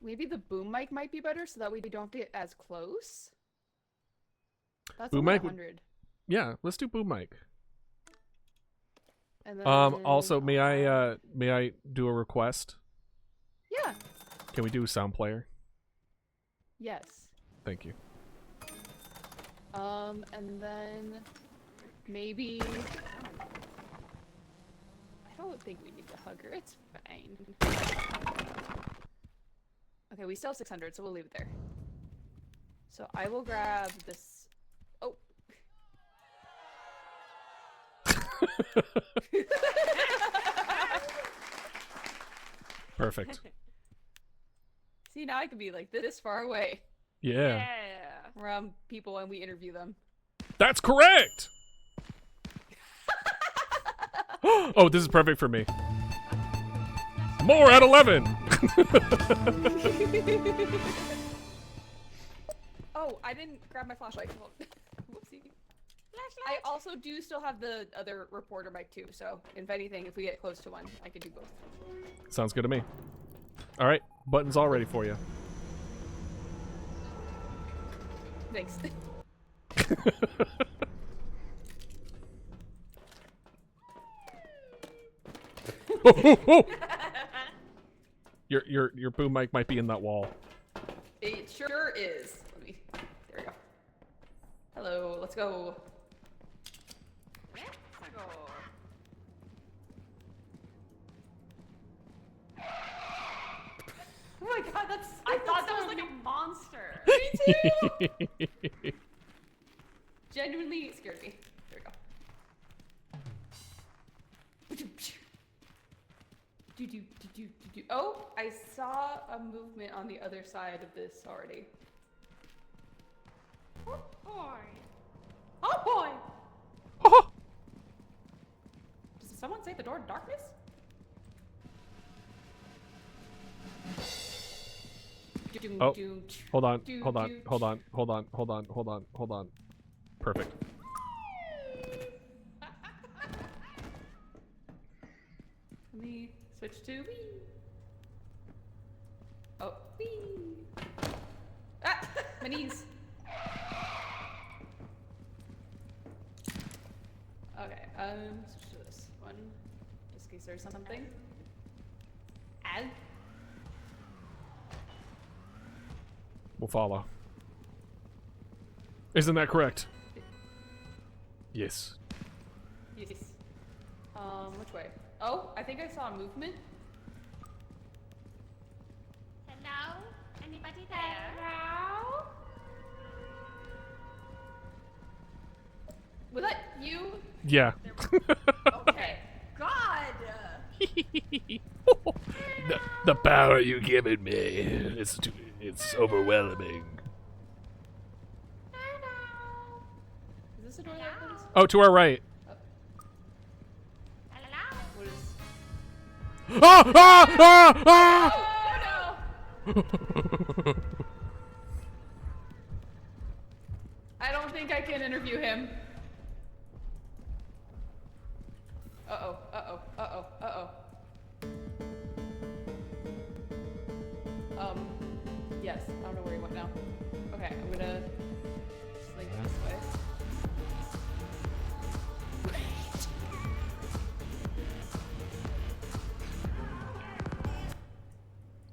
maybe the boom mic might be better, so that we don't get as close. That's
Boom
only
mic would-
100.
Yeah, let's do boom mic.
And then,
Also, may I do a request?
Yeah.
Can we do sound player?
Yes.
Thank you.
And then maybe I don't think we need to hug her. It's fine. Okay, we still have 600, so we'll leave it there. So I will grab this. Oh.
Perfect.
See, now I can be like this far away
Yeah.
Yeah.
from people when we interview them.
That's correct. Oh, this is perfect for me. More at 11.
Oh, I didn't grab my flashlight. Hold- Whoopsie. I also do still have the other reporter mic too, so if anything, if we get close to one, I could do both.
Sounds good to me. All right, buttons all ready for you.
Thanks.
Your boom mic might be in that wall.
It sure is. Let me. There we go. Hello. Let's go. Oh my god, that's.
I thought that was like a monster.
Me too. Genuinely scared me. There we go. Oh, I saw a movement on the other side of this already. Oh boy!
Oh,
Does someone say the door to darkness?
Oh, hold on. Perfect.
Let me switch to Wii. Oh, Wii. Ah, my knees. Okay, switch to this one, just in case there's something. Ow.
We'll follow. Isn't that correct? Yes.
Yes. Which way? Oh, I think I saw a movement.
Hello? Anybody there?
Hello? Was that you?
Yeah.
Okay. God!
the power you given me, it's overwhelming.
Is this a door that opens?
Oh, to our right.
Hello?
What is...
Ah! Ah! Ah!
Oh no! I don't think I can interview him. Uh-oh, uh-oh, uh-oh, uh-oh. Yes, I don't know where he went now. Okay, I'm gonna slink this way.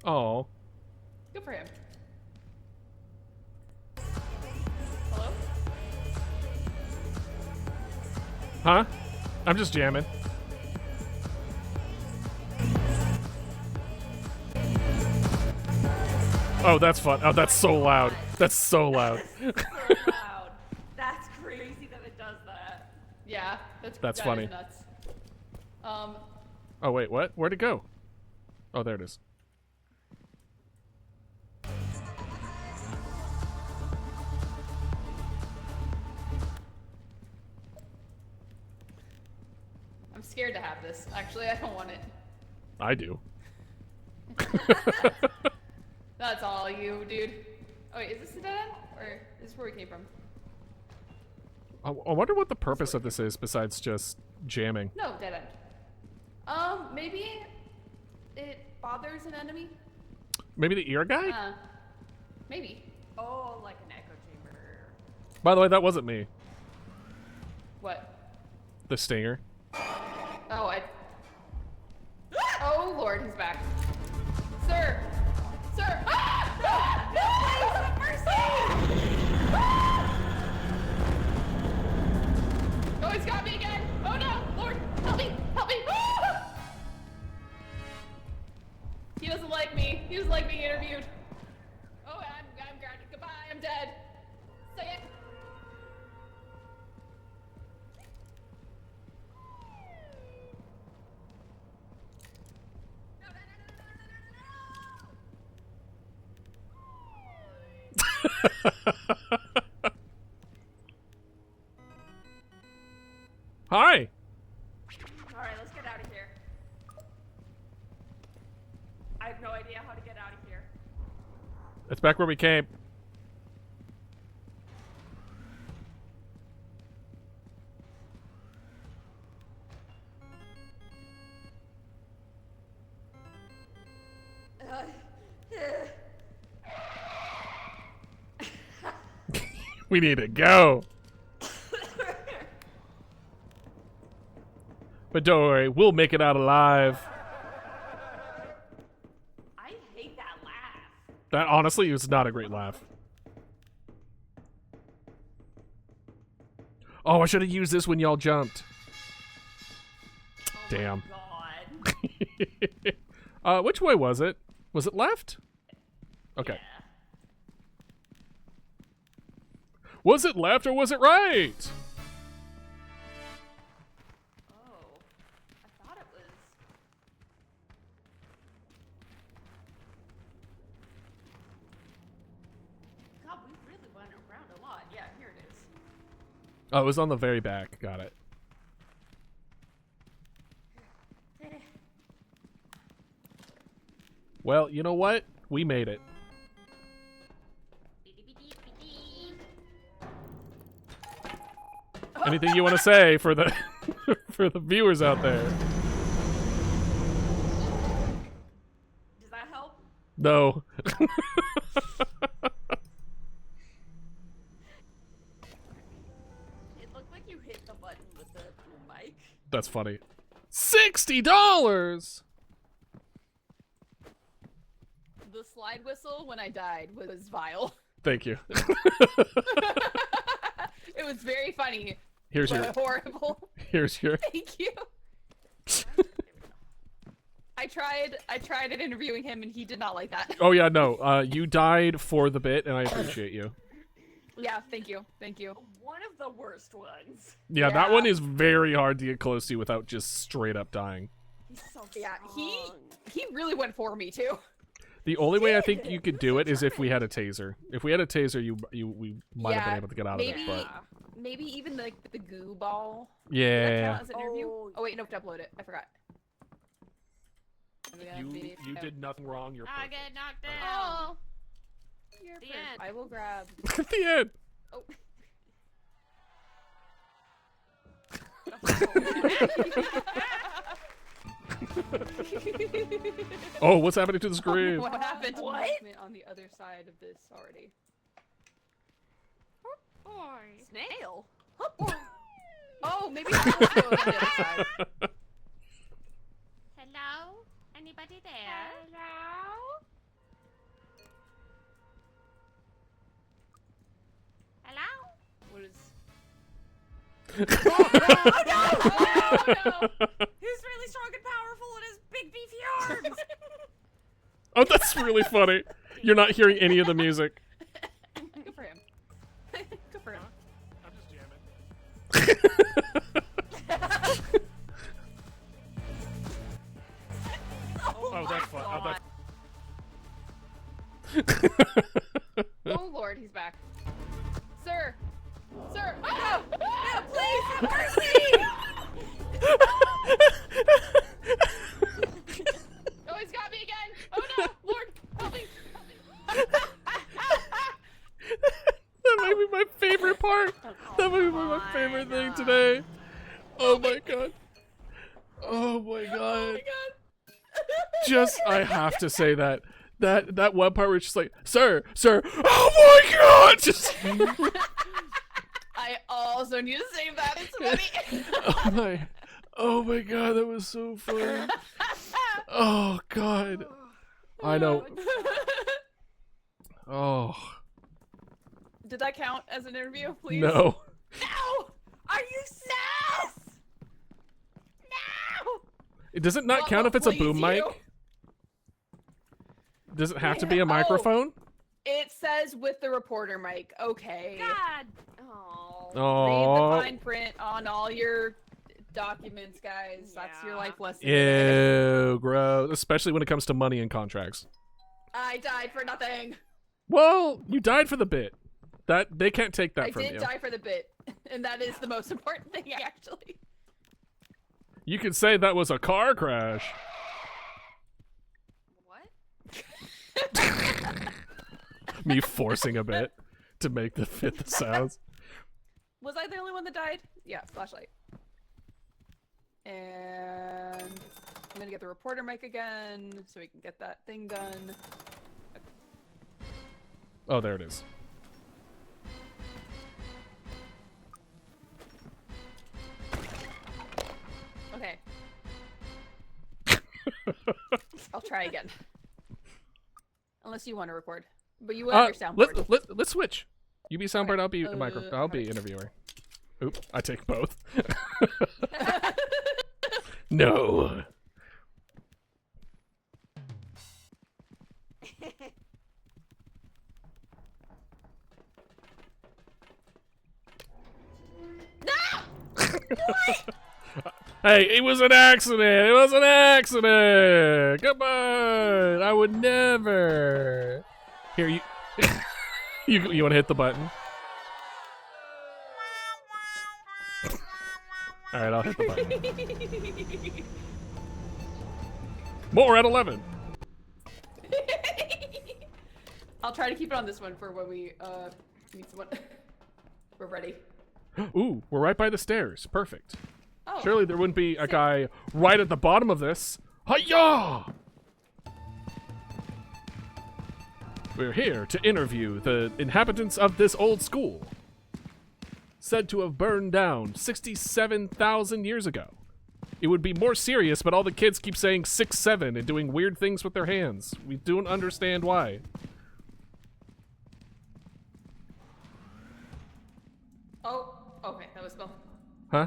Oh.
Good for him. Hello?
Huh? I'm just jamming. Oh, that's fun. Oh, that's so loud. That's so loud.
So loud. That's crazy that it does that.
Yeah,
That's
that is
funny.
nuts.
Oh, wait, what? Where'd it go? Oh, there it is.
I'm scared to have this. Actually, I don't want it.
I do.
That's all you, dude. Oh wait, is this the dead end? Or is this where we came from?
I wonder what the purpose of this is besides just jamming.
No, dead end. Maybe it bothers an enemy?
Maybe the ear guy?
Maybe.
Oh, like an echo chamber.
By the way, that wasn't me.
What?
The stinger.
Oh, Oh lord, he's back. Sir! Sir! Ah! Ah! No! Have mercy! Ah! Oh, he's got me again! Oh no! Lord, help me! Help me! Ah! He doesn't like me. He doesn't like being interviewed. Oh, I'm grounded. Goodbye, I'm dead. Say it.
Hi!
Alright, let's get out of here. I have no idea how to get out of here.
It's back where we came. We need to go. But don't worry, we'll make it out alive.
I hate that laugh.
That honestly was not a great laugh. Oh, I should have used this when y'all jumped.
Oh
Damn.
My God.
Which way was it? Was it left? Okay.
Yeah.
Was it left or was it right?
Oh, I thought it was. God, we really went around a lot. Yeah, here it is.
Oh, it was on the very back. Got it. Well, you know what? We made it. Anything you want to say for the for the viewers out there?
Does that help?
No.
It looked like you hit the button with the mic.
That's funny. $60.
The slide whistle when I died was vile.
Thank you.
It was very funny.
Here's
but
your.
horrible.
Here's your.
Thank you. I tried at interviewing him and he did not like that.
Oh yeah, no. You died for the bit, and I appreciate you.
Yeah, thank you. Thank you.
One of the worst ones.
Yeah, that
Yeah.
one is very hard to get close to without just straight up dying.
He's so
Yeah,
strong.
he really went for me too.
The only way I think you could do it is if we had a taser. If we had a taser, we might have been
Yeah,
able to get out
maybe-
of it. But
Maybe even the goo ball. Did that
yeah,
count as an interview?
Oh.
Oh wait, no, to upload it. I forgot.
you did nothing wrong. You're
I
perfect.
get knocked down.
Oh, you're
The
perfect.
end.
I will grab.
At the end.
Oh.
Oh, what's happening to the screen?
What happened?
What?
Movement on the other side of this already.
Boy.
Snail.
Oh, maybe I'll go on the other side.
Hello? Anybody there? Hello? Hello?
What is?
Oh no! He's really strong and powerful in his big beefy arms.
Oh, that's really funny. You're not hearing any of the music.
Good for him. Good for him.
I'm just jamming. Oh, that's fun. Oh, that's
Oh Lord, he's back. Sir! Sir! Oh, no! No, please! Have mercy! Oh, he's got me again! Oh no! Lord, help me!
That might be my favorite part. That might be my favorite thing today. Oh my god. Oh my
Oh
god.
my god!
Just I have to say that. That one part where it's just like, sir, oh my god! Just
I also need to save that. It's funny.
oh my god, that was so funny. Oh god. I know. Oh
Did that count as an interview, please?
no.
No! Are you serious? No!
It does it not
What
count
will
if it's a
please
boom mic?
you?
Does it have to be a
Oh.
microphone?
It says with the reporter mic. Okay.
God.
Oh.
Read the
Oh.
fine print on all your documents, guys. That's your
Yeah.
life lesson. today.
Ew, gross. Especially when it comes to money and contracts.
I died for nothing.
Well, you died for the bit. That they can't take that
I
from
did
you.
die for the bit, and that is the most important thing, actually.
You could say that was a car crash.
What?
Me forcing a bit to make the fit the sounds.
Was I the only one that died? Yeah, flashlight. And I'm gonna get the reporter mic again so we can get that thing done.
Oh, there it is.
Okay. I'll try again. Unless you want to record. But you have your soundboard.
Let's switch. You be soundboard,
Okay.
I'll be micro. I'll be
alright.
interviewer. Oop, I take both. No. Hey, it was an accident. It was an accident. Come on. I would never. Here, you. You want to hit the button? All right, I'll hit the button.
More at 11.
I'll try to keep it on this one for when we meet someone. We're ready.
Ooh, we're right by the stairs. Perfect.
Oh.
Surely there wouldn't be a guy right at the bottom of this. Hi-ya! We're here to interview the inhabitants of this old school. Said to have burned down 67,000 years ago. It would be more serious, but all the kids keep saying 6-7 and doing weird things with their hands. We don't understand why.
Oh, okay, that was cool.
Huh?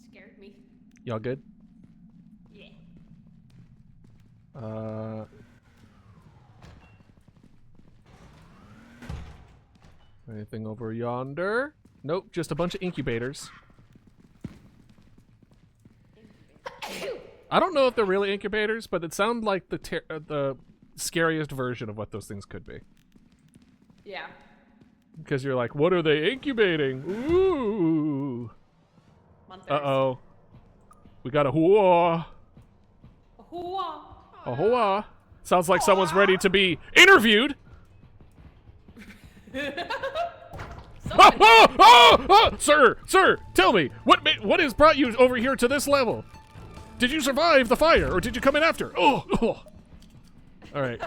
Scared me.
Y'all good?
Yeah.
Anything over yonder? Nope, just a bunch of incubators. I don't know if they're really incubators, but it sounded like the scariest version of what those things could be.
Yeah.
Because you're like, what are they incubating? Ooh.
Monsters.
Uh-oh. We got a hoo-ah.
Hoo-ah.
A hoo-ah. Sounds like someone's ready to be interviewed. Sir, tell me, what has brought you over here to this level? Did you survive the fire, or did you come in after? Oh. All right.
It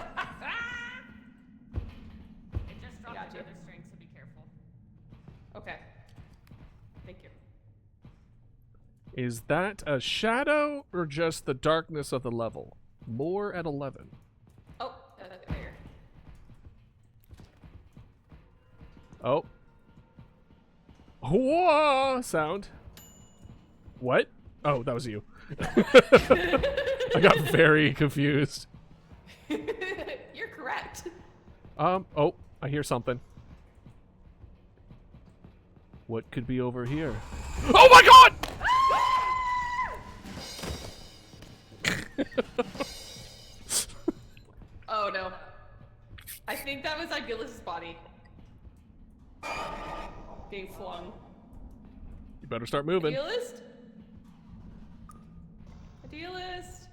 just dropped
Gotcha.
another string, so be careful.
Okay. Thank you.
Is that a shadow, or just the darkness of the level? More at 11.
Oh, there.
Oh. Whoa! Sound. What? Oh, that was you. I got very confused.
You're correct.
Oh, I hear something. What could be over here? Oh my god!
Oh no. I think that was Aguilas's body. Being flung.
You better start moving.
Idealist? Idealist?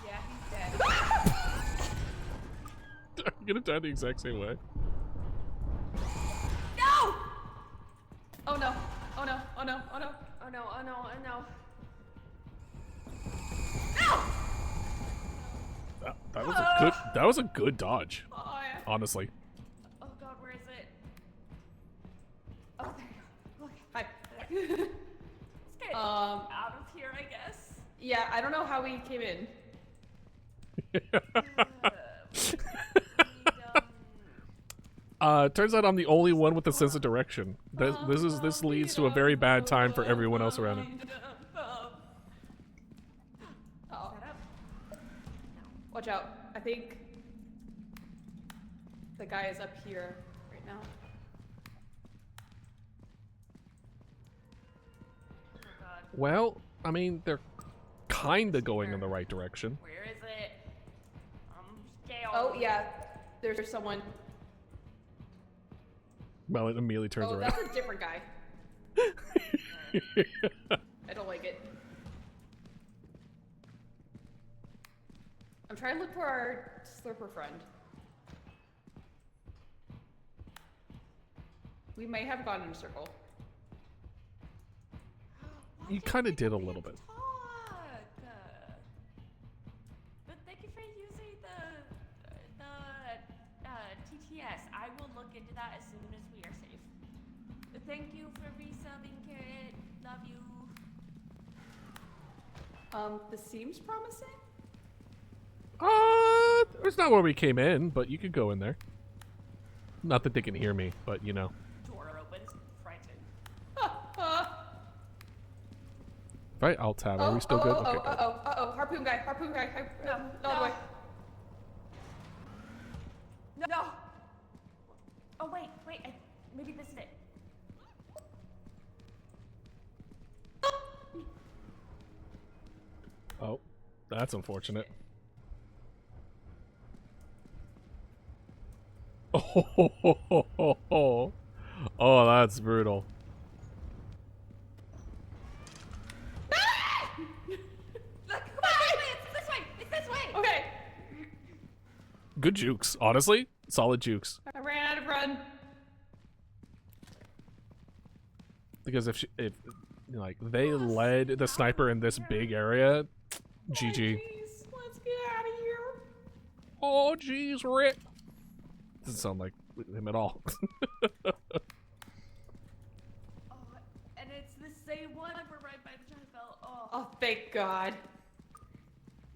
Yeah, he's dead.
I'm gonna die the exact same way.
No! Oh no. Oh no. Oh no. Oh no.
Oh no, oh no, oh no.
That was a good dodge,
Oh, yeah.
honestly.
Oh god, where is it? Oh, there you go. Okay.
Hi.
Let's get
Um,
out of here, I guess.
Yeah, I don't know how we came in.
Turns out I'm the only one with a sense of direction. This leads to a very bad time for everyone else around it.
Uh-oh. Watch out. I think the guy is up here right now.
Oh god.
Well, I mean, they're kinda going in the right direction.
Where is it? I'm scared.
Oh, yeah. There's someone.
Well, it immediately turns
Oh,
around.
that's a different guy. I don't like it. I'm trying to look for our slurper friend. We may have gone in a circle.
Why
You
didn't
kinda
they
did a
let me
little bit.
talk? But thank you for using the TTS. I will look into that as soon as we are safe. Thank you for reselling, Carrot. Love you.
This seems promising.
It's not where we came in, but you could go in there. Not that they can hear me, but you know.
Door opens. Frightened.
Right, Alt tab. Are we still good? Okay, good.
Harpoon guy.
No. No. Oh wait. Maybe this is it.
Oh, that's unfortunate. Oh, that's brutal.
Look, come on, it's this way! It's this way!
Okay.
Good jukes, honestly. Solid jukes.
I ran out of run.
Because if like they led the sniper in this big area, GG.
Jeez, let's get out of here.
Oh jeez, Rick. Doesn't sound like him at all.
Oh, and it's the same one. We're right by the Trifel.
Oh, thank God.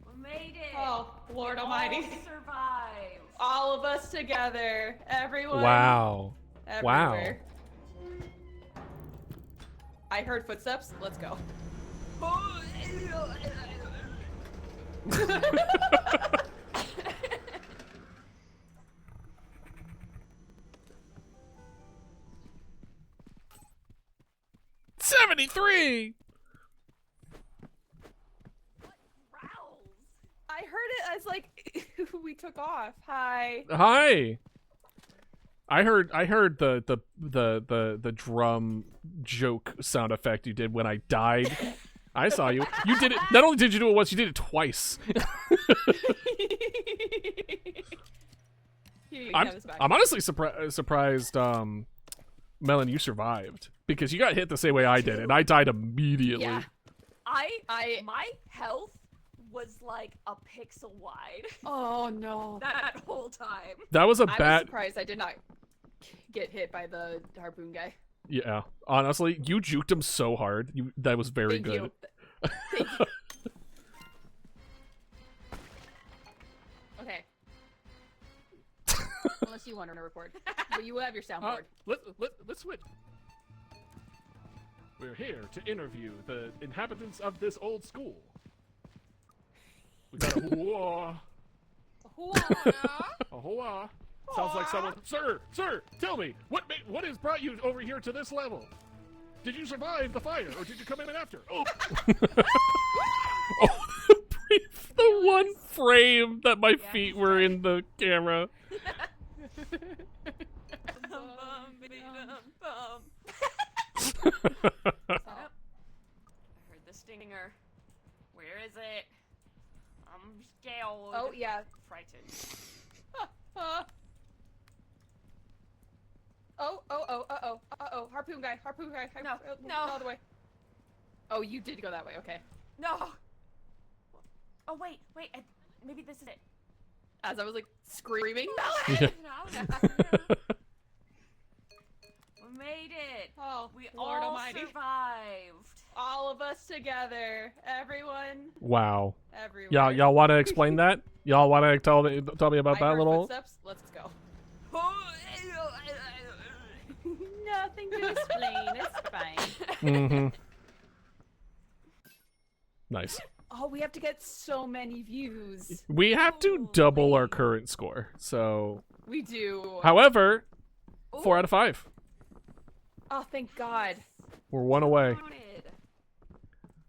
We made it.
Oh, Lord Almighty.
All survived.
All of us together. Everyone.
Wow.
Everywhere. I heard footsteps. Let's go.
'73.
Growls.
I heard it as like we took off. Hi.
Hi. I heard the drum joke sound effect you did when I died. I saw you. You did it. Not only did you do it once, you did it twice. I'm honestly surprised. Melon, you survived because you got hit the same way I did, and I died immediately.
Yeah.
My health was like a pixel wide
Oh no.
that whole time.
That was a
I was
bad.
surprised I did not get hit by the harpoon guy.
Yeah, honestly, you juked him so hard. That was very
Thank
good.
you. Thank you. Okay. Unless you want to record, but you have your soundboard.
Let's switch. We're here to interview the inhabitants of this old school. We got a hoo-ah. A hoo-ah. Sounds like someone. Sir, tell me what has brought you over here to this level? Did you survive the fire, or did you come in after? Oh,
Oh, the one frame that my feet were in the camera.
I heard the stinger. Where is it? I'm scared.
Oh yeah.
Frightened.
Oh. Harpoon guy.
No, no.
Other way. Oh, you did go that way. Okay.
No. Oh wait. Maybe this is it.
As I was like screaming.
We made it.
Oh,
We
Lord
all
Almighty.
survived.
All of us together. Everyone.
Wow.
Everywhere.
Y'all want to explain that? Y'all want to tell me about
I
that
heard
little?
footsteps. Let's go. Nothing to explain. It's fine.
Mm-hmm. Nice.
Oh, we have to get so many views.
We have to double our current score. So,
We do.
however, 4 out of 5.
Oh, thank God.
We're 1 away.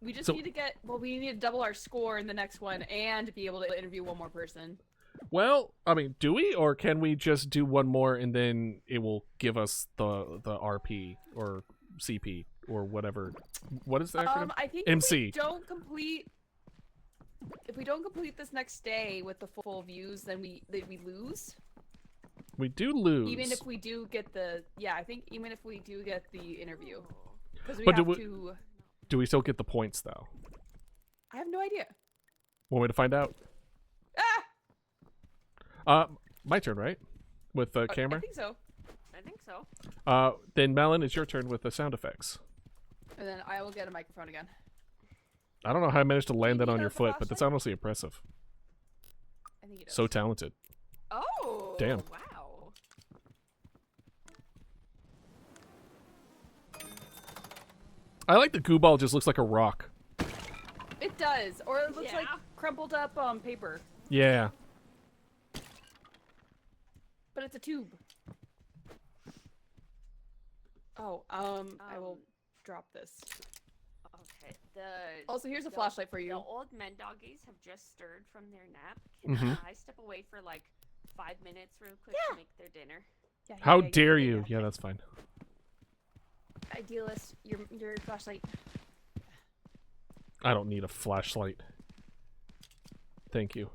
We just
So-
need to get. Well, we need to double our score in the next one and be able to interview one more person.
Well, I mean, do we, or can we just do one more and then it will give us the RP or CP or whatever? What is the acronym?
I think
MC.
if we don't complete this next day with the full views, then we lose.
We do lose.
Even if we do get the I think even if we do get the interview, because we
But
have to.
do we still get the points though?
I have no idea.
Want me to find out? My turn, right? With the camera.
I think so.
I think so.
Then Melon, it's your turn with the sound effects.
And then I will get a microphone again.
I don't know how I managed to land that
you
on
know
your
the
foot, but that's
flashlight?
honestly impressive.
I think it is.
So talented.
Oh.
Damn.
Wow.
I like the goo ball. Just looks like a rock.
It does, or it looks like
Yeah.
crumpled up paper,
Yeah.
but it's a tube. Oh, I will drop this.
Okay.
Also, here's a
the-
flashlight for
The
you.
old men doggies have just stirred from their nap. Can
Mhm.
I step away for like 5 minutes real quick to make their dinner?
Yeah,
How
yeah,
dare
yeah,
you?
yeah.
Yeah, that's fine.
Idealist, your flashlight.
I don't need a flashlight. Thank you.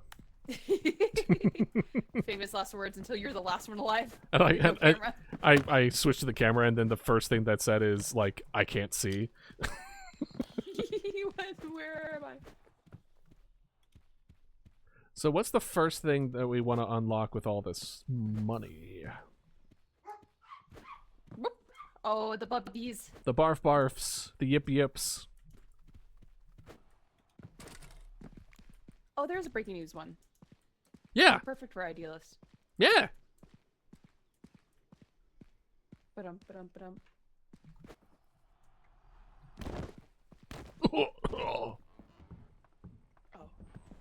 Famous last words until you're the last one alive.
And
No camera.
I switched to the camera, and then the first thing that said is, like, I can't see.
Where am I?
So what's the first thing that we want to unlock with all this money?
Oh, the bubbies.
The barf barfs, the yip yips.
Oh, there's a breaking news one.
Yeah,
Perfect for idealists.
yeah.
Ba-dum. Oh,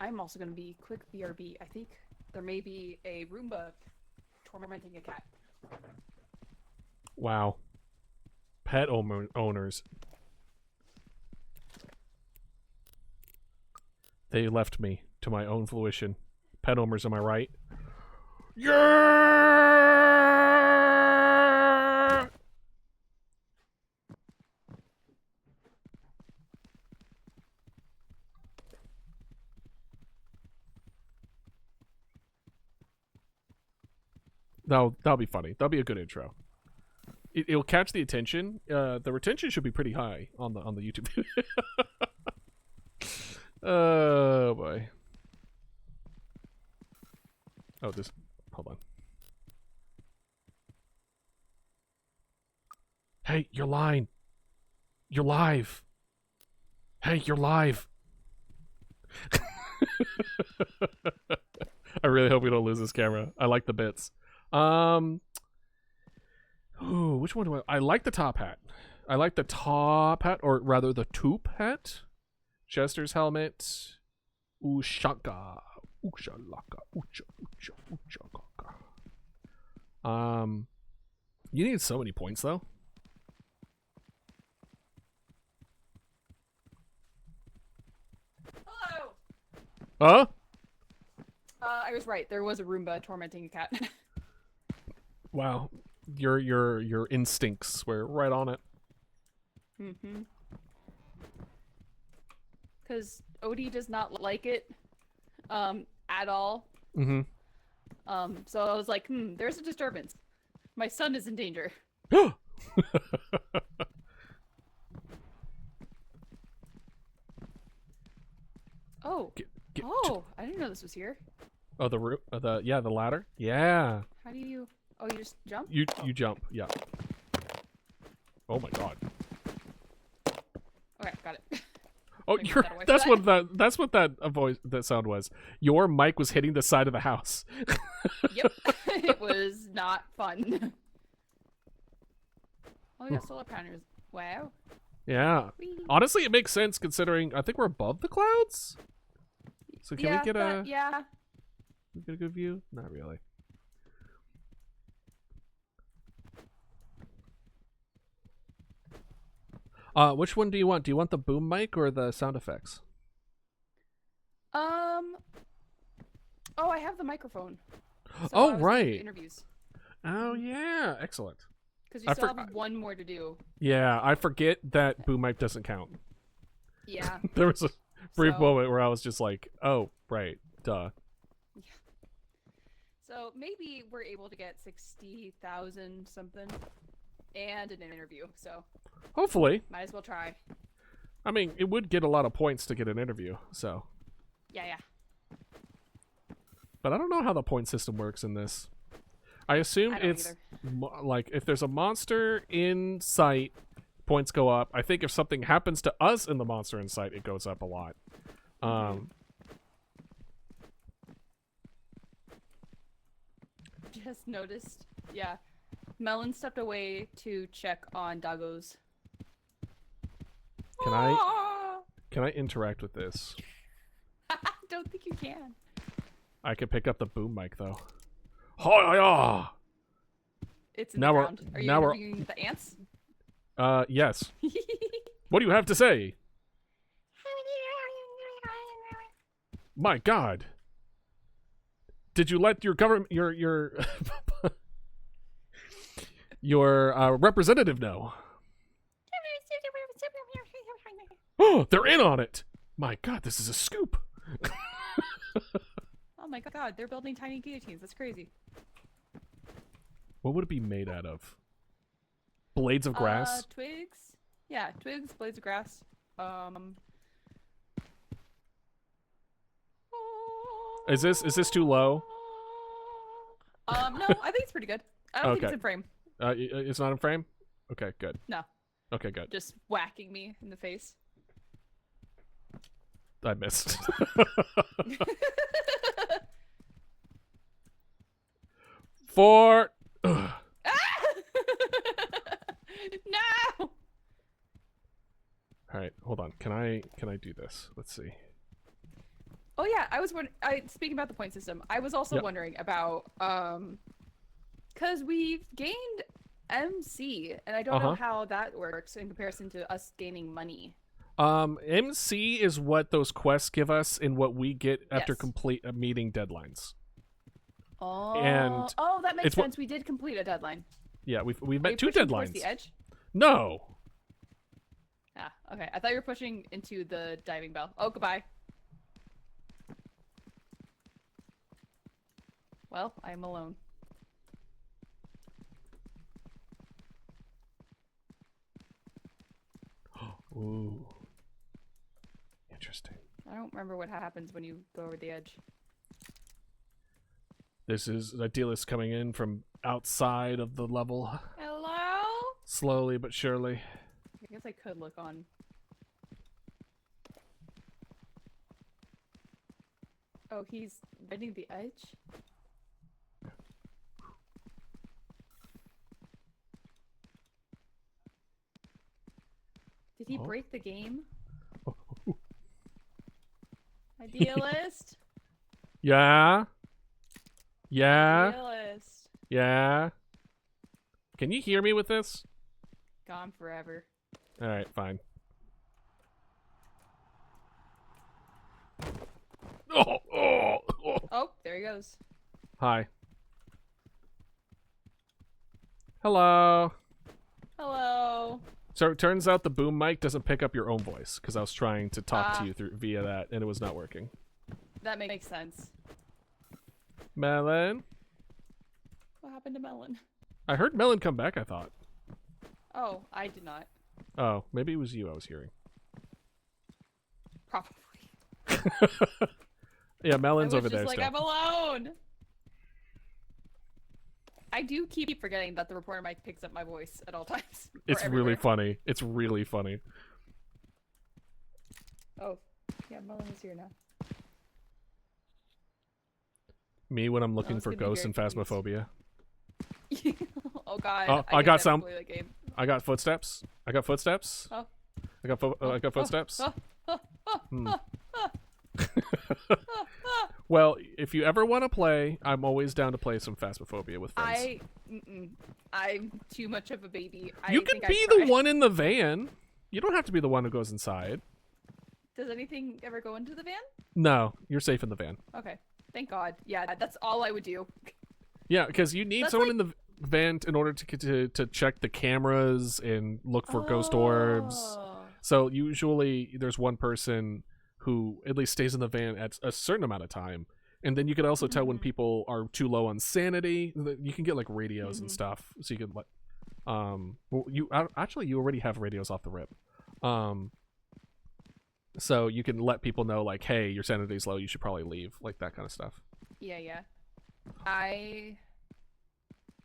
I'm also going to be quick BRB. I think there may be a Roomba tormenting a cat.
Wow. Pet owners. They left me to my own fruition. Pet owners, am I right? Yeah! That'll be funny. That'll be a good intro. It'll catch the attention. The retention should be pretty high on the YouTube. Oh boy. Oh, this. Hold on. Hey, you're lying. You're live. Hey, you're live. I really hope we don't lose this camera. I like the bits. Ooh, which one do I like the top hat. I like the top hat, or rather the toop hat. Chester's helmet. Ushaka. Ushalaka. Ucha. You need so many points though.
Hello!
Huh?
I was right. There was a Roomba tormenting a cat.
Wow. Your instincts were right on it.
Mm-hmm. Because Odie does not like it, at all.
Mm-hmm.
So I was like, there's a disturbance. My son is in danger. Oh. I didn't know this was here.
Oh, the ladder. Yeah.
How do you? Oh, you just jump.
You jump. Yeah. Oh my god.
Okay, got it.
Oh,
Maybe
you're.
that away
That's
from
what that voice that sound was. Your mic was hitting the side of the house.
Yep. It was not fun. Oh, we got solar panels. Wow.
Yeah.
Whee.
Honestly, it makes sense considering I think we're above the clouds. So can we get a good view? Not really. Which one do you want? Do you want the boom mic or the sound effects?
Oh, I have the microphone. So
Oh,
I was gonna do
right.
Interviews.
Oh yeah, excellent.
Because you still have one more to do.
Yeah, I forget that boom mic doesn't count.
Yeah.
There was a brief moment where I was just like, "Oh, right, duh."
Yeah. So maybe we're able to get 60,000 something, and an interview. So
Hopefully,
might as well try.
I mean, it would get a lot of points to get an interview. So,
Yeah.
but I don't know how the point system works in this. I assume
I don't
it's like if there's a monster in sight, points go up. I think if something happens to us in the monster in sight, it goes up a lot.
Just noticed. Yeah. Melon stepped away to check on doggos.
Can I interact with this?
Don't think you can.
I can pick up the boom mic though. Hi-ya!
It's in
Now
the
we're-
ground. Are you
now we're-
interviewing the ants?
Yes. What do you have to say? My God. Did you let your government, your representative know? Oh, they're in on it. My God, this is a scoop.
Oh my god, they're building tiny guillotines. That's crazy.
What would it be made out of? Blades of grass?
Twigs. Yeah, twigs, blades of grass.
Is this too low?
No, I think it's pretty good. I don't think it's in frame.
It's not in frame? Okay, good.
No.
Okay, good.
Just whacking me in the face.
I missed. Ugh.
No!
All right, hold on. Can I do this? Let's see.
Oh yeah, I was wondering. Speaking about the point system, I was also wondering about because we've gained MC, and I don't know how that works in comparison to us gaining money.
MC is what those quests give us and what we get after meeting deadlines.
Oh,
and
that makes sense. We did complete a deadline.
Yeah, we've met 2
pushing
deadlines.
Towards the edge?
No.
Ah, okay. I thought you were pushing into the diving bell. Oh, goodbye. Well, I'm alone.
Ooh. Interesting.
I don't remember what happens when you go over the edge.
This is a deal is coming in from outside of the level.
Hello?
Slowly but surely.
I guess I could look on. Oh, he's bending the edge? Did he break the game? Idealist?
Yeah? Yeah?
Idealist.
Yeah? Can you hear me with this?
Gone forever.
Alright, fine.
Oh, there he goes.
Hi. Hello.
Hello.
So it turns out the boom mic doesn't pick up your own voice, because I was trying to talk to you via that, and it was not working.
That makes sense.
Melon?
What happened to Melon?
I heard Melon come back, I thought.
Oh, I did not.
Oh, maybe it was you I was hearing.
Probably.
Yeah, Melon's
I was
over there
just like,
still.
I'm alone! I do keep forgetting that the reporter mic picks up my voice at all times.
It's really funny. It's really funny.
Oh, yeah, Melon is here now.
Me when I'm looking
it's
for
gonna be
ghosts
very
and phasmophobia.
Oh god.
Oh, I got some.
Play that game.
I got footsteps. I got footsteps.
Oh.
I got footsteps. Well, if you ever want to play, I'm always down to play some phasmophobia with friends.
I'm too much of a baby.
You can be the one in the van. You don't have to be the one who goes inside.
Does anything ever go into the van?
No, you're safe in the van.
Okay. Thank God. Yeah, that's all I would do.
Yeah, because you need someone in the van in order to check the cameras and look for ghost orbs. So usually there's one person who at least stays in the van at a certain amount of time. And then you can also tell when people are too low on sanity. You can get like radios and stuff. So you can let well, you already have radios off the rip. So you can let people know like, hey, your sanity's low, you should probably leave, like that kind of stuff.
Yeah. I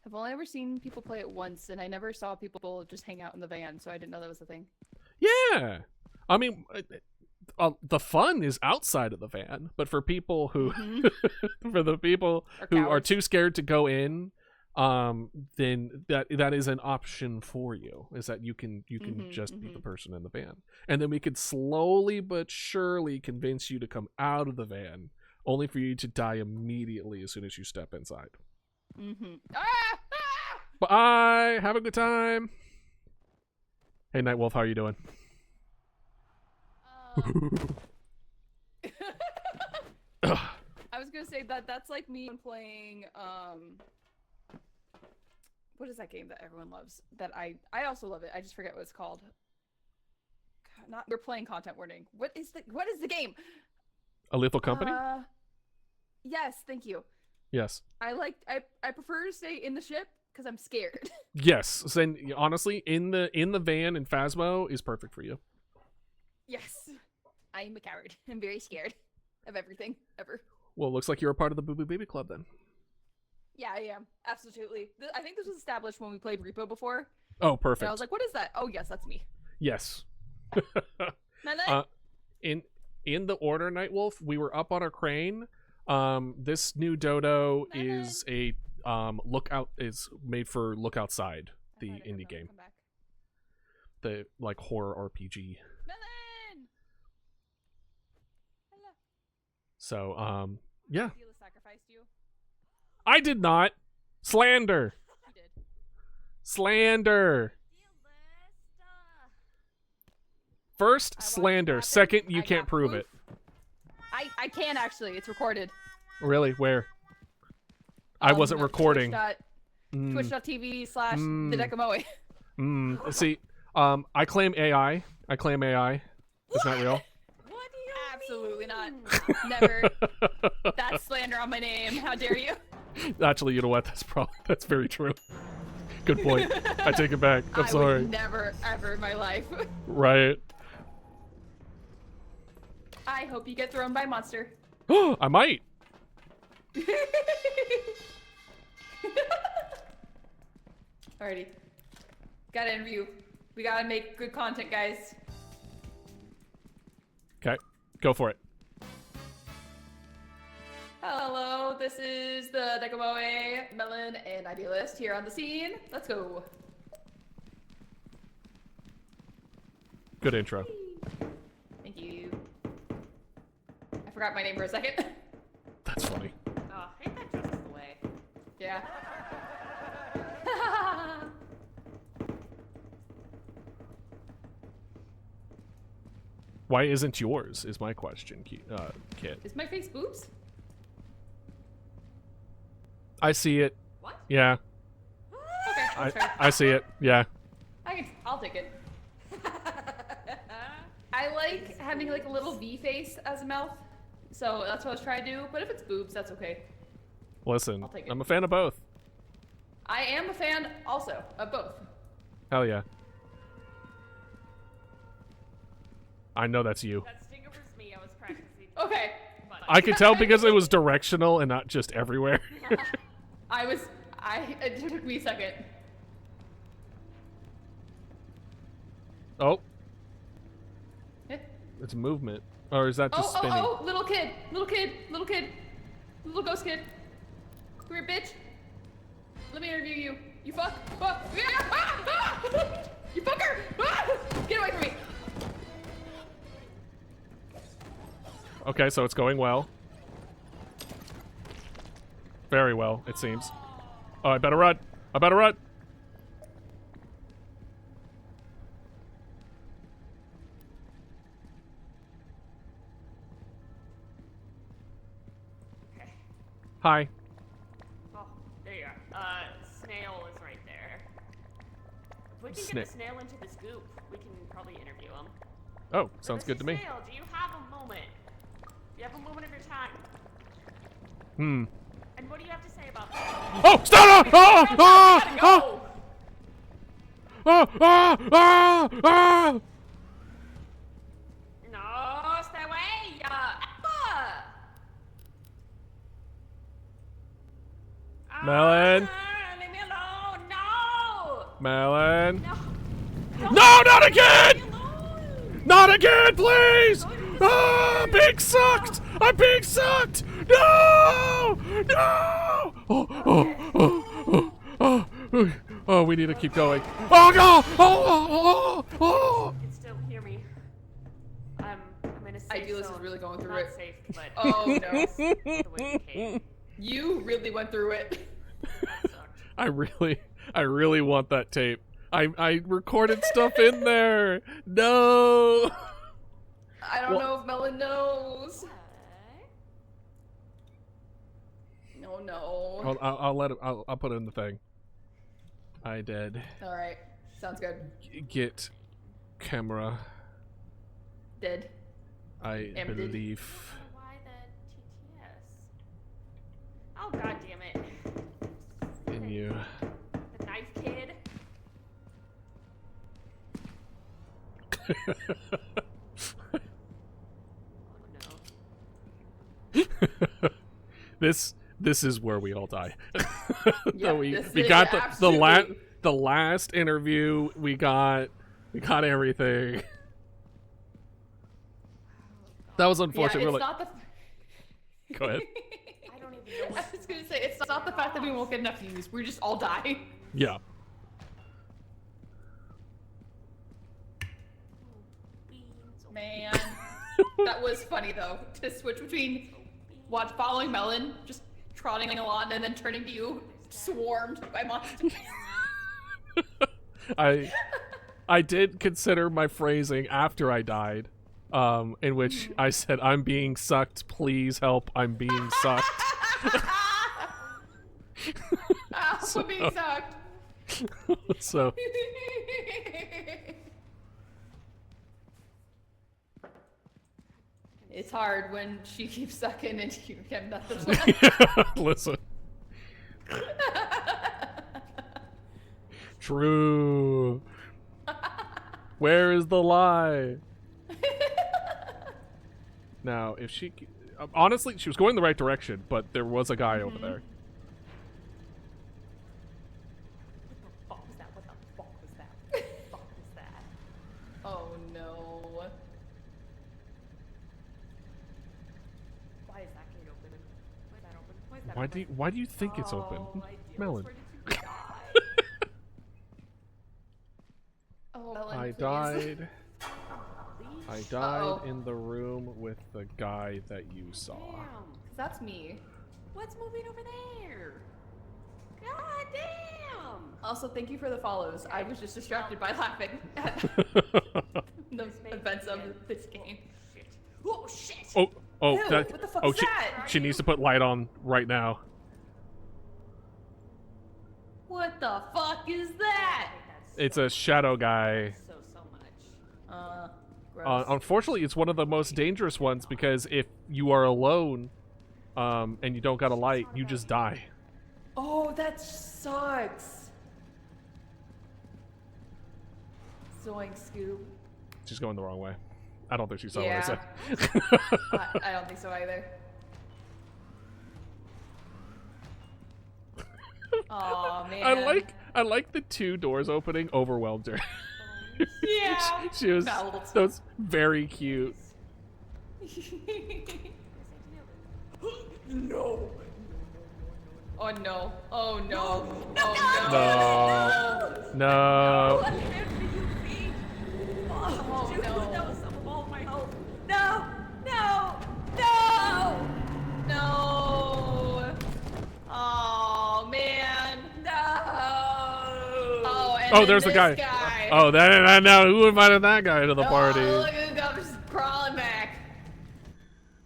have only ever seen people play it once, and I never saw people just hang out in the van, so I didn't know that was a thing.
Yeah, I mean, the fun is outside of the van, but for people who, for the people who are too scared to go in, then that is an option for you. Is that you can just be the person in the van, and then we could slowly but surely convince you to come out of the van, only for you to die immediately as soon as you step inside. Bye. Have a good time. Hey, Nightwolf, how are you doing?
I was gonna say that's like me playing what is that game that everyone loves that I also love it, I just forget what it's called. not we're playing content warning. What is the game?
A Lethal Company?
Yes, thank you.
Yes.
I prefer to stay in the ship because I'm scared.
Yes. Then honestly, in the van in Phasmo is perfect for you.
Yes. I am a coward. I'm very scared of everything ever.
Well, it looks like you're a part of the Boo Boo Baby Club then.
Yeah, I am. Absolutely. I think this was established when we played Repo before.
Oh, perfect.
And I was like, what is that? Oh, yes, that's me.
Yes.
Melon?
In the order, Nightwolf, we were up on our crane. This new dodo is a is made for Look Outside, the indie game.
Come back.
The like horror RPG.
Melon! Hello.
So, yeah.
Feel sacrificed you.
I did not. Slander.
You did.
Slander. First, slander. Second, you can't prove it.
I can actually. It's recorded.
Really? Where? I wasn't recording.
Twitch.tv / the Decamoe.
See, I claim AI. I claim AI. It's not real.
What do you
Absolutely not.
mean?
Never. That's slander on my name. How dare you?
Actually, you know what? That's very true. Good point. I take it back. I'm
I
sorry.
would never, ever in my life.
Right.
I hope you get thrown by a monster.
I might.
Alrighty. Gotta interview. We gotta make good content, guys.
Okay. Go for it.
Hello, this is the Decamoe, Melon, and Idealist here on the scene. Let's go.
Good intro.
Thank you. I forgot my name for a second.
That's funny.
Oh, ain't that just the way?
Yeah.
Why isn't yours? Is my question, Kit.
Is my face boobs?
I see it.
What?
Yeah.
Okay, that's fair.
I see it. Yeah.
I'll take it. I like having like a little V face as a mouth, so that's what I was trying to do. But if it's boobs, that's okay.
Listen,
I'll take it.
I'm a fan of both.
I am a fan also of both.
Hell yeah. I know that's you.
That stinger was me. I was practicing.
Okay.
But
I could tell because it was directional and not just everywhere.
It took me a second.
Oh,
Eh?
it's movement. Or is that just spinning?
Oh, little kid, little ghost kid. Come here, bitch. Let me interview you. You fuck. Oh. You fucker. Get away from me.
Okay, so it's going well. Very well, it seems. Oh, I better run. I better run.
Okay.
Hi.
Oh, there you are. Snail is right there. If we can get the snail into this goop, we can probably interview him.
Oh, sounds
Mr.
good to me.
Snail, do you have a moment? Do you have a moment of your time?
Hmm.
And what do you have to say about this?
Oh, stop! Ah! Ah!
Gotta
Ah!
go.
Ah! Ah! Ah! Ah!
No, stay away! Appa!
Melon.
Leave me alone! No!
Melon.
No!
No, not
Leave
again!
me alone!
Not again, please! Ah! Being sucked! I'm being sucked! No! No! Oh, we need to keep going. Oh, no! Oh!
You can still hear me. I'm in a safe
Idealist
zone.
is really going through
Not
it.
safe, but
Oh no.
the way you came.
You really went through it.
That sucked.
I really want that tape. I recorded stuff in there. No.
I don't know if Melon knows. No, no.
I'll let it. I'll put it in the thing. I did
All right. Sounds good.
get camera.
Dead.
I
Am did.
believe.
Why the TTS? Oh god damn it!
In you.
The knife kid. Oh no.
This is where we all die.
Yeah,
we
this
got
is
the last interview. We got everything. That was unfortunate.
Yeah, it's
really.
not the.
Go ahead.
I don't even know.
I was gonna say it's not the fact that we won't get enough views. We just all die.
Yeah.
Man, that was funny though. To switch between following Melon, just trotting along, and then turning to you, swarmed by monsters.
I did consider my phrasing after I died, in which I said, "I'm being sucked. Please help. I'm being sucked."
I'm being sucked.
So.
It's hard when she keeps sucking and you get nothing left.
Listen. True. Where is the lie? Now, if she... honestly, she was going the right direction, but there was a guy over there.
What the fuck was that? What the fuck was that? What the fuck was that?
Oh no.
Why is that gate open? Why is that open? Why is that
Why
open?
why do you think it's open?
Oh, my dear,
Melon.
where did you die?
Oh, Melon,
I
please.
died. I died
Uh-oh.
in the room with the guy that you saw.
Damn.
That's me.
What's moving over there? God damn!
Also, thank you for the follows. I was just distracted by laughing at the events of this game.
Shit. Oh shit!
Oh,
Ew,
that,
what the fuck
oh,
is that?
she needs to put light on right now.
What the fuck is that?
It's a shadow guy.
So much.
Gross.
Unfortunately, it's one of the most dangerous ones because if you are alone, and you don't got a light, you just die.
Oh, that sucks. Zoink, Scoob.
She's going the wrong way. I don't think she saw
Yeah.
what I said.
I don't think so either. Aw, man.
I like the two doors opening overwhelmed her.
Yeah.
she was
Felt.
that was very cute.
No.
Oh no. Oh no.
No. No.
What happened to you, Pete? Oh, dude,
no.
that was some of all my health. No! No! No!
No. Oh man.
No!
Oh, and
Oh,
then
there's the
this
guy. Oh, that now who invited that guy to the party?
Oh, look at him just crawling back.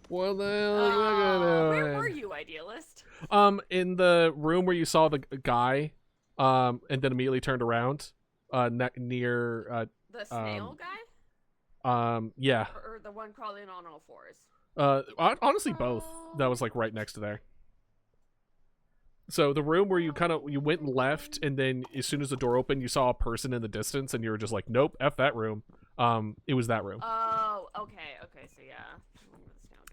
What the hell is that guy
Where
doing?
were you, Idealist?
In the room where you saw the guy, and then immediately turned around, near,
The snail guy?
yeah.
Or the one crawling on all fours?
Honestly, both. That was like right next to there. So the room where you went and left, and then as soon as the door opened, you saw a person in the distance, and you were just like, nope, F that room. It was that room.
Oh, okay, so yeah.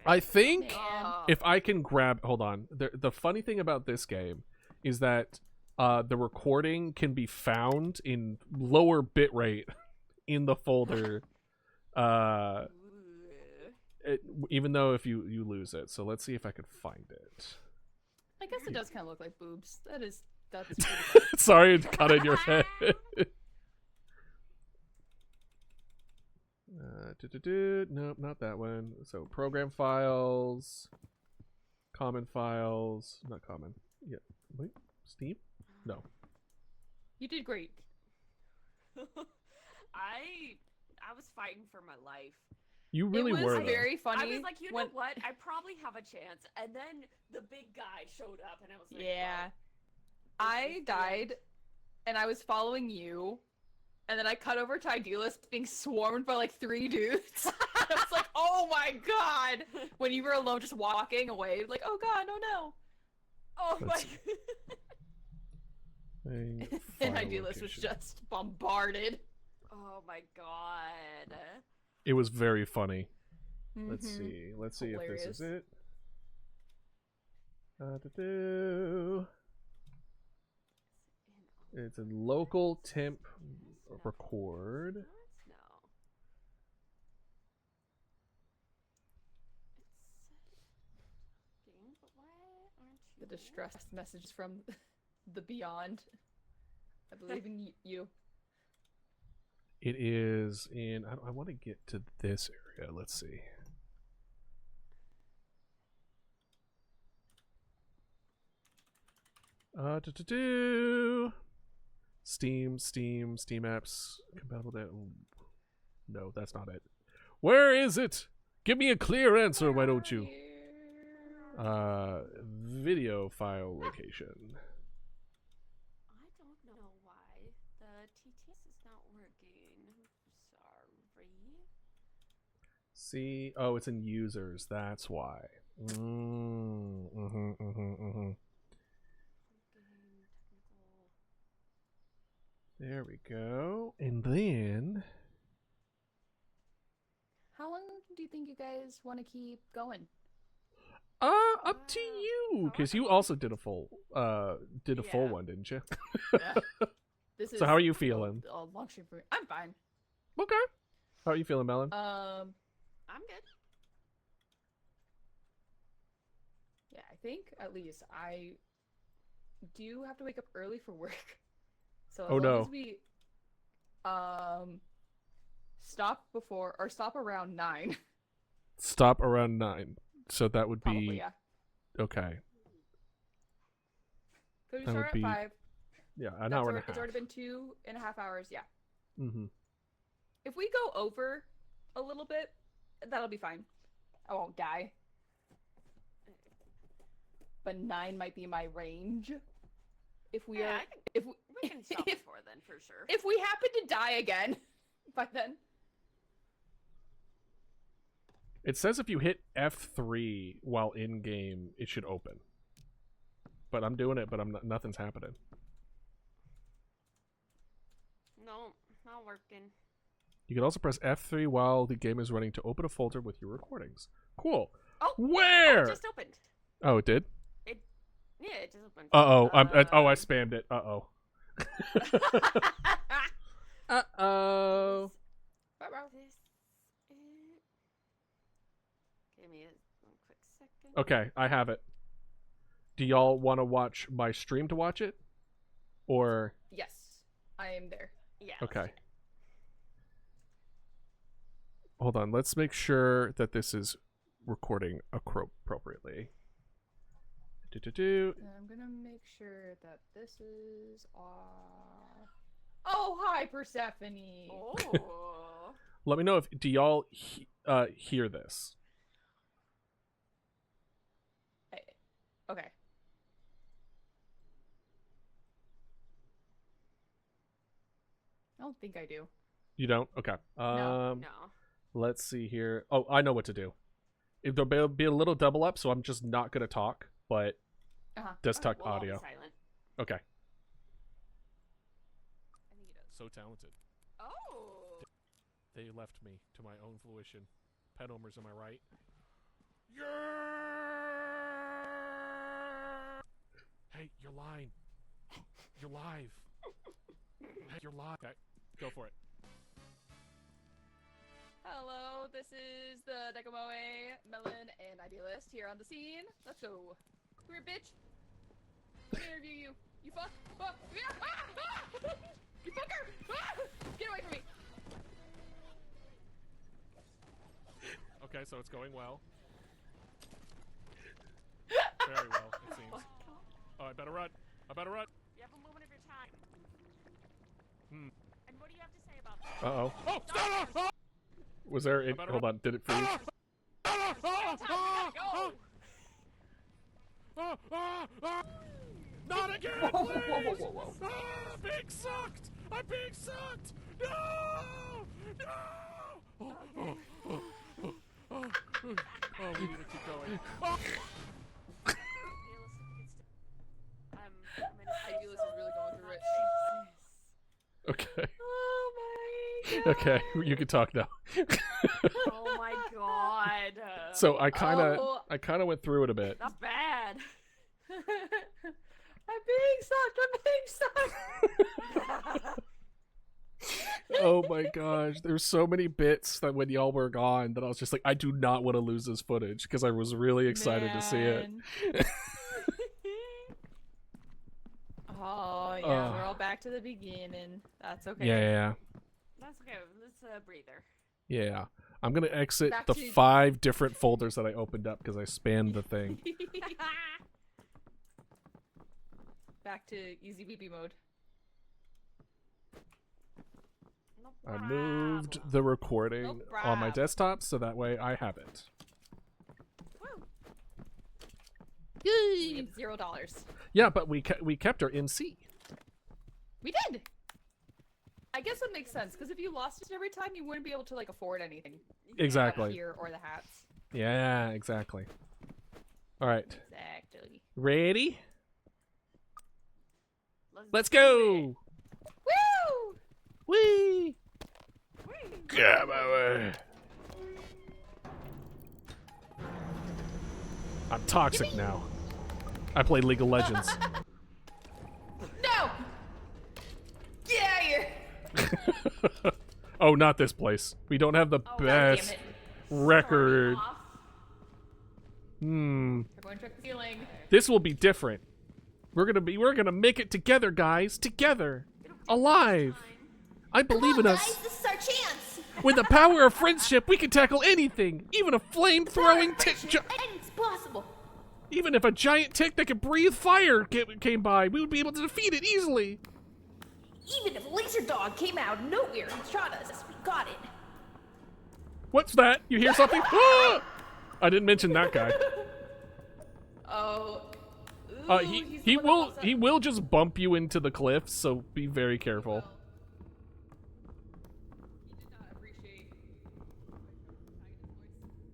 I think
Man.
if I can grab, hold on. The funny thing about this game is that the recording can be found in lower bitrate in the folder, even though if you lose it. So let's see if I can find it.
I guess it does kind of look like boobs. That's pretty good.
Sorry, it got in your head. Nope, not that one. So program files, common files, not common. Yeah, wait, Steam? No.
You did great.
I was fighting for my life.
You really
it was
were. Though.
very funny.
I was like, you
when-
know what? I probably have a chance. And then the big guy showed up, and I was like,
Yeah.
well,
I died, and I was following you, and then I cut over to Idealist being swarmed by like 3 dudes. was like, oh my god! When you were alone just walking away, like, oh god, no, no.
Oh my
Let's-
god.
And Idealist was just bombarded.
Oh my god.
It was very funny. Let's
Mhm.
see. Let's see if this is
Hilarious.
it. It's a local temp record.
No. It's but why aren't you?
The distress message from the beyond. I believe in you.
It is in. I want to get to this area. Let's see. Steam apps compatible that. No, that's not it. Where is it? Give me a clear answer, why don't you? Video file location.
I don't know why the TTS is not working. Sorry.
See, oh, it's in users. That's why.
Freaking technical.
There we go. And then
How long do you think you guys want to keep going?
up to you, because you also did a full full
Yeah.
one, didn't you?
This is
So how are you feeling?
A long stream for me. I'm fine.
Okay. How are you feeling, Melon?
I'm good.
Yeah, I think at least I do have to wake up early for work. So as
Oh,
long
no.
as we stop around 9.
Stop around 9. So that would
Probably,
be
yeah.
okay.
Because we
That
start
would
at
be
5.
Yeah, an hour and a half.
It's already been 2.5 hours, yeah.
Mm-hmm.
If we go over a little bit, that'll be fine. I won't die. But 9 might be my range. If we
Yeah,
are,
I can-
if we,
We can stop
if,
before then for sure.
if we happen to die again by then.
It says if you hit F3 while in game, it should open. But I'm doing it, but nothing's happening.
No, not working.
You can also press F3 while the game is running to open a folder with your recordings. Cool.
Oh,
Where?
it just opened.
Oh, it did?
Yeah, it just opened.
Uh-oh. I spammed it. Uh-oh. Uh-oh.
This is... Give me one quick second.
Okay, I have it. Do y'all want to watch my stream to watch it? Or...
Yes, I am there.
Yeah.
Okay. Hold on. Let's make sure that this is recording appropriately.
And I'm gonna make sure that this is Oh, hi, Persephone.
Oh.
Let me know if... Do y'all hear this?
Okay. I don't think I do.
You don't? Okay.
No.
Let's see here. Oh, I know what to do. There'll be a little double up, so I'm just not going to talk, but desktop
We'll all be
audio.
silent.
Okay.
I think it does.
So talented.
Oh.
They left me to my own fruition. Pet owners, am I right? Yeah! Hey, you're lying. You're live. Hey, you're live. Okay, go for it.
Hello, this is the Decamoe, Melon, and Idealist here on the scene. Let's go. Come here, bitch. Let me interview you. You fuck. Fuck. Yeah. Ah! You fucker. Ah! Get away from me.
Okay, so it's going well. Very well, it seems. Oh, I better run. I better run.
You have a moment of your time.
Hmm.
And what do you have to say about that?
Uh-oh. Oh, stop! Oh! Was there... Hold on, did it freeze?
Go!
Not again,
Whoa,
please!
whoa, whoa, whoa, whoa.
Ah, being sucked! I'm being sucked! No! No!
Oh, we need to keep going.
Idealist is really going through it.
Okay.
Oh my god.
Okay, you can talk now.
Oh my god.
So I kind of
Oh.
went through it a bit.
Not bad.
I'm being sucked.
Oh my gosh, there's so many bits that when y'all were gone that I was just like, I do not want to lose this footage because I was really excited to see it.
Man. Oh yeah, we're all back to the beginning. That's okay.
Yeah.
That's okay. Let's breather.
Yeah. I'm gonna exit
Back
the
to-
5 different folders that I opened up because I spanned the thing.
Back to easy BB mode.
No
I moved
problem.
the recording
No
on my
prob.
desktop so that way I have it.
Woo.
We have $0.
Yeah, but we kept her in C.
We did. I guess that makes sense because if you lost it every time, you wouldn't be able to like afford anything.
Exactly.
Here or the hats.
Yeah, exactly. All right.
Exactly.
Ready? Let's
do
go!
Woo!
Whee!
it. Whee!
Come away. I'm toxic now. I play League of Legends.
No! Get out of here!
Oh, not this place. We don't have the
Oh,
best
Damn it.
record.
Starting off.
Everyone check the ceiling.
This will be different. We're gonna make it together, guys. Together. Alive. I believe in us.
This is our chance.
With the power of friendship, we can tackle anything. Even a flame-throwing tick.
Anything's possible.
Even if a giant tick that could breathe fire came by, we would be able to defeat it easily.
Even if a laser dog came out of nowhere and shot us, we got it.
What's that? You hear something? Ah! I didn't mention that guy.
Oh.
He
he's
he
the one that
will
pops up.
he will just bump you into the cliffs, so be very careful.
He did not appreciate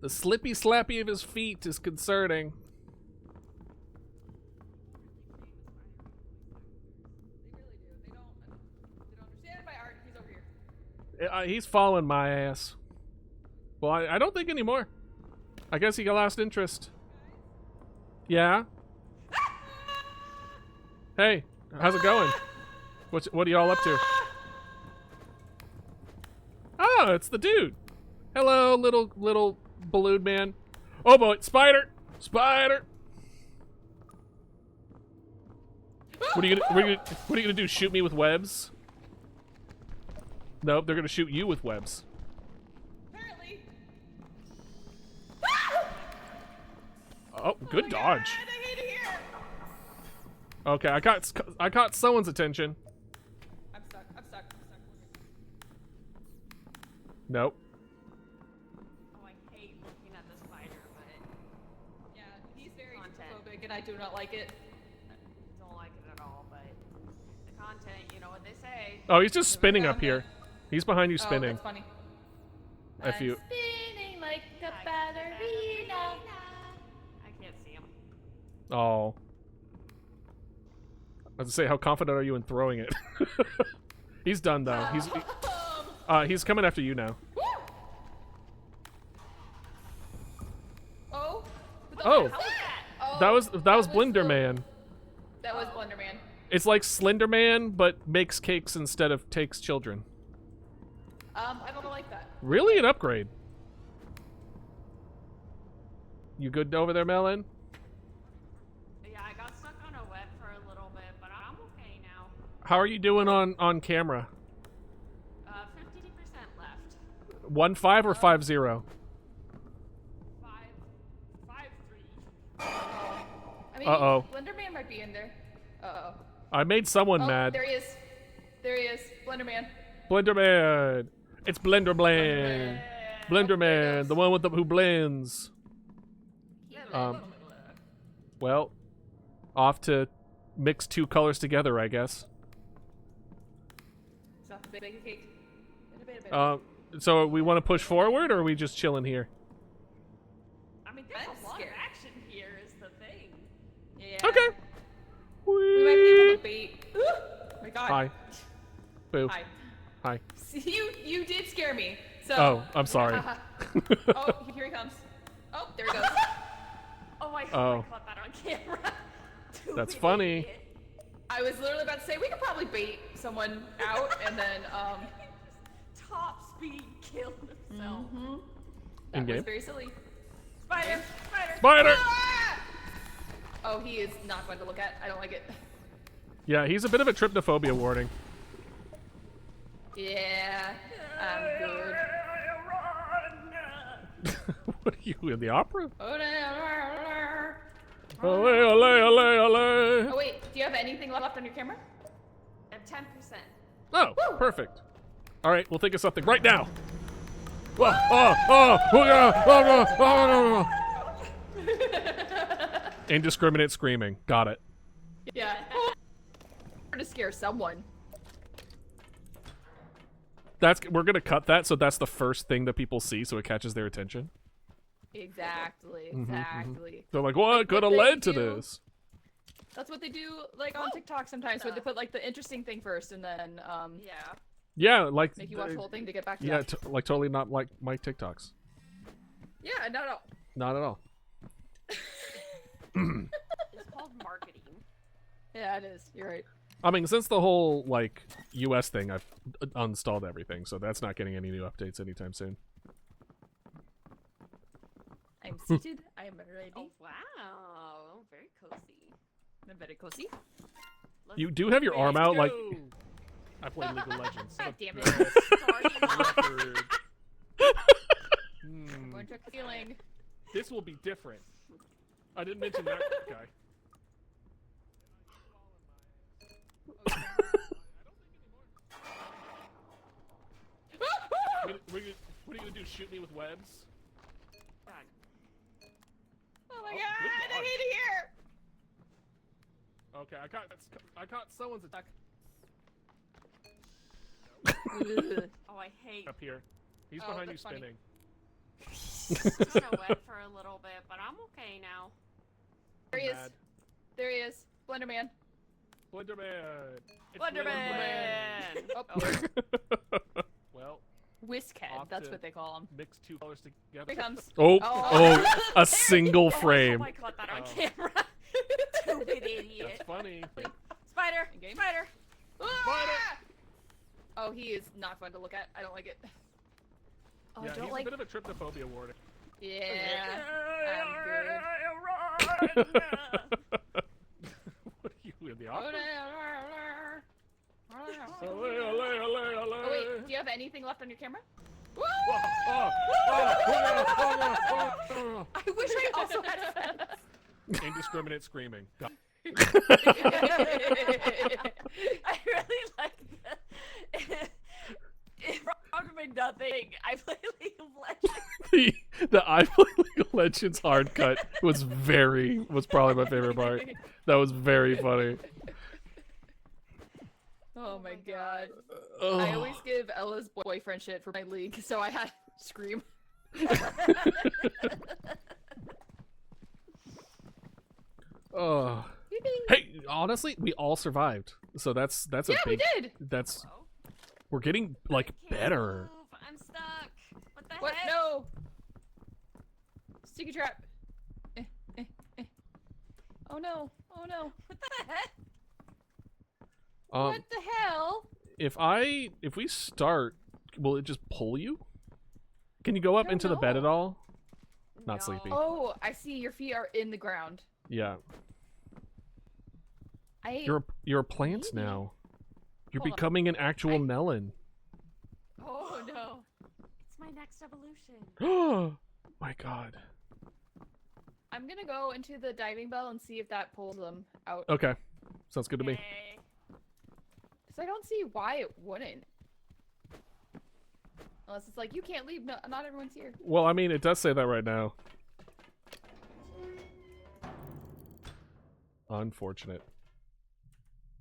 The slippy slappy of his feet is concerning.
They really do. They don't understand my art. He's over here.
He's following my ass. Well, I don't think anymore. I guess he lost interest. Yeah. Hey, how's it going? What are y'all up to? Oh, it's the dude. Hello, little balloon man. Oh boy, spider, spider. What are you gonna do? Shoot me with webs? Nope, they're gonna shoot you with webs.
Apparently.
Oh, good dodge.
I hate it here.
Okay, I caught someone's attention.
I'm stuck.
Nope.
Oh, I hate looking at the spider, but
Yeah, he's very
Content.
phobic, and I do not like it.
I don't like it at all. But the content, you know what they say.
Oh, he's just spinning
down
up here. He's behind you
Oh,
spinning.
that's funny.
If you-
Spinning like a
I-
ballerina.
I can't see him.
Oh. I was to say, how confident are you in throwing it? He's done though. He's coming after you now.
Woo! Oh. What the
Oh.
heck was that? Oh,
That was Blender
the-
Man.
That was Blender Man.
It's like Slender Man, but makes cakes instead of takes children.
I don't like that.
Really an upgrade. You good over there, Melon?
Yeah, I got stuck on a web for a little bit, but I'm okay now.
How are you doing on camera?
50% left.
1.5 or 5.0?
5.3.
I mean,
Uh-oh.
Blender Man might be in there. Uh-oh.
I made someone
Oh,
mad.
there he is. There he is. Blender Man.
Blender Man. It's Blender Man. Blender Man, the one with who blends. Well, off to mix 2 colors together, I guess.
Stop the bacon cake. Bit.
So we want to push forward, or are we just chilling here?
I'm mean, there's
I'm
a lot of
scared.
action here is the thing.
Yeah.
Okay.
We might be able to bait. Ooh, oh my god.
Hi. Boo.
Hi.
Hi.
See, you did scare me. So.
Oh, I'm sorry.
Oh, here he comes. Oh, there he goes.
Oh my
Oh.
god, I caught that on camera.
That's
Stupid
funny.
idiot.
I was literally about to say we could probably bait someone out and then
Top speed killed himself.
that
In-game?
was very silly.
Spider! Spider!
Spider!
Ah! Oh, he is not fun to look at. I don't like it.
Yeah, he's a bit of a tryptophobia warning.
Yeah, I'm good.
What are you, in the opera?
Oh, no.
Olé, olé, olé, olé.
Oh wait, do you have anything left on your camera?
I'm 10%.
Oh, perfect. All right, we'll think of something right now. Oh, oh, oh, oh, oh, oh, oh. Indiscriminate screaming. Got it.
Yeah. To scare someone.
We're gonna cut that, so that's the first thing that people see, so it catches their attention.
Exactly.
They're like, what could have
they
led to
do-
this?
That's what they do, like on TikTok sometimes, where they put like the interesting thing first, and then
Yeah.
Yeah, like
make you watch the whole thing to get back to
yeah,
that.
like totally not like my TikToks.
Yeah, no.
Not at all.
It's called marketing.
Yeah, it is. You're right.
I mean, since the whole like US thing, I've uninstalled everything, so that's not getting any new updates anytime soon.
I'm seated. I am ready.
Oh, wow. Very cozy.
I'm very cozy.
Let's
You do have your arm out, like
I played League of Legends.
God damn it.
Sorry.
I'm going to check the ceiling.
This will be different. I didn't mention that guy. What are you gonna do? Shoot me with webs?
God.
Oh my
Oh,
god,
good
I
dodge.
hate it here.
Okay, I caught someone's attack
Oh, I hate.
up here. He's
Oh,
behind you
that's funny.
spinning.
Kind of wet for a little bit, but I'm okay now.
There he is.
Bad.
There he is. Blenderman.
Blenderman. It's
Wonderman.
Oh,
Well,
Whiskhead.
Off
That's
to-
what they call him.
mix two colors together.
Here he comes.
oh,
Oh.
oh, a single frame.
Oh, I caught that on
Oh.
camera. Stupid idiot.
That's funny.
Spider.
In-game.
Spider.
Ah! Oh, he is not fun to look at. I don't like it. Oh,
Yeah,
I don't
he's
like.
a bit of a tryptophobia warning.
Yeah.
What are you in the
Oh,
opera?
Oh,
Oh,
wait. Do you have anything left on your camera? I wish I also had a fence.
Indiscriminate screaming. God.
I really like that. It brought me nothing. I play League of Legends.
the I Play League of Legends hard cut was probably my favorite part. That was very funny.
Oh my god.
Oh.
I always give Ella's boyfriend shit for my league, so I had to scream.
Oh. Hey, honestly, we all survived. So that's a
Yeah, we
big.
did.
That's we're getting like
Can't
better.
move. I'm stuck. What the
What?
heck?
No. Sticky trap. Oh no. Oh no.
What the heck?
What the hell?
If we start, will it just pull you? Can you go up
don't
into the bed
know.
at all? Not
No.
sleepy.
Oh, I see. Your feet are in the ground.
Yeah.
I.
You're a plant
Maybe.
now. You're
Hold on.
becoming an actual melon.
Oh no.
It's my next evolution.
Oh my god.
I'm gonna go into the diving bell and see if that pulls them out.
Okay. Sounds good to me.
Yay.
Because I don't see why it wouldn't. Unless it's like, you can't leave. No, not everyone's here.
Well, I mean, it does say that right now. Unfortunate.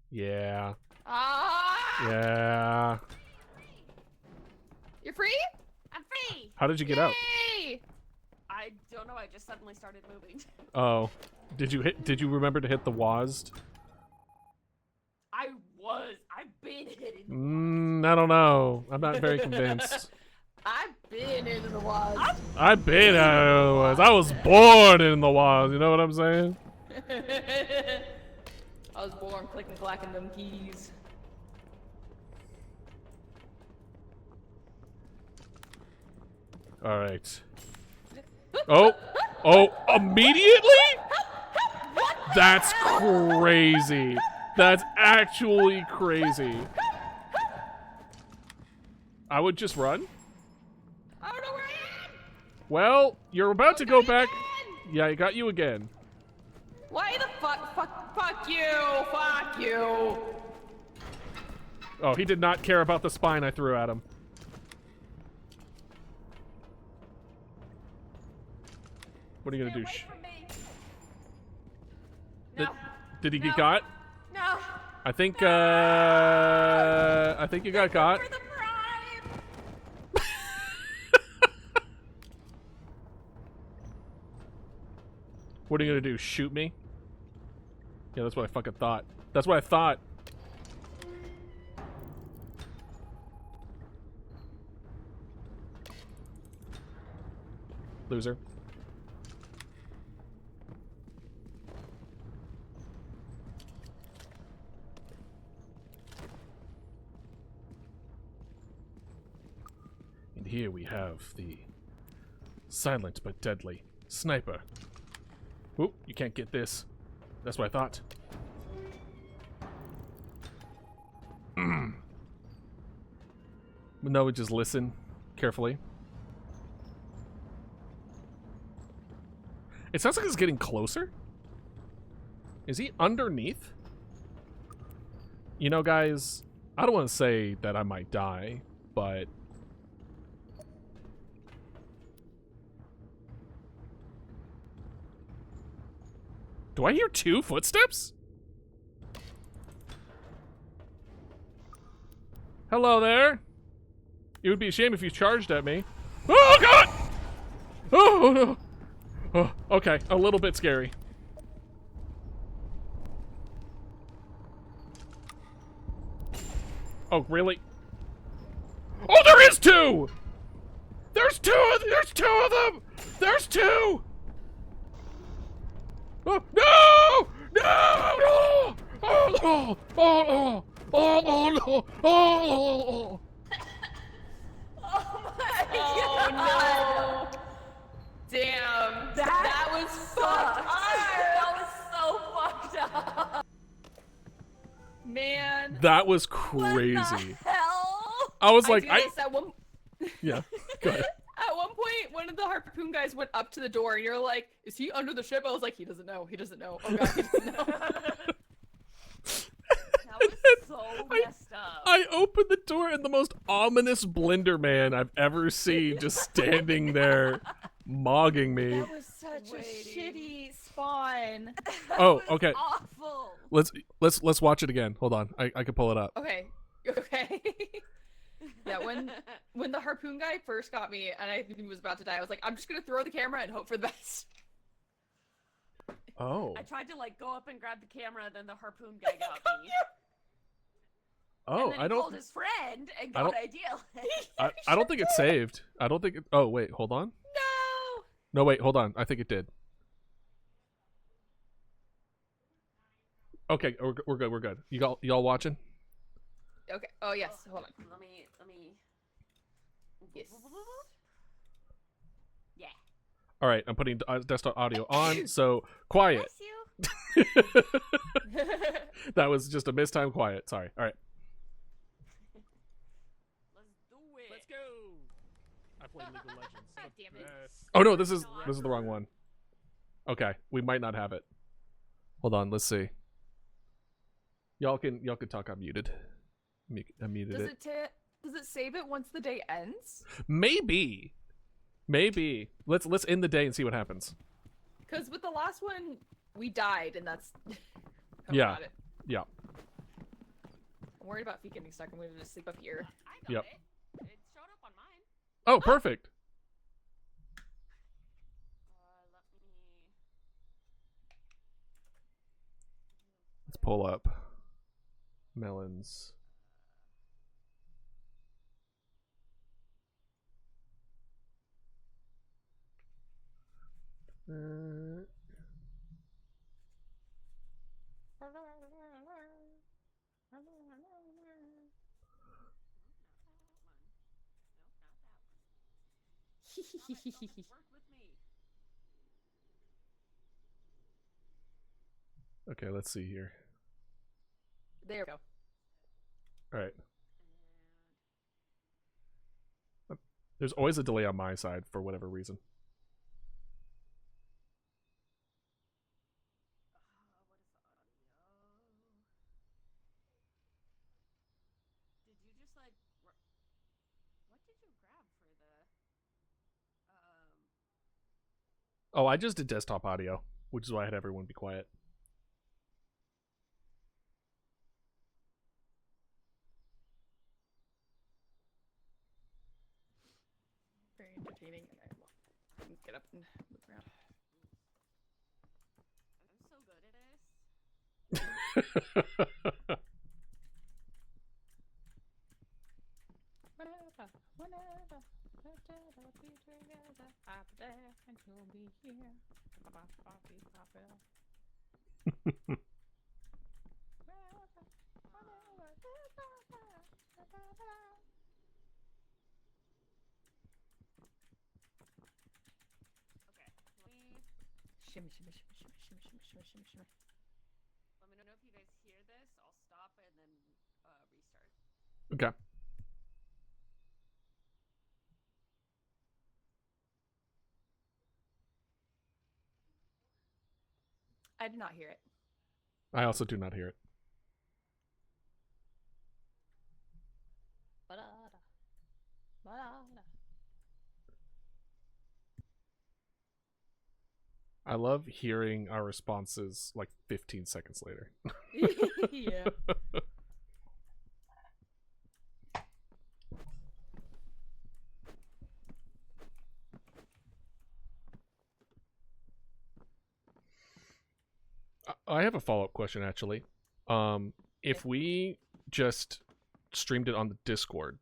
Yeah.
Ah!
Yeah.
You're free?
I'm free.
How did you get out?
Yay!
I I don't know. I just suddenly started moving.
Oh, did you remember to hit the WASD?
I've been hitting.
I don't know. I'm not very convinced.
I've been into the walls.
I've been out of the WASD. I was born in the WASD. You know what I'm saying?
I was born clicking clacking them keys.
All right. Oh, immediately? That's crazy. That's actually crazy. I would just run.
I don't know where I am.
Well, you're about to go back. Yeah, I got you again.
Why the fuck you.
Oh, he did not care about the spine I threw at him. What are you gonna do? Did he get caught?
No.
I think you got caught.
For the bribe.
What are you gonna do? Shoot me? Yeah, that's what I fucking thought. That's what I thought. Loser. And here we have the silent but deadly sniper. Oop, you can't get this. That's what I thought. No, just listen carefully. It sounds like it's getting closer. Is he underneath? You know, guys, I don't want to say that I might die, but... Do I hear 2 footsteps? Hello there. It would be a shame if you charged at me. Oh, God! Oh, no. Oh, okay, a little bit scary. Oh, really? Oh, there is 2! There's 2 of them! There's 2! Oh, no! No! No! Oh, no! Oh, oh, oh, no! Oh!
Oh no! Damn, that was fucked.
That was so fucked up.
Man.
That was crazy.
What the hell?
I was like,
do this at one.
Yeah, go ahead.
At one point, one of the harpoon guys went up to the door, and you're like, "Is he under the ship?" I was like, "He doesn't know. He doesn't know. Oh God, he doesn't know."
That was so messed up.
I opened the door and the most ominous Blender Man I've ever seen just standing there mogging me.
That was such a shitty spawn.
Oh,
That was
okay.
Awful.
Let's watch it again. Hold on. I can pull it up.
Okay. Yeah, when the harpoon guy first got me and I think he was about to die, I was like, I'm just gonna throw the camera and hope for the best.
Oh.
I tried to like go up and grab the camera, then the harpoon guy got me.
Oh,
and then he called his friend and
I
got
don't-
ideal.
I don't think it's saved. I don't think it, oh, wait, hold on.
No.
No, wait, hold on. I think it did. Okay, we're good. We're good. Y'all watching?
Okay. Oh yes. Hold on.
Let me.
Yes.
Yeah.
All right, I'm putting desktop audio on, so quiet.
Bless you.
That was just a mistimed quiet. Sorry. All right.
Let's do it.
Let's go. I played League of Legends.
God damn it.
Oh no, this is the wrong one. Okay, we might not have it. Hold on, let's see. Y'all can talk. I'm muted. I muted it.
Does it save it once the day ends?
Maybe. Let's end the day and see what happens.
Because with the last one, we died, and that's.
Yeah.
About it.
Yeah.
I'm worried about feet getting stuck. I'm going to just sleep up here.
I got
Yep.
it. It showed up on mine.
Oh, perfect. pull up Melon's. Okay, let's see here.
There we go.
All right. There's always a delay on my side for whatever reason.
Did you just like what did you grab for the
Oh, I just did desktop audio, which is why I had everyone be quiet.
Very entertaining, and I will get up and move around.
I'm so good at this.
Whenever be together, I'll be there and you'll be here.
Okay, let me
Shimmy, shimmy, shimmy, shimmy, shimmy, shimmy, shimmy, shimmy, shimmy.
let me know if you guys hear this. I'll stop and then restart.
Okay.
I did not hear it.
I also do not hear it.
Ba-da-da. Ba-da-da.
I love hearing our responses like 15 seconds later.
Yeah.
I have a follow-up question, actually. If we just streamed it on the Discord,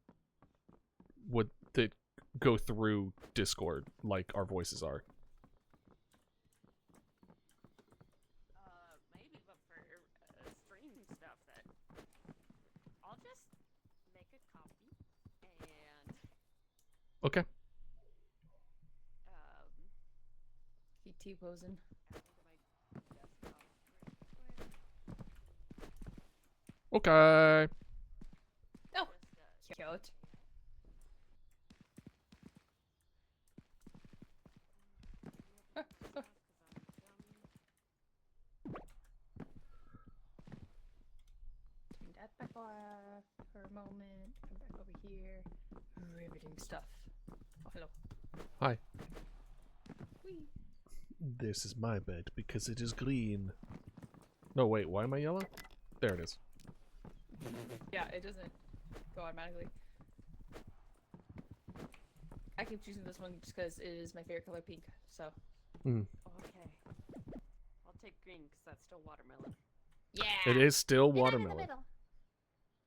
would it go through Discord like our voices are?
Maybe, but for stream stuff, that I'll just make a copy and
Okay.
He T-posing.
add it to my desktop real quick.
Okay.
Oh,
Just,
cute. Turn that back off for a moment. Come back over here. Riveting stuff. Oh, hello.
Hi.
Whee.
This is my bed because it is green. No, wait, why am I yellow? There it is.
Yeah, it doesn't go automatically. I keep choosing this one just because it is my favorite color, pink. So.
Mm.
okay. I'll take green because that's still watermelon.
Yeah.
It is still
And I'm in the
watermelon.
middle.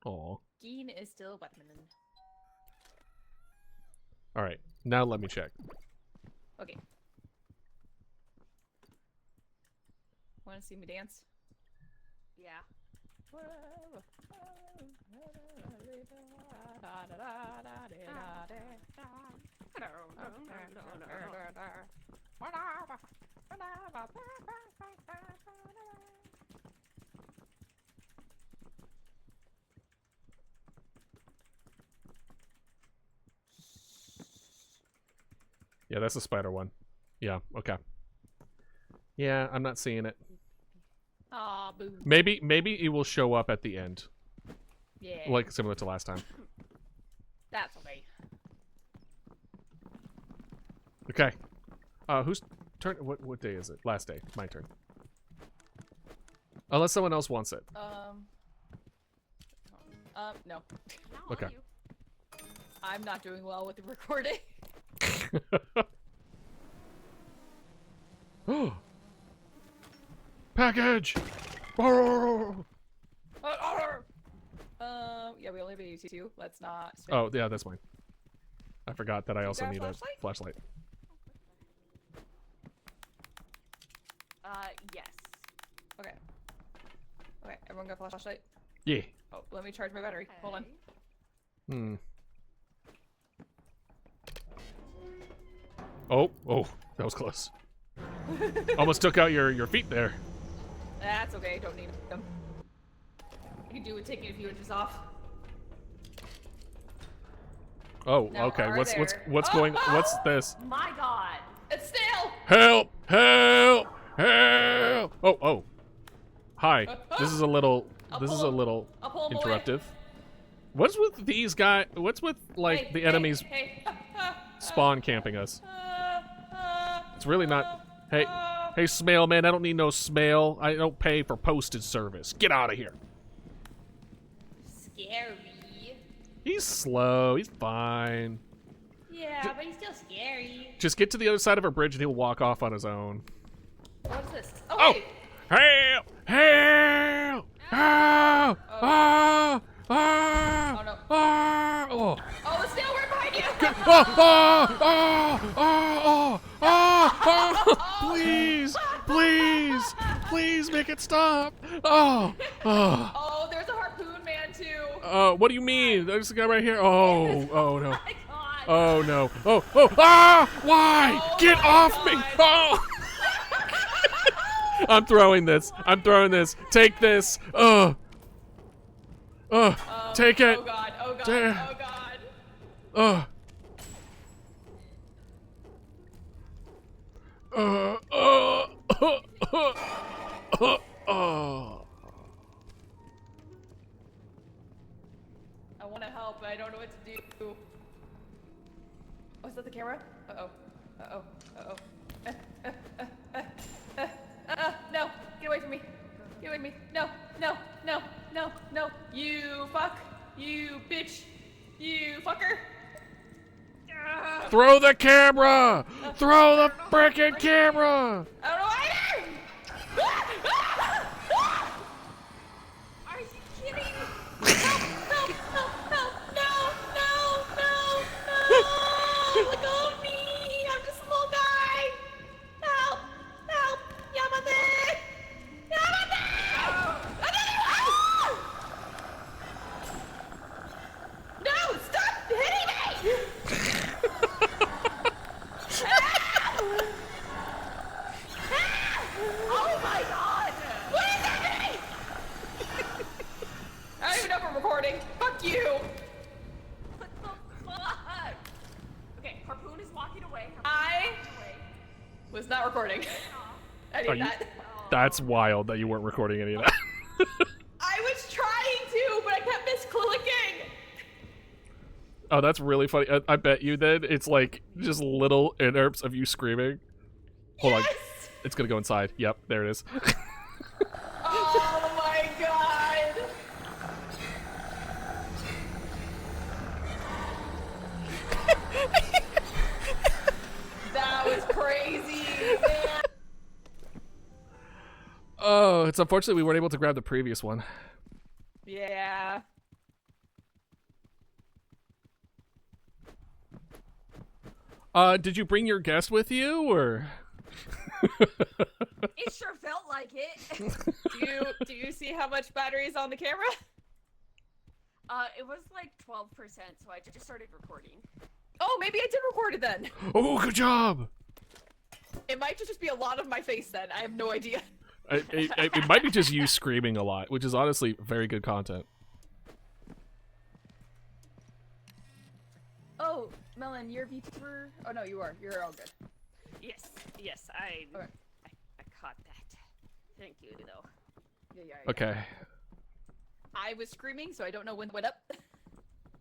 Aw.
Green is still watermelon.
Alright, now let me check.
Okay. Want to see me dance?
Yeah.
Yeah, that's a spider one. Yeah, okay. Yeah, I'm not seeing it.
Aw, boo.
Maybe it will show up at the end,
Yeah.
like similar to last time.
That's okay.
Okay. Whose turn? What day is it? Last day. My turn. Unless someone else wants it.
No.
Now
Okay.
you.
I'm not doing well with the recording.
Package!
Yeah, we only have a 2. Let's not.
Oh, yeah, that's mine. I forgot that I also
got a
need a
flashlight?
flashlight.
Yes.
Okay. Okay, everyone got a flashlight?
Yeah.
Oh, let me charge my battery. Hold on.
Hmm. Oh, that was close. Almost took out your feet there.
That's okay, don't need them. I can do with taking a few inches off.
Oh,
Now,
okay.
are
What's
there-
what's
Oh,
going?
oh!
What's this?
My God.
It's stale!
Help! Help! Help! Oh. Hi. This is a little.
I'll
This
pull
is a
him-
little
I'll pull him away.
interruptive. What's with these guys? What's with like
Hey,
the
hey,
enemies
Hey.
spawn camping us? It's really not. Hey, Smail man, I don't need no Smail. I don't pay for postage service. Get out of here.
Scary.
He's slow. He's fine.
Yeah, but he's still scary.
Just get to the other side of a bridge and he'll walk off on his own.
What's this?
Oh!
Wait.
Help! Help! Help! Ah! Ah!
Oh, no.
Ah! Oh!
Oh, it's stale right behind you!
Oh! Oh! Oh! Oh! Oh! Oh! Please! Please! Please make it stop! Oh! Oh!
Oh, there's a harpoon man too.
What do you mean? There's a guy right here. Oh! Oh no!
My God.
Oh no! Oh! Oh! Ah! Why?
Oh,
Get
my
off me!
God.
Oh! I'm throwing this. I'm throwing this. Take this. Take it.
Oh God. Oh God.
Damn.
Oh God. I want to help, but I don't know what to do. Oh, is that the camera? Uh-oh. Uh-oh. Uh-oh. No! Get away from me! Get away from me! No! No! No! No! No! You fuck! You bitch! You fucker! Ah,
Throw the camera! Throw the frickin' camera!
I don't know either!
Are you kidding?
Help! Help! Help! Help! No! No! No! No! Let go of me! I'm just a little guy! Help! Help! Yamate! Yamate! Ah! No! Stop hitting me!
Oh my God!
What is happening? I don't even know if I'm recording. Fuck you!
What the fuck? Okay, Harpoon is walking away.
I was not recording. I
Are
need
you-
that.
That's wild that you weren't recording any of that.
I was trying to, but I kept misclicking.
Oh, that's really funny. I bet you then it's like just little interps of you screaming. Hold on.
Yes!
It's gonna go inside. Yep, there it is.
Oh my God! That was crazy, man.
Oh, it's unfortunate we weren't able to grab the previous one.
Yeah.
Did you bring your guest with you, or?
It sure felt like it.
Do you see how much battery is on the camera?
It was like 12%, so I just started recording.
Oh, maybe I did record it then.
Oh, good job!
It might just be a lot of my face then. I have no idea.
It might be just you screaming a lot, which is honestly very good content.
Oh, Melon, you're VTuber? Oh no, you are. You're all good.
Yes, I
Okay.
I caught that. Thank you, though.
Yeah.
Okay,
I was screaming, so I don't know when it went up.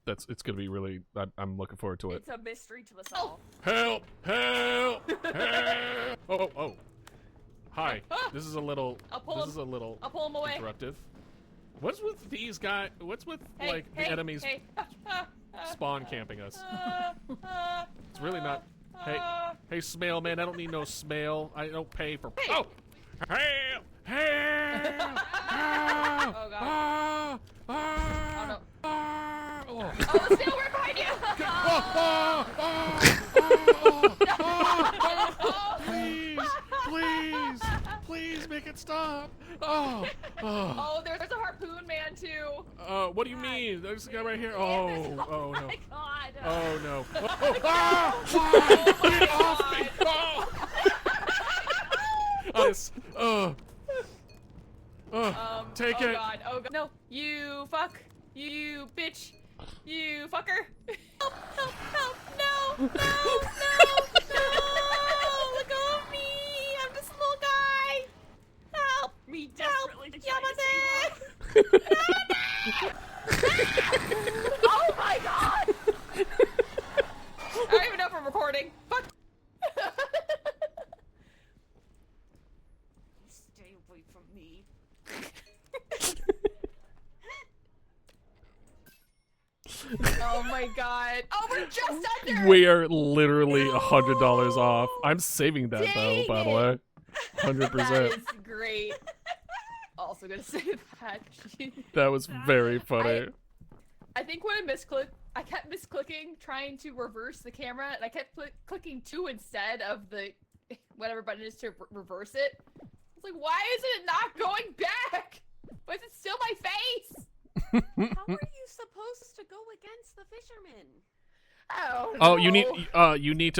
it's gonna be really. I'm looking forward to it.
It's a mystery to us all.
Help! Help! Help! Oh. Hi. This is a little.
I'll pull
This
him.
is a little
I'll pull him away.
interruptive. What's with these guys? What's with
Hey,
like
hey,
the enemies
Hey.
spawn camping us? It's really not. Hey, Smail man, I don't need no Smail. I don't pay for.
Hey.
Oh!
Help! Help! Help!
Oh, God.
Ah! Ah!
Oh, no.
Ah! Oh.
Oh, the snail right behind you!
Please make it stop. Oh,
Oh, there's a harpoon man too.
what do you mean? There's a guy right here. Oh, oh no.
My God.
Oh no. Oh, ah! Why? Get off me! Oh! Take
oh
it.
God, oh God. No, you fuck. You bitch. You fucker. Help, help, help. No, no, no, no. Let go of me. I'm just a little guy. Help.
Me desperately
Yamate. Oh my God. I don't even know if I'm recording. Fuck.
Stay away from me.
Oh my God. Oh, we're just under.
We are literally $100 off. I'm saving that though,
Dang
by the
it.
way. 100%.
That is great. Also gonna say that.
That was very funny.
I think when I kept misclicking trying to reverse the camera, and I kept clicking 2 instead of the whatever button it is to reverse it. I was like, why is it not going back? Why is it still my face?
How are you supposed to go against the fisherman?
Oh,
Oh, you need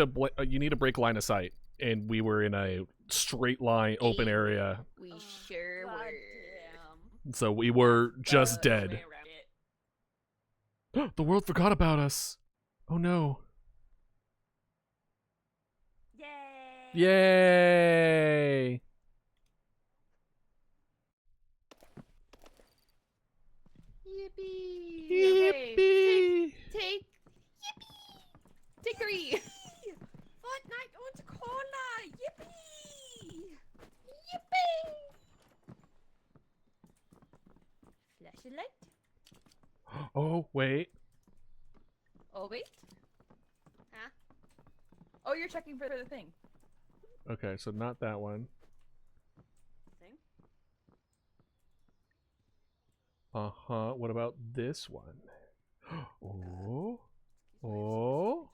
to break line of sight, and we were in a straight line open area,
We sure
God
were.
damn.
so we were just dead.
Way around it.
The world forgot about us. Oh no.
Yay!
Yay!
Yippee!
Yippee!
Take 3.
Fortnite und Cola! Yippee!
Yippee! Flashlight.
Oh wait.
Oh wait.
Huh?
Oh, you're checking for the thing.
Okay, so not that one.
Thing?
Uh-huh. What about this one? Oh. Oh.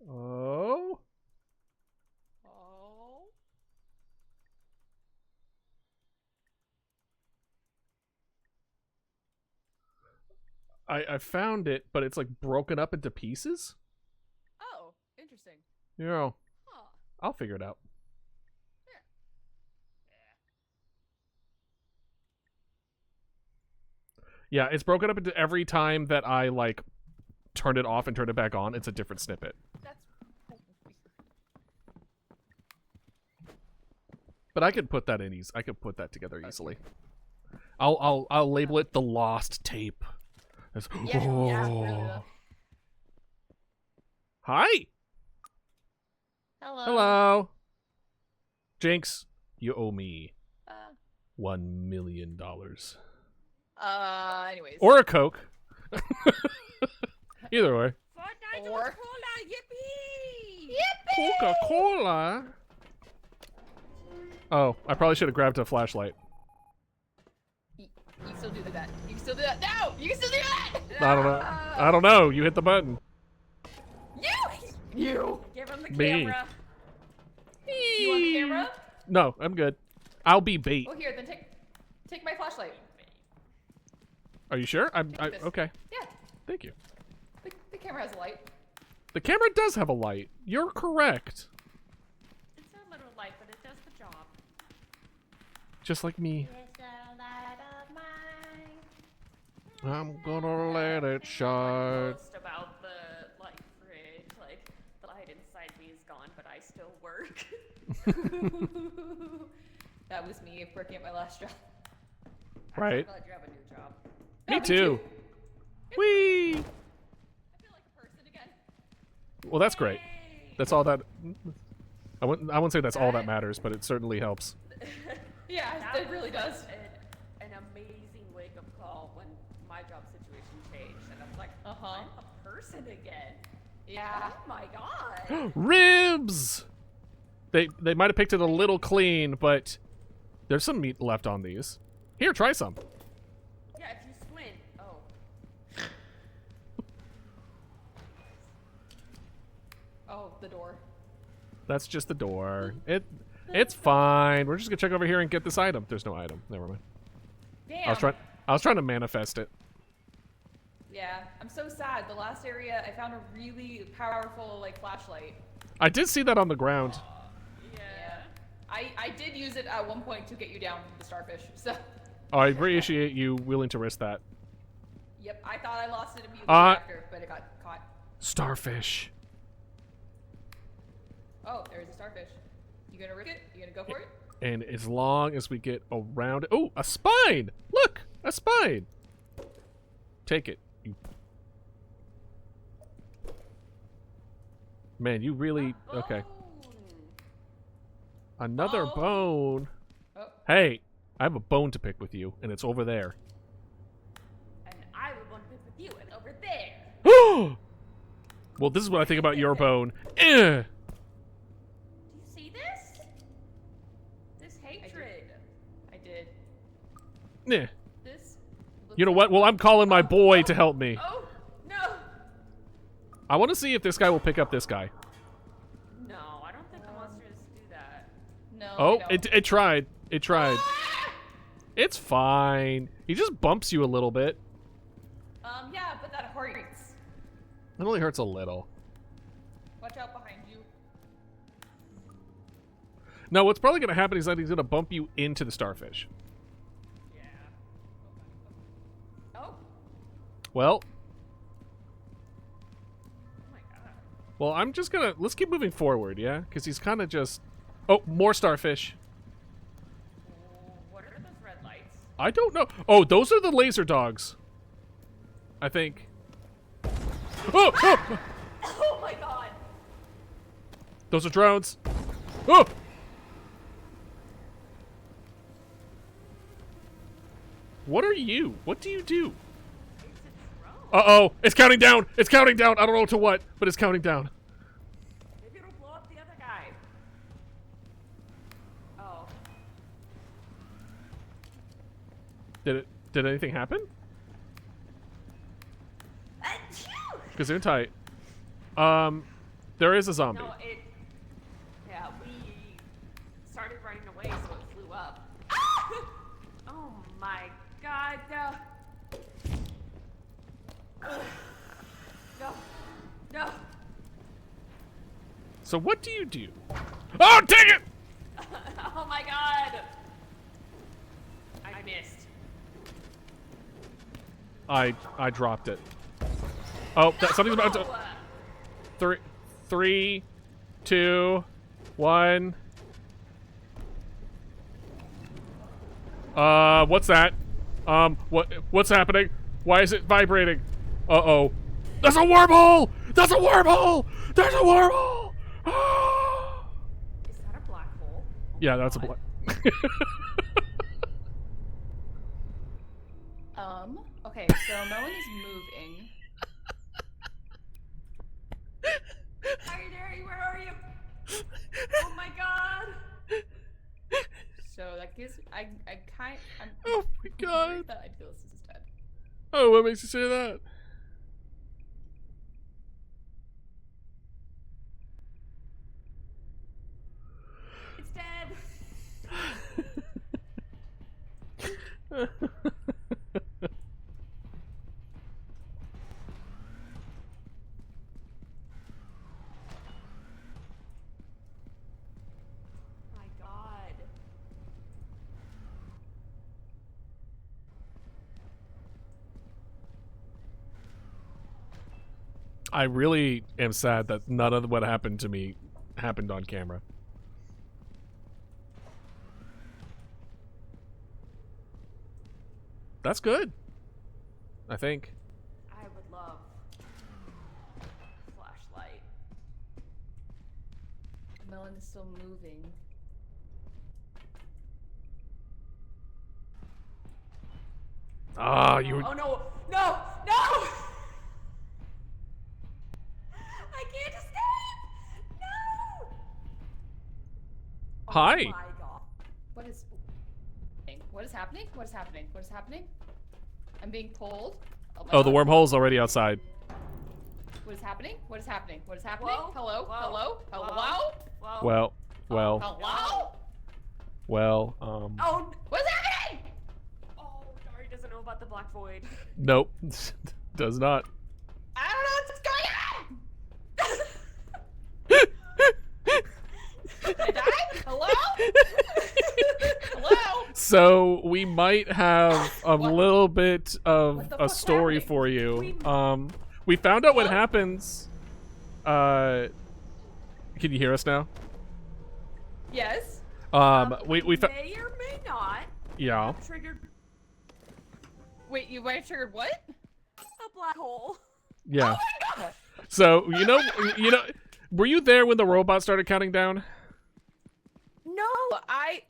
Oh.
Oh.
I found it, but it's like broken up into pieces.
Oh, interesting.
Yeah.
Huh.
I'll figure it out. Yeah, it's broken up into every time that I like turned it off and turned it back on, it's a different snippet.
That's weird.
But I could put that in easy. I could put that together easily. I'll label it the lost tape. It's-
Yeah,
oh.
really though.
Hi.
Hello.
Hello. Jinx, you owe me
Uh,
$1 million.
anyways.
Or a Coke. Either way.
Fortnite
Or-
und Cola! Yippee!
Coca-Cola. Oh, I probably should have grabbed a flashlight.
You can still do that. You can still do that. No! You can still do that!
I don't know. I don't know. You hit the button.
You!
Give him the
Me.
camera.
You want the camera?
No, I'm good. I'll be bait.
Oh, here, then take my flashlight.
Are you sure? I
this.
okay.
Yeah,
Thank you.
the camera has a light.
The camera does have a light. You're correct.
It's a little light, but it does the job.
Just like me.
It's a light of mine.
I'm gonna let it
Like
shine.
most about the light fridge, like the light inside me is gone, but I still work.
That was me working at my last job.
Right.
I'm glad you have a new job.
Me
Yeah,
too. Whee!
I feel like a person again.
Well, that's great.
Yay!
That's all that. I wouldn't say that's all that matters, but it certainly helps.
Yeah,
That
it really
was
does.
An amazing wake-up call when my job situation changed, and I was like,
Uh-huh.
I'm a person again. Yeah.
Oh my god.
Ribs! They might have picked it a little clean, but there's some meat left on these. Here, try some.
Yeah, if you squint. Oh.
Oh, the door.
That's just the door. It's fine. We're just gonna check over here and get this item. There's no item. Never mind.
Damn.
I was trying to manifest it.
Yeah, I'm so sad. The last area, I found a really powerful, like, flashlight.
I did see that on the ground.
Yeah. I did use it at one point to get you down from the starfish, so...
Oh, I appreciate you willing to risk that.
Yep, I thought I lost it immediately
Uh,
after, but it got caught.
Starfish.
Oh, there's a starfish. You gonna risk it? You gonna go for it?
And as long as we get around it... Oh, a spine! Look! A spine! Take it. You... Man, you really... Okay. Another
Oh.
bone.
Oh,
Hey, I have a bone to pick with you, and it's over there.
And I would want to pick with you and over there.
Well, this is what I think about your bone. Eh.
Do you see this? This hatred.
I did.
Eh.
This...
You know what? Well, I'm calling my boy to help me.
Oh, no.
I want to see if this guy will pick up this guy.
No, I don't think the monsters do that.
No,
Oh,
I don't.
it tried. It tried. It's fine. He just bumps you a little bit.
Yeah, but that hurts.
It only hurts a little.
Watch out behind you.
No, what's probably going to happen is that he's going to bump you into the starfish.
Yeah.
Oh,
Well,
Oh my god.
well, I'm just going to... Let's keep moving forward, yeah? Because he's kind of just... Oh, more starfish.
What are those red lights?
I don't know. Oh, those are the laser dogs. I think. Oh, oh!
oh my god.
Those are drones. Oh! What are you? What do you do?
It's a drone.
Uh-oh. It's counting down. It's counting down. I don't know to what, but it's counting down.
Maybe it'll blow up the other guy. Oh.
Did anything happen?
Achoo!
Because they're tight. There is a zombie.
No, it. Yeah, we started running away, so it flew up. Oh my god, no. No. No.
So what do you do? Oh, dang it!
Oh my god. I missed.
I dropped it. Oh, something's about to...
No!
3, 2, 1. What's that? What's happening? Why is it vibrating? Uh-oh. There's a wormhole! There's a wormhole! There's a wormhole!
Is that a black hole? Oh
Yeah,
my
that's a
God.
black...
Okay, so Melon is moving.
Hi, Darri, where are you? Oh my god!
So that gives I'm
Oh my god.
worried that Idealist is dead.
Oh, what makes you say that?
It's dead! My god.
I really am sad that none of what happened to me happened on camera. That's good. I think.
I would love a flashlight.
Melon is still moving.
Ah, you.
Oh no! No! No! I
Hi.
Oh my god.
What is happening? What is happening? What is happening? I'm being pulled. my
Oh, the
God.
wormhole's already outside.
What is happening? What is happening? What is happening?
Whoa.
Hello?
Whoa.
Hello?
Whoa.
Hello?
Whoa.
Well,
Hello?
Oh,
What's happening?
oh, Darri doesn't know about the black void.
nope. Does not.
I don't know what's going on. Did I die? Hello? Hello?
So we might have a little bit of
What the
a
fuck's
story
happening?
for you. We found out what
Hello?
happens. Can you hear us now?
Yes.
We
may or may not
yeah.
triggered
Wait, you might have triggered what?
a black hole.
Yeah.
Oh my god!
So you know, were you there when the robot started counting down?
No, I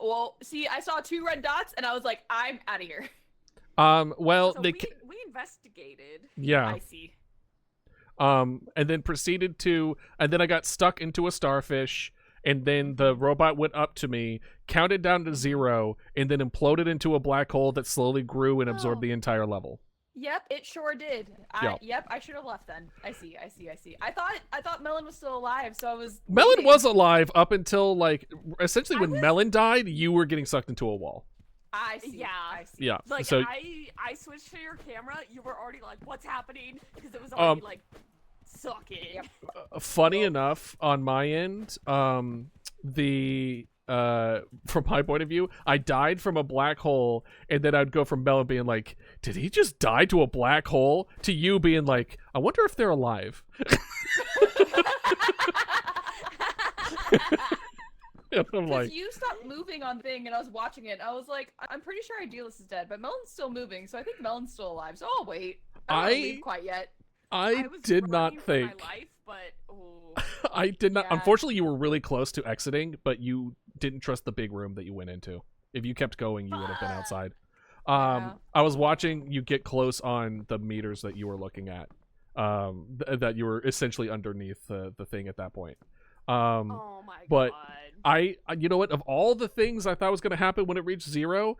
saw 2 red dots and I was like, I'm out of here.
Well,
So
they
we investigated.
yeah.
I see.
And then and then I got stuck into a starfish, and then the robot went up to me, counted down to 0, and then imploded into a black hole that slowly grew and absorbed
Oh.
the entire level.
Yep, it sure did. Yep, I should have left then. I see. I thought Melon was still alive, so I was.
Melon
waiting.
was alive up until, like, essentially
I
when
was-
Melon died, you were getting sucked into a wall.
I see.
Yeah.
I see.
Yeah.
Like
so
I switched to your camera, you were already like, "What's happening?" Because it was already like sucking.
Yep.
funny enough, on my end, from my point of view, I died from a black hole, and then I'd go from Melon being like, did he just die to a black hole? To you being like, I wonder if they're alive. And I'm
Because
like,
you stopped moving on the thing, and I was watching it. I was like, I'm pretty sure Idealist is dead, but Melon's still moving, so I think Melon's still alive. So I'll wait. I don't wanna leave quite yet.
I
was
did not
running for
think.
my life, but oh.
I did not.
Yeah.
Unfortunately, you were really close to exiting, but you didn't trust the big room that you went into. If you kept going, you would have been outside.
Yeah.
I was watching you get close on the meters that you were looking at. That you were essentially underneath the thing at that point.
Oh my
but
god.
You know what? Of all the things I thought was going to happen when it reached 0,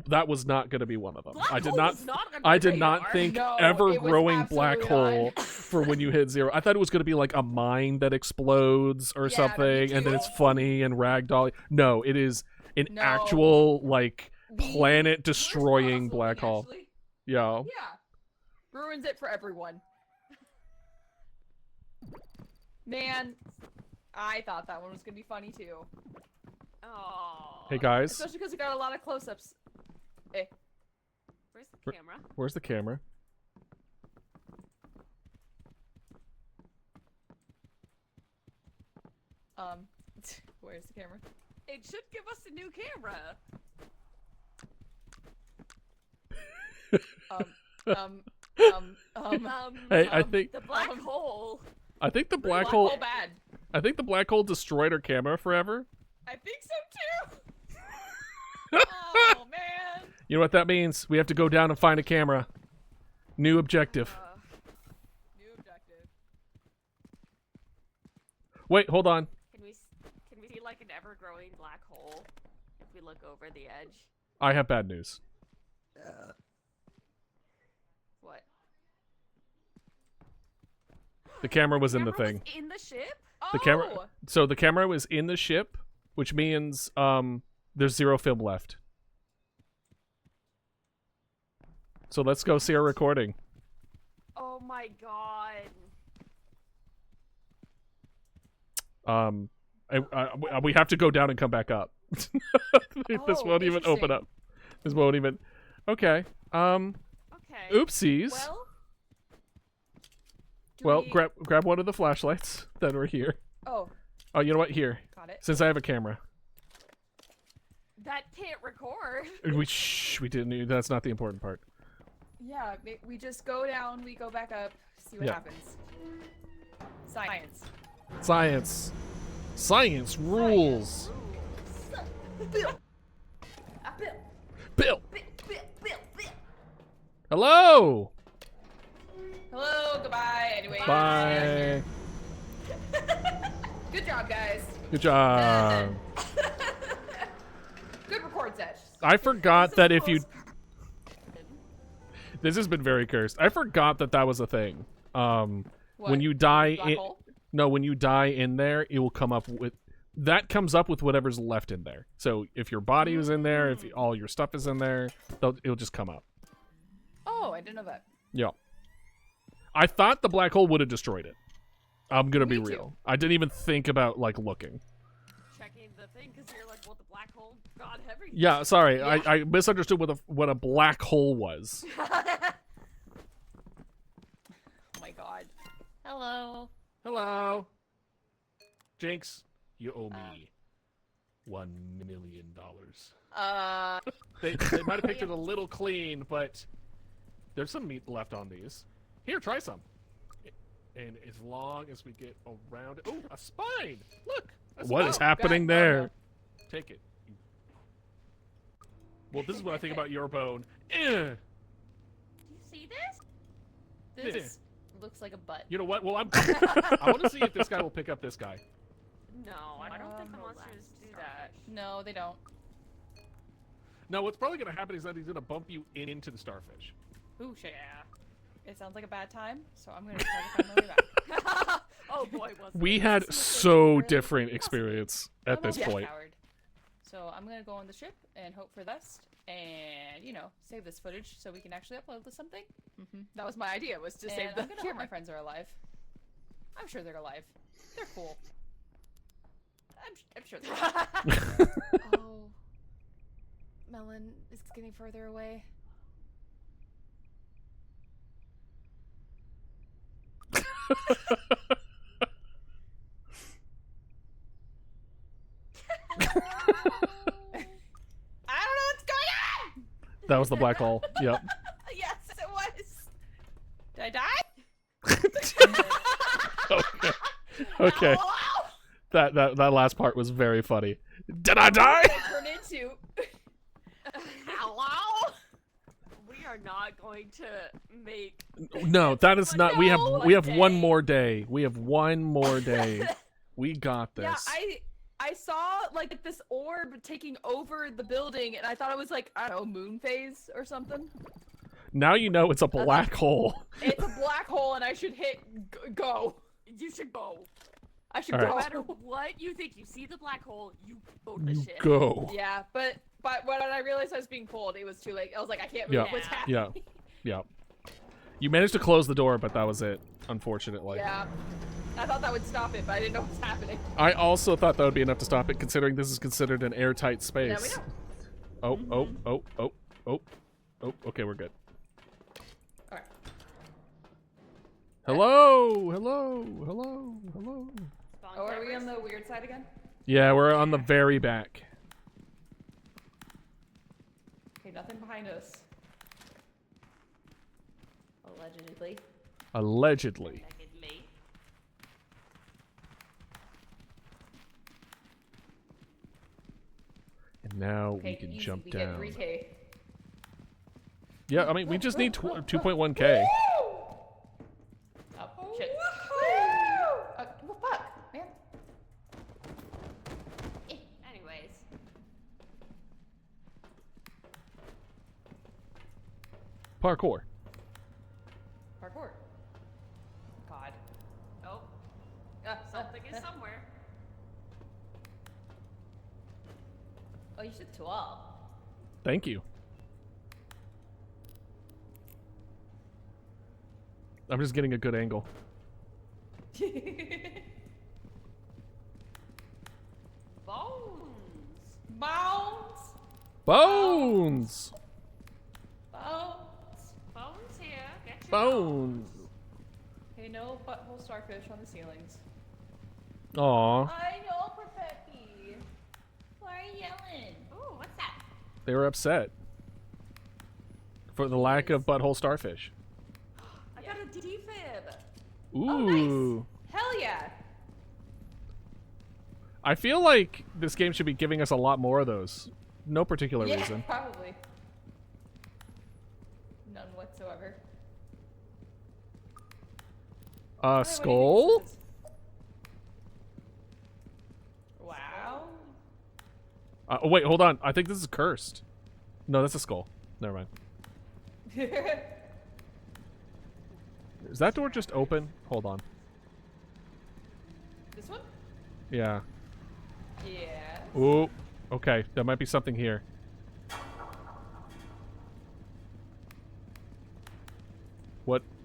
that was not going to be one of them.
Black
I did
hole
not.
was not on
I
my
did not
radar.
think
No,
ever
it was
growing black
absolutely
hole
not.
for when you hit 0. I thought it was going to be like a mine that explodes or
Yeah,
something,
me
and then
too.
it's funny and ragdoll. No, it is an
No.
actual like
We-
planet destroying
Where's
black
Rosalind,
hole.
actually?
Yeah.
Yeah. Ruins it for everyone. Man, I thought that one was gonna be funny too.
Oh.
Hey guys,
Especially because it got a lot of close-ups. Eh.
Where's the camera?
where's the camera?
Where's the camera?
It should give us a new camera.
Hey, I think
the black hole.
the black
Black
hole.
hole bad.
I think the black hole destroyed our camera forever.
I think so too. Oh man.
You know what that means? We have to go down and find a camera. New objective.
New objective.
Wait, hold on.
Can we see like an ever-growing black hole if we look over the edge?
I have bad news.
What?
The camera was in the
Camera
thing.
was in the ship?
The camera.
Oh!
So the camera was in the ship, which means there's 0 film left. So let's go see our recording.
Oh my god.
We have to go down and come back up. This
Oh,
won't even open
interesting.
up. This won't even. Okay.
Okay.
Oopsies.
Well,
Well, grab one of the flashlights. Then we're here.
Oh,
Oh, you know what? Here,
got it.
since I have a camera,
That can't record.
we didn't. That's not the important part.
Yeah, we just go down, we go back up, see what
Yeah.
happens. Science.
Science. Science rules.
Bill,
Bill.
Bill.
Hello.
Hello, goodbye. Anyway.
Bye.
Good job, guys.
Good job.
Sword's Edge.
I forgot that if you...
Supposed-
This has been very cursed. I forgot that that was a thing. When
What?
you die...
Black hole?
No, when you die in there, it will come up with... That comes up with whatever's left in there. So if your body was in there, if all your stuff is in there, it'll just come up.
Oh, I didn't know that.
Yeah. I thought the black hole would have destroyed it. I'm gonna be
Me too.
real. I didn't even think about, like, looking.
Checking the thing because you're like, well, the black hole got everything.
Yeah, sorry.
Yeah.
I misunderstood what a black hole was.
Oh my god.
Hello.
Hello. Jinx, you owe me $1 million. They might have picked it a little clean, but there's some meat left on these. Here, try some. And as long as we get around... Oh, a spine! Look! A
What is
spine.
happening
God, oh,
there?
no.
Take it. Well, this is what I think about your bone.
You see this?
This looks like a butt.
You know what? Well, I want to see if this guy will pick up this guy.
No, I don't think the monsters do that.
No, they don't.
No, what's probably going to happen is that he's going to bump you into the starfish.
Ooh, shit.
Yeah.
It sounds like a bad time, so I'm gonna try to find my way back.
Oh boy, was
We
it.
had so different experience at this
I'm a
point.
coward. So I'm gonna go on the ship and hope for the best, and you know, save this footage so we can actually upload to something.
That was my idea, was to
And
save
I'm
the
gonna hope my friends are alive. I'm sure they're alive. They're cool. I'm sure they're alive. Oh, Melon is getting further away. I don't know what's going on.
That was the black hole. Yep.
Yes, it was. Did I die?
Okay. Okay. That last part was very funny. Did I die?
What did I turn into?
Hello? We are not going to make...
No, that is not. We have
No,
one
day.
more day. We have one more day. We got this.
Yeah, I saw like this orb taking over the building, and I thought it was like, I don't know, moon phase or something.
Now you know it's a black hole.
It's a black hole, and I should hit go.
You should go.
I should
All
go.
right.
No matter what you think, you see the black hole, you go to the
You
ship.
go.
Yeah, but when I realized I was being pulled, it was too late. I was like, I can't move.
Yeah.
What's
Yeah.
happening?
Yeah. You managed to close the door, but that was it, unfortunately.
Yeah. I thought that would stop it, but I didn't know what was happening.
I also thought that would be enough to stop it, considering this is considered an airtight space.
Yeah, we know.
Oh. Okay, we're good.
All right.
Hello.
Spawn
Oh, are we
cameras.
on the weird side again?
Yeah, we're on the very back.
Okay, nothing behind us. Allegedly.
Allegedly.
Allegedly.
And now
Okay,
we can
easy,
jump
we
down.
Get 3K.
Yeah, I mean, we just need 2.1K.
Oh, shit. Well, fuck, man.
Anyways.
Parkour.
Parkour. God.
Oh, something is somewhere.
Oh, you should 12.
Thank you. I'm just getting a good angle.
Bones.
Bones.
Bones!
Bones.
Bones here. Get your
Bones!
Hey, no butthole starfish on the ceilings.
Aw,
I know, Perfetti. Why are you yelling?
Ooh, what's that?
they were upset. For the lack of butthole starfish.
I got a defib.
Ooh.
Hell yeah.
I feel like this game should be giving us a lot more of those. No particular
Yeah,
reason.
probably. None whatsoever. Hey, what do you think
Skull?
this is? Wow.
Oh, wait, hold on. I think this is cursed. No, that's a skull. Never mind. Is that door just open? Hold on.
This one?
Yeah.
Yeah.
Ooh. Okay, there might be something here.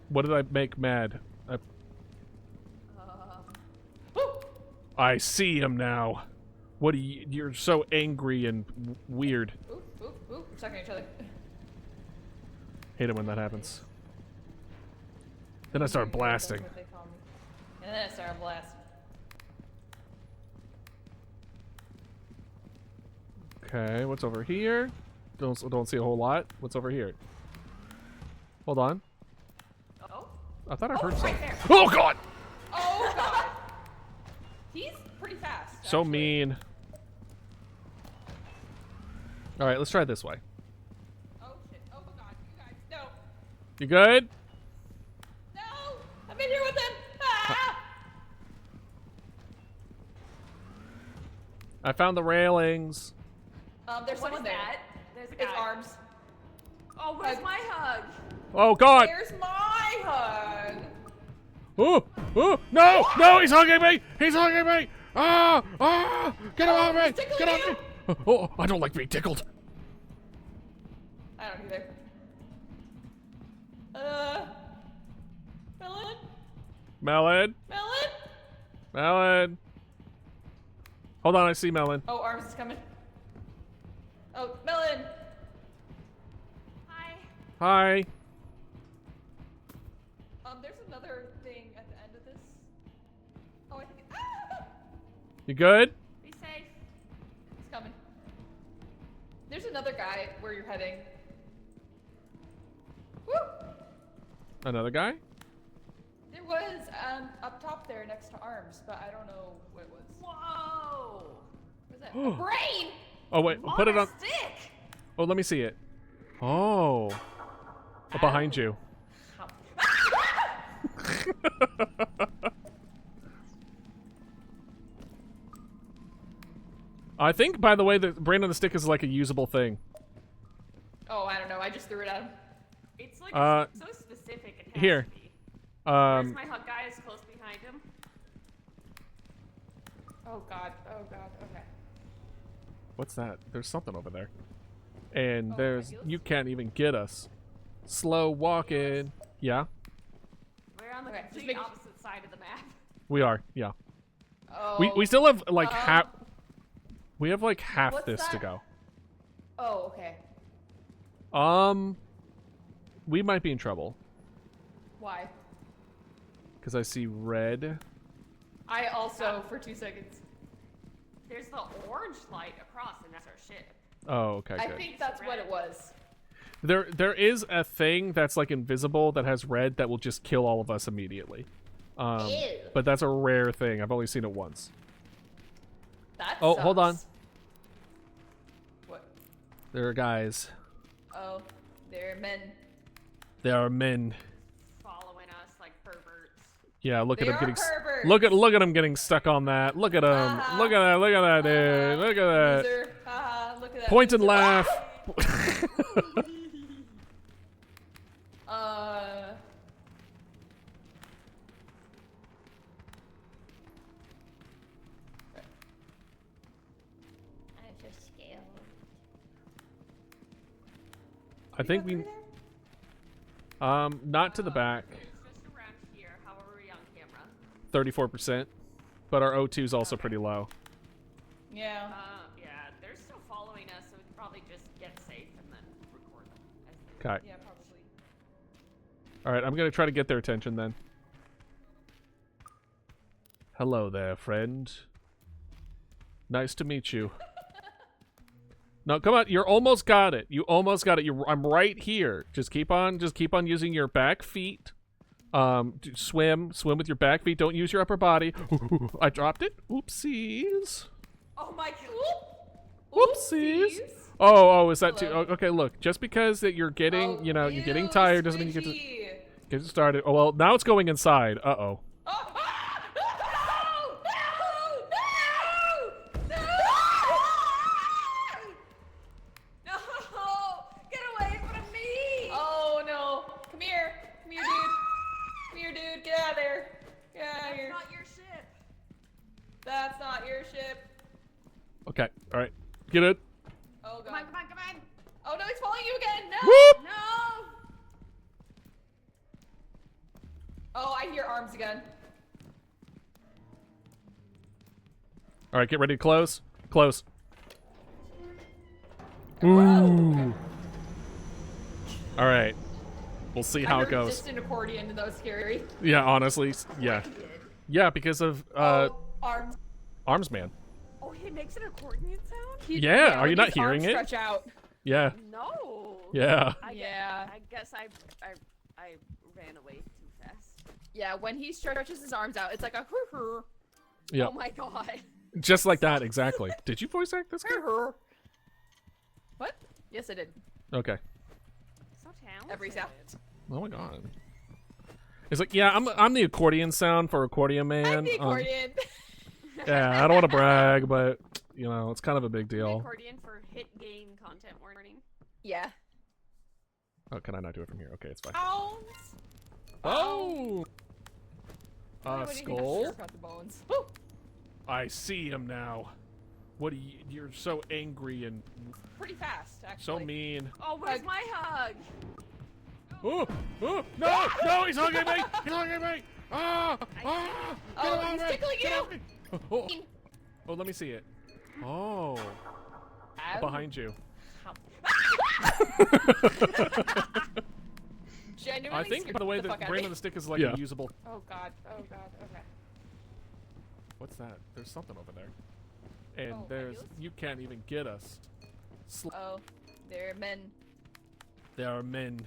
What did I make mad? I see him now. What are you? You're so angry and weird.
Oop, oop, oop. We're talking to each other.
Hate it when that happens. Then I start blasting.
That's what they call me. And then I start blasting.
Okay, what's over here? Don't see a whole lot. What's over here? Hold on.
Oh,
I thought I heard
right
something.
there.
Oh god!
Oh god. He's pretty fast.
So
actually.
mean. All right, let's try this way.
Oh shit. Oh god. You guys. No.
You good?
No. I'm in here with him. Ah!
I found the railings.
There's
What
someone
is
there.
that? There's a guy.
It's arms.
Oh, where's my hug?
Oh god!
There's my hug.
Ooh! Ooh! No! No! He's hugging me! He's hugging me! Ah! Ah! Get him off me!
he's tickling
Get off
you?
me! Oh! I don't like being tickled.
I don't either. Melon?
Melon.
Melon?
Melon. Hold on, I see Melon.
Oh, arms is coming. Oh, Melon!
Hi.
Hi.
There's another thing at the end of this. Oh, I think it, ah!
You good?
Be safe.
It's coming. There's another guy where you're heading. Woo!
Another guy?
There was, up top there next to arms, but I don't know what it was.
Whoa.
What was that? A brain!
Oh wait, put it on.
Stick.
Oh, let me see it. Oh. Oh, behind you. I think, by the way, the brain on the stick is like a usable thing.
Oh, I don't know. I just threw it at him.
It's like so specific. It has
Here.
to be. Where's
Um,
my hug guy? Is close behind him.
Oh god. Oh god. Okay.
what's that? There's something over there. And
Oh,
there's,
heels?
you can't even get us. Slow walking. Yeah,
We're on the
Okay, just
complete
making-
opposite side of the map.
we are. Yeah.
Oh.
We still have like
um,
half. We have like half
what's
this to
that?
go.
Oh, okay.
We might be in trouble
Why?
because I see red.
I also, for 2 seconds.
There's the orange light across, and that's our ship.
Oh, okay,
I
good.
think that's what it was.
There is a thing that's like invisible that has red that will just kill all of us immediately. But that's a rare thing. I've only seen it once.
That
Oh, hold on.
sucks. What?
There are guys.
Oh, they're men.
There are men.
Following us like perverts.
Yeah, look at
They
him
are
getting.
perverts.
Look at him getting stuck on that. Look at him.
Uh-huh.
Look at that. Look at that, dude. Look at that.
Loser. Haha, look at that.
Point and
loser.
laugh.
I'm just scared.
I think we. Not to the back.
It's just around here. How are we on camera?
34%, but our O2 is also pretty low.
Yeah.
Yeah, they're still following us, so we can probably just get safe and then record them. As they
Okay.
Yeah, probably.
All right, I'm gonna try to get their attention then. Hello there, friend. Nice to meet you. No, come on, you're almost got it. You almost got it. I'm right here. Just keep on using your back feet. Swim with your back feet. Don't use your upper body. I dropped it. Oopsies.
Oh my god.
Whoopsies.
Oopsies.
Oh, is that too?
Hello.
Oh, okay, look. Just because that you're getting,
Oh,
you're getting
ew,
tired doesn't mean you
squishy.
get started. Oh well, now it's going inside. Uh oh.
Oh, ah! No! No! No! No! That's not your ship.
Okay, all right. Get it.
Oh god.
Come on, come on, come on.
Oh no, he's following you again. No.
Whoop!
No!
Oh, I hear arms again.
All right, get ready to close. Close. Ooh. All right. We'll see how
I
it
heard
goes.
distant accordion, and that was scary.
Yeah, honestly, yeah. Yeah, because of
Oh, arms.
Arms Man.
Oh, he makes an accordion sound?
Yeah, are you
when
not
his
hearing
arms
it?
Stretch out.
Yeah.
No.
Yeah.
Yeah.
I guess I ran away too fast.
Yeah, when he stretches his arms out, it's like a hoo-hoo.
Yeah.
Oh my god.
Just like that, exactly. Did you voice act this guy?
Hoo-hoo. What? Yes, I did.
Okay.
So talented.
Every sound.
Oh my god. It's like, yeah, I'm the accordion sound for Accordion Man.
I'm the accordion.
Yeah, I don't want to brag, but you know, it's kind of a big deal.
Accordion for hit game content warning.
Yeah.
Oh, can I not do it from here? Okay, it's fine.
Bones.
Oh!
What do you think of
Skull?
Sure Cut the bones? Woo!
I see him now. What do you? You're so angry and
Pretty fast, actually.
so mean.
Oh, where's
Hug.
my hug?
Oh, oh, no, no, he's hugging me. He's hugging me. Ah, ah,
Oh,
get away
he's
from me,
tickling
get
you.
off me. Oh, oh, let me see it. Oh,
Ow.
behind you.
Genuinely
I think,
scared
by the way,
fuck
the
out of
brain
me.
on the stick is like
Yeah.
a usable.
Oh god, okay.
What's that? There's something over there. And
Oh,
there's,
ideals?
you can't even get us.
Oh, they're men.
There are men.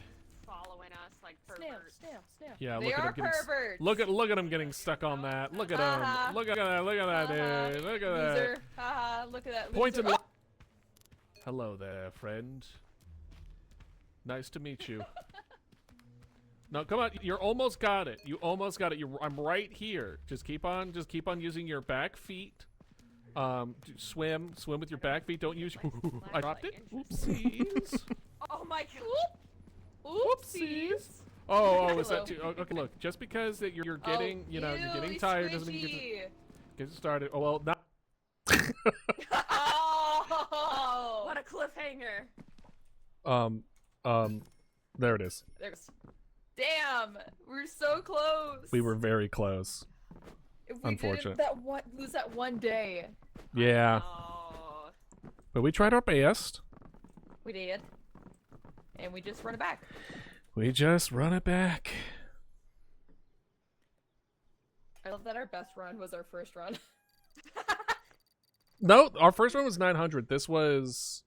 Following us like
Snail,
perverts.
snail.
Yeah,
They
look at
are
him getting.
perverts.
Look at him getting stuck on that. Look at
Uh-huh.
him. Look at that. Look at that, dude. Look at that.
Loser. Haha, look at that
Point
loser.
and. Hello there, friend. Nice to meet you. No, come on. You're almost got it. You almost got it. I'm right here. Just keep on using your back feet. Swim with your back feet. Don't use. I dropped it. Oopsies.
Oh my god.
Oopsies.
Oh, is
Hello.
that too? Oh, okay, look. Just because that you're getting, you know, you're getting
ew,
tired doesn't mean you
squishy.
get started. Oh well, not.
Oh.
What a cliffhanger.
There it is.
There's. Damn, we're so close.
We were very close.
If we
unfortunate.
didn't lose that one day.
Yeah,
Oh.
but we tried our best.
We did. And we just run it back.
We just run it back.
I love that our best run was our first run.
No, our first one was 900. This was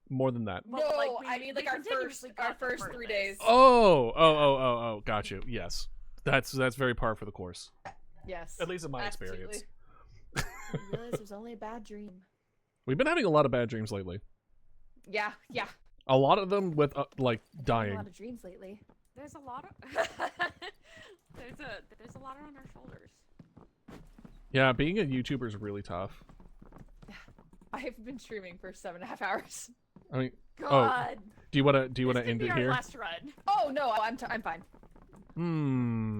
more than that.
Well,
no,
like,
I mean
we
like our
continuously got the
3
furthest.
days.
Oh, got you. Yes. That's very par for the course.
Yes.
At least in my
absolutely.
experience.
I realized it was only a bad dream.
We've been having a lot of bad dreams lately.
Yeah.
A lot of them with like
A
dying.
lot of dreams lately.
There's a lot of there's a lot on our shoulders.
Yeah, being a YouTuber is really tough.
I have been streaming for 7.5 hours.
I mean,
God.
do you wanna end
This could
it
be our
here?
last run.
Oh no, I'm fine.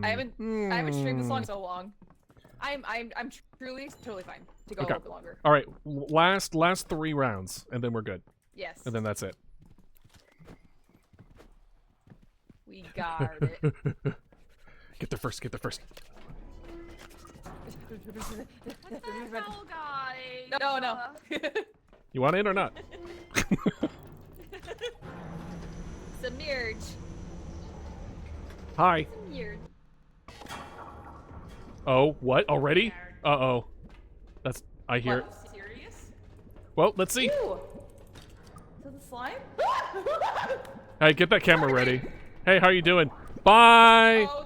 I haven't streamed this long so long. I'm truly totally fine to go a
Okay.
little bit longer.
All right, last 3 rounds, and then we're good,
Yes.
and then that's it.
We got it.
Get there first.
What the hell, guys?
No.
You want in or not?
Submerge.
Hi.
Submerge.
Oh, what? Already? Uh-oh. That's... I hear it.
What?
Serious?
Well, let's see.
Ew. So the slime?
Hey, get that camera ready. Hey, how you doing? Bye!
Oh,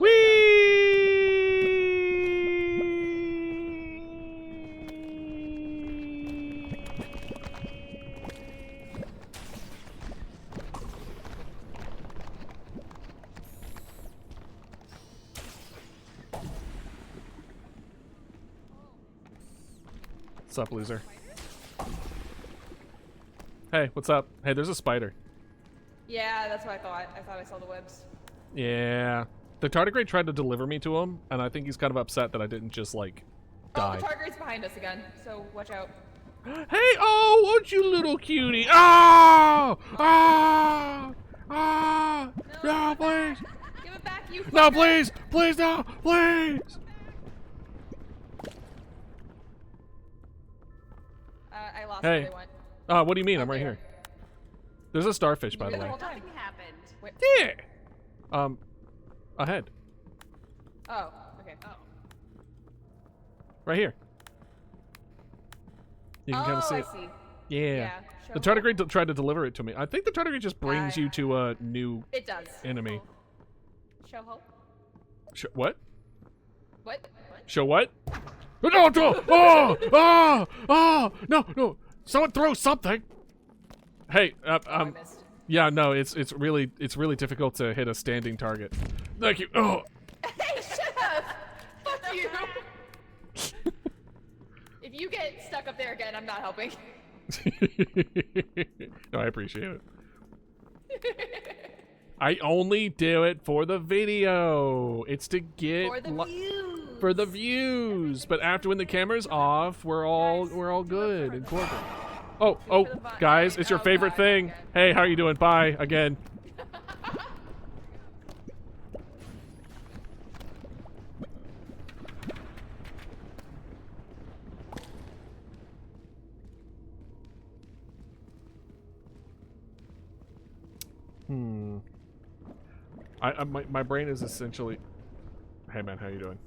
What's up, loser? Hey, what's up? Hey, there's a spider.
Yeah, that's what I thought. I thought I saw the webs.
Yeah. The tardigrade tried to deliver me to him, and I think he's kind of upset that I didn't just, like, Die.
the target's behind us again, so watch out.
Hey, oh, won't you little cutie? Ah! Ah! Ah! No, please!
Give it back, you
No,
fucker.
please! Please, no! Please!
I lost
Hey.
where they went.
What do you mean? I'm right
there.
here. There's a starfish, by
You
the
were
way.
the whole time.
Nothing happened.
Wait.
Yeah! Ahead.
Oh, okay. Oh,
Right here. You can kind of see
I
it.
see.
Yeah.
Show
The
her.
tardigrade tried to deliver it to me. I think the tardigrade just brings you to a new
It does.
enemy.
Show hope.
What?
What?
Show what? No, no! Oh! Oh! Oh! No! No! Someone throw something! Hey,
I missed.
yeah, no, it's really difficult to hit a standing target. Thank you. Oh!
Hey, shut up! Fuck you! If you get stuck up there again, I'm not helping.
No, I appreciate it. I only do it for the video. It's to get
For the views.
for the views. But after when the camera's off, we're all good and corporate. Oh, oh,
for the vi-
guys, it's your
Oh,
favorite
God,
thing.
okay.
Hey, how are you doing? Bye again. My brain is essentially. Hey man, how you doing?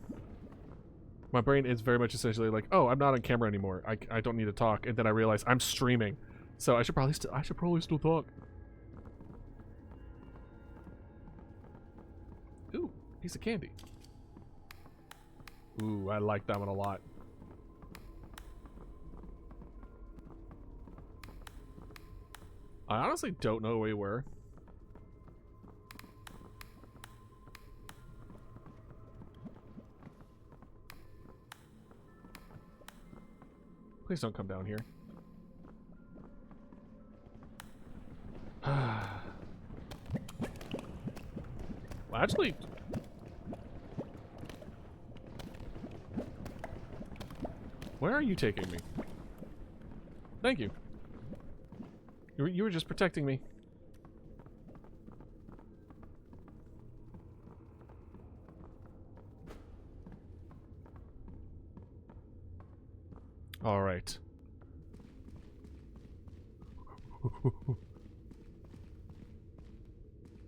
My brain is very much essentially like, oh, I'm not on camera anymore. I don't need to talk, and then I realize I'm streaming, so I should probably still talk. Ooh, piece of candy. Ooh, I like that one a lot. I honestly don't know where we were. Please don't come down here. Well, actually... Where are you taking me? Thank you. You were just protecting me. All right.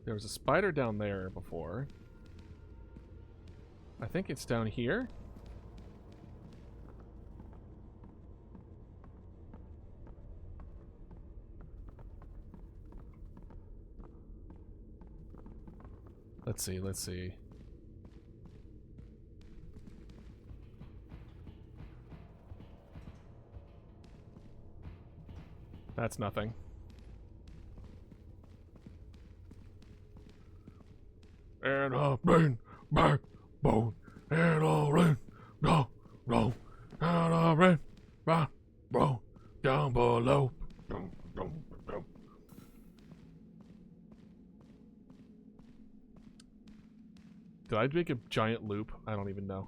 There was a spider down there before. I think it's down here. Let's see, let's see. That's nothing. And a brain, backbone, and a rain, no, no, and a rain, backbone, down below. Dum, dum, dum. Did I make a giant loop? I don't even know.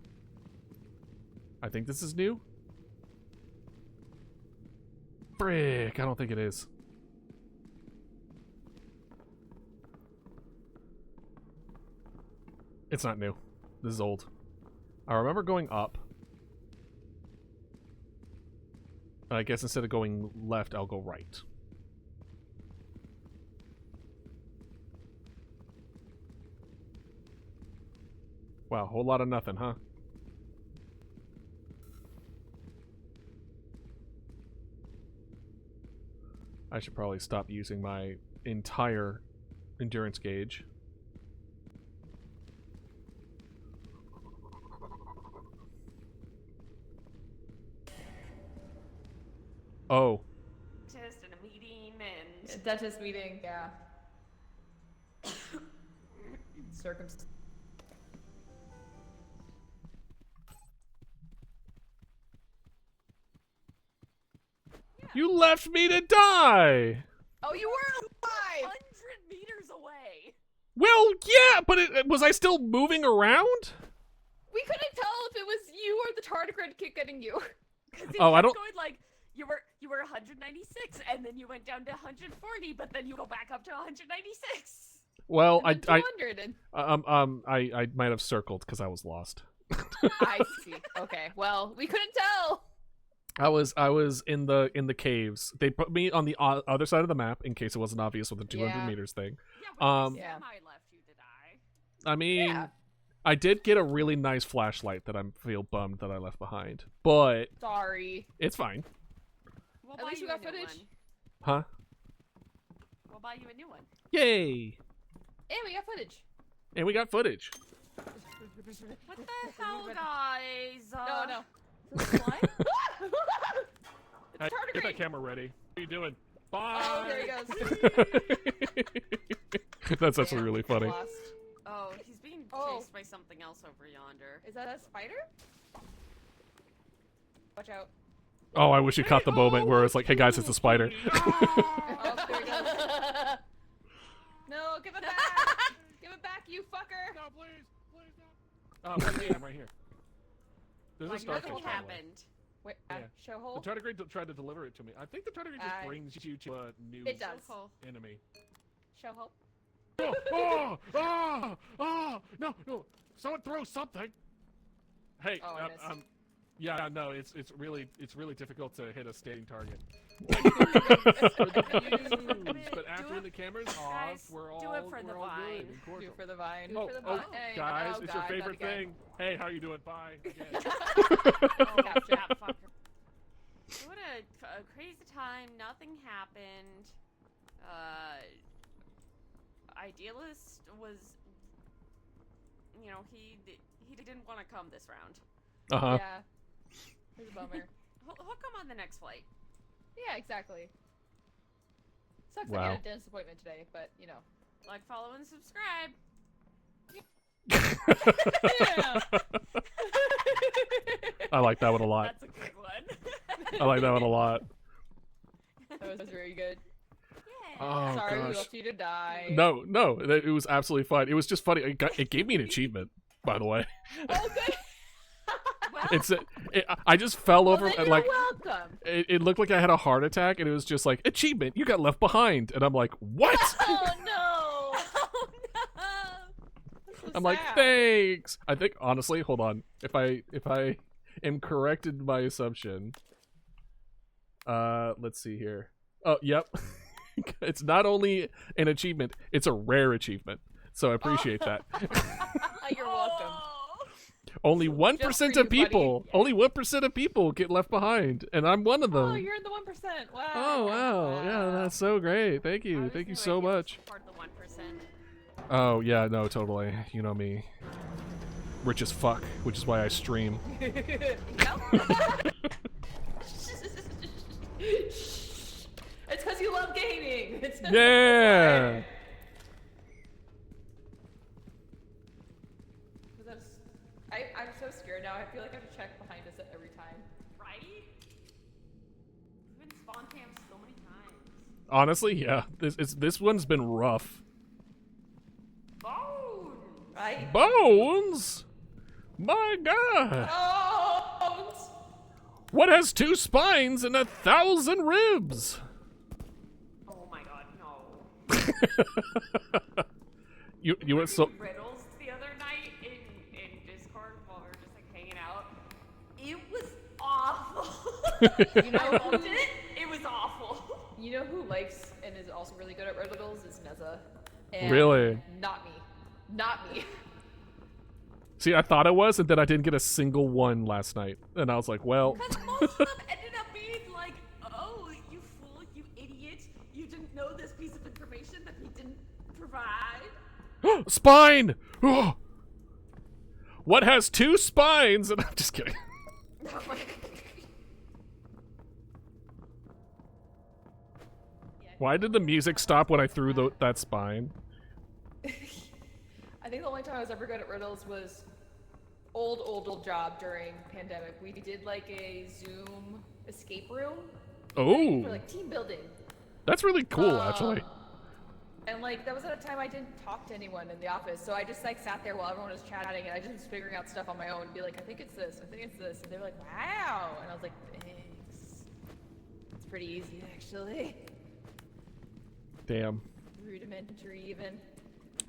I think this is new. Frick, I don't think it is. It's not new. This is old. I remember going up. I guess instead of going left, I'll go right. Wow, whole lot of nothing, huh? I should probably stop using my entire endurance gauge. Oh.
Just in a meeting and
Dentist meeting, yeah. Circumstance.
You left me to die!
Oh, you were alive!
100 meters away.
Well, yeah, but was I still moving around?
We couldn't tell if it was you or the tardigrade keep getting you?
Oh, I don't.
Going like you were 196, and then you went down to 140, but then you go back up to 196.
Well,
And then 200 and...
I might have circled because I was lost.
I see. Okay. Well, we couldn't tell.
I was in the caves. They put me on the other side of the map in case it wasn't obvious with the 200 meters thing.
Yeah, but
Um,
I left you, did I?
I mean,
Yeah.
I did get a really nice flashlight that I feel bummed that I left behind, but
Sorry.
it's fine.
We'll
At
buy
least
you
we
a
got
new
footage.
one.
Huh?
We'll buy you a new one.
Yay!
And we got footage.
And we got footage.
What the hell, guys?
No. Slime?
Hey,
It's
get that
tardigrade.
camera ready. What are you doing?
Oh,
Bye!
there he goes.
That's actually
Damn,
really
I
funny.
lost. Oh, he's being
Oh.
chased by something else over yonder.
Is that a spider? Watch out.
Oh, I wish you caught the moment where it's like, hey guys, it's a spider.
Oh, there he goes. No, give it back. Give it back, you fucker.
No, please, no. I'm right here. There's a
Like
starfish.
nothing
by the way.
happened.
Wait,
Yeah.
show
The
hole?
tardigrade tried to deliver it to me. I think the tardigrade just brings you to a new
It does.
Oh,
enemy.
Show hole?
Oh, no. Someone throw something. Hey,
Oh, I missed.
yeah, no, it's really difficult to hit a standing target. But after the camera's off,
Guys,
we're all
do it for the
we're all
vine.
good and
Do
cordial.
for the vine.
Oh,
for the
oh,
vine. Hey,
guys,
oh,
it's
God,
your
not
favorite
again.
thing. Hey, how you doing? Bye. Again.
Oh,
Capture.
that fucker. What a crazy time. Nothing happened. Idealist was, he didn't want to come this round.
Uh-huh.
Yeah. It's a bummer.
He'll come on the next flight.
Yeah, exactly. Sucks
Wow.
I had a dentist appointment today, but,
Like, follow, and subscribe.
Yeah.
I like that one a lot.
That's a good one.
I like that one a lot.
That was very good.
Oh,
Sorry we
gosh.
left you to die.
No, it was absolutely fine. It was just funny. It gave me an achievement, by the way.
Oh, good.
Well,
I just fell over
Well, then
and
you're
like
welcome.
it looked like I had a heart attack, and it was just like achievement. You got left behind, and I'm like, what?
Oh, no.
oh no!
So
I'm like,
sad.
thanks. I think honestly, hold on. If I am correct in my assumption, let's see here. Oh, yep. It's not only an achievement; it's a rare achievement. So I appreciate that.
You're welcome.
Only 1%
Just
of
for you, buddy.
people, only 1% of people get left behind, and I'm one of them.
Oh, you're in the 1%. Wow.
Oh wow, yeah, that's so great. Thank
I
you,
was
thank you
no
so
idea
much.
Part of the 1%.
Oh yeah, no, totally. You know me, rich as fuck, which is why I stream.
It's because you love gaming. It's
Yeah.
I'm so scared now. I feel like I have to check behind us every time.
Right? We've been spawn camped so many times.
Honestly, yeah. This one's been rough.
Bone!
Right?
Bones. My God.
Oh!
What has 2 spines and 1,000 ribs?
Oh my god, no.
You went so.
Riddles the other night in Discord while we were just like hanging out. It was awful.
You know
I loved
who,
it. It was awful.
you know who likes and is also really good at riddles is Neza. And
Really?
Not me. Not me.
See, I thought it was, and then I didn't get a single one last night, and I was like, well.
Because most of them ended up being like, oh, you fool, you idiot. You didn't know this piece of information that we didn't provide.
Spine! Oh. What has 2 spines? And I'm just kidding. Why did the music stop when I threw that spine?
I think the only time I was ever good at riddles was old job during pandemic. We did like a Zoom escape room
Oh,
for like team building.
that's really cool, actually.
And like that was at a time I didn't talk to anyone in the office, so I just like sat there while everyone was chatting, and I just was figuring out stuff on my own. And be like, I think it's this, I think it's this, and they're like, wow, and I was like, thanks. It's pretty easy actually.
Damn.
Rudimentary even.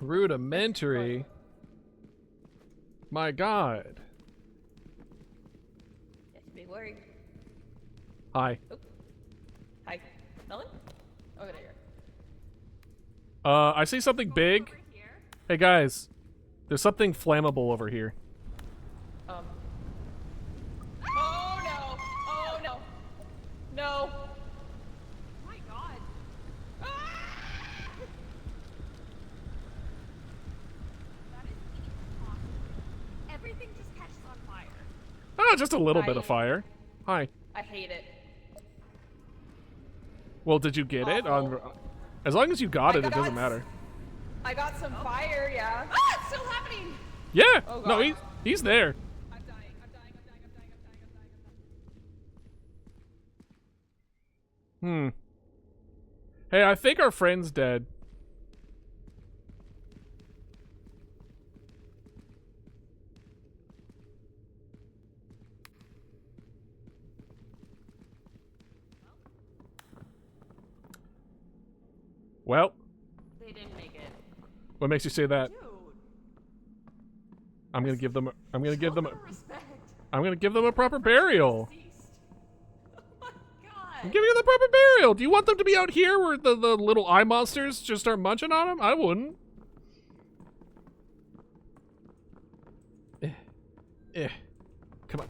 Rudimentary. My God.
Yes, big worry.
Hi.
Oh. Hi, Melon. Oh, there you
I see something big.
Over here.
Hey guys, there's something flammable over here.
are. Oh no! Oh no! No!
Oh my god. That is impossible. Everything just catches on fire.
Oh, just a little bit
Hi.
of fire. Hi.
I hate it.
Well, did you get it? On, as long as you got it, it doesn't matter.
I got some fire, yeah.
Ah, it's still happening.
Yeah.
Oh,
No,
God.
he's there.
I'm dying, I'm dying, I'm dying, I'm dying, I'm dying, I'm dying.
Hey, I think our friend's dead. Well,
They didn't make it.
what makes you say that?
Dude.
I'm gonna give them. I'm gonna give them.
Respect.
I'm gonna give them a proper burial.
Deceased. Oh my god.
I'm giving them the proper burial. Do you want them to be out here where the little eye monsters just start munching on them? I wouldn't. Come on.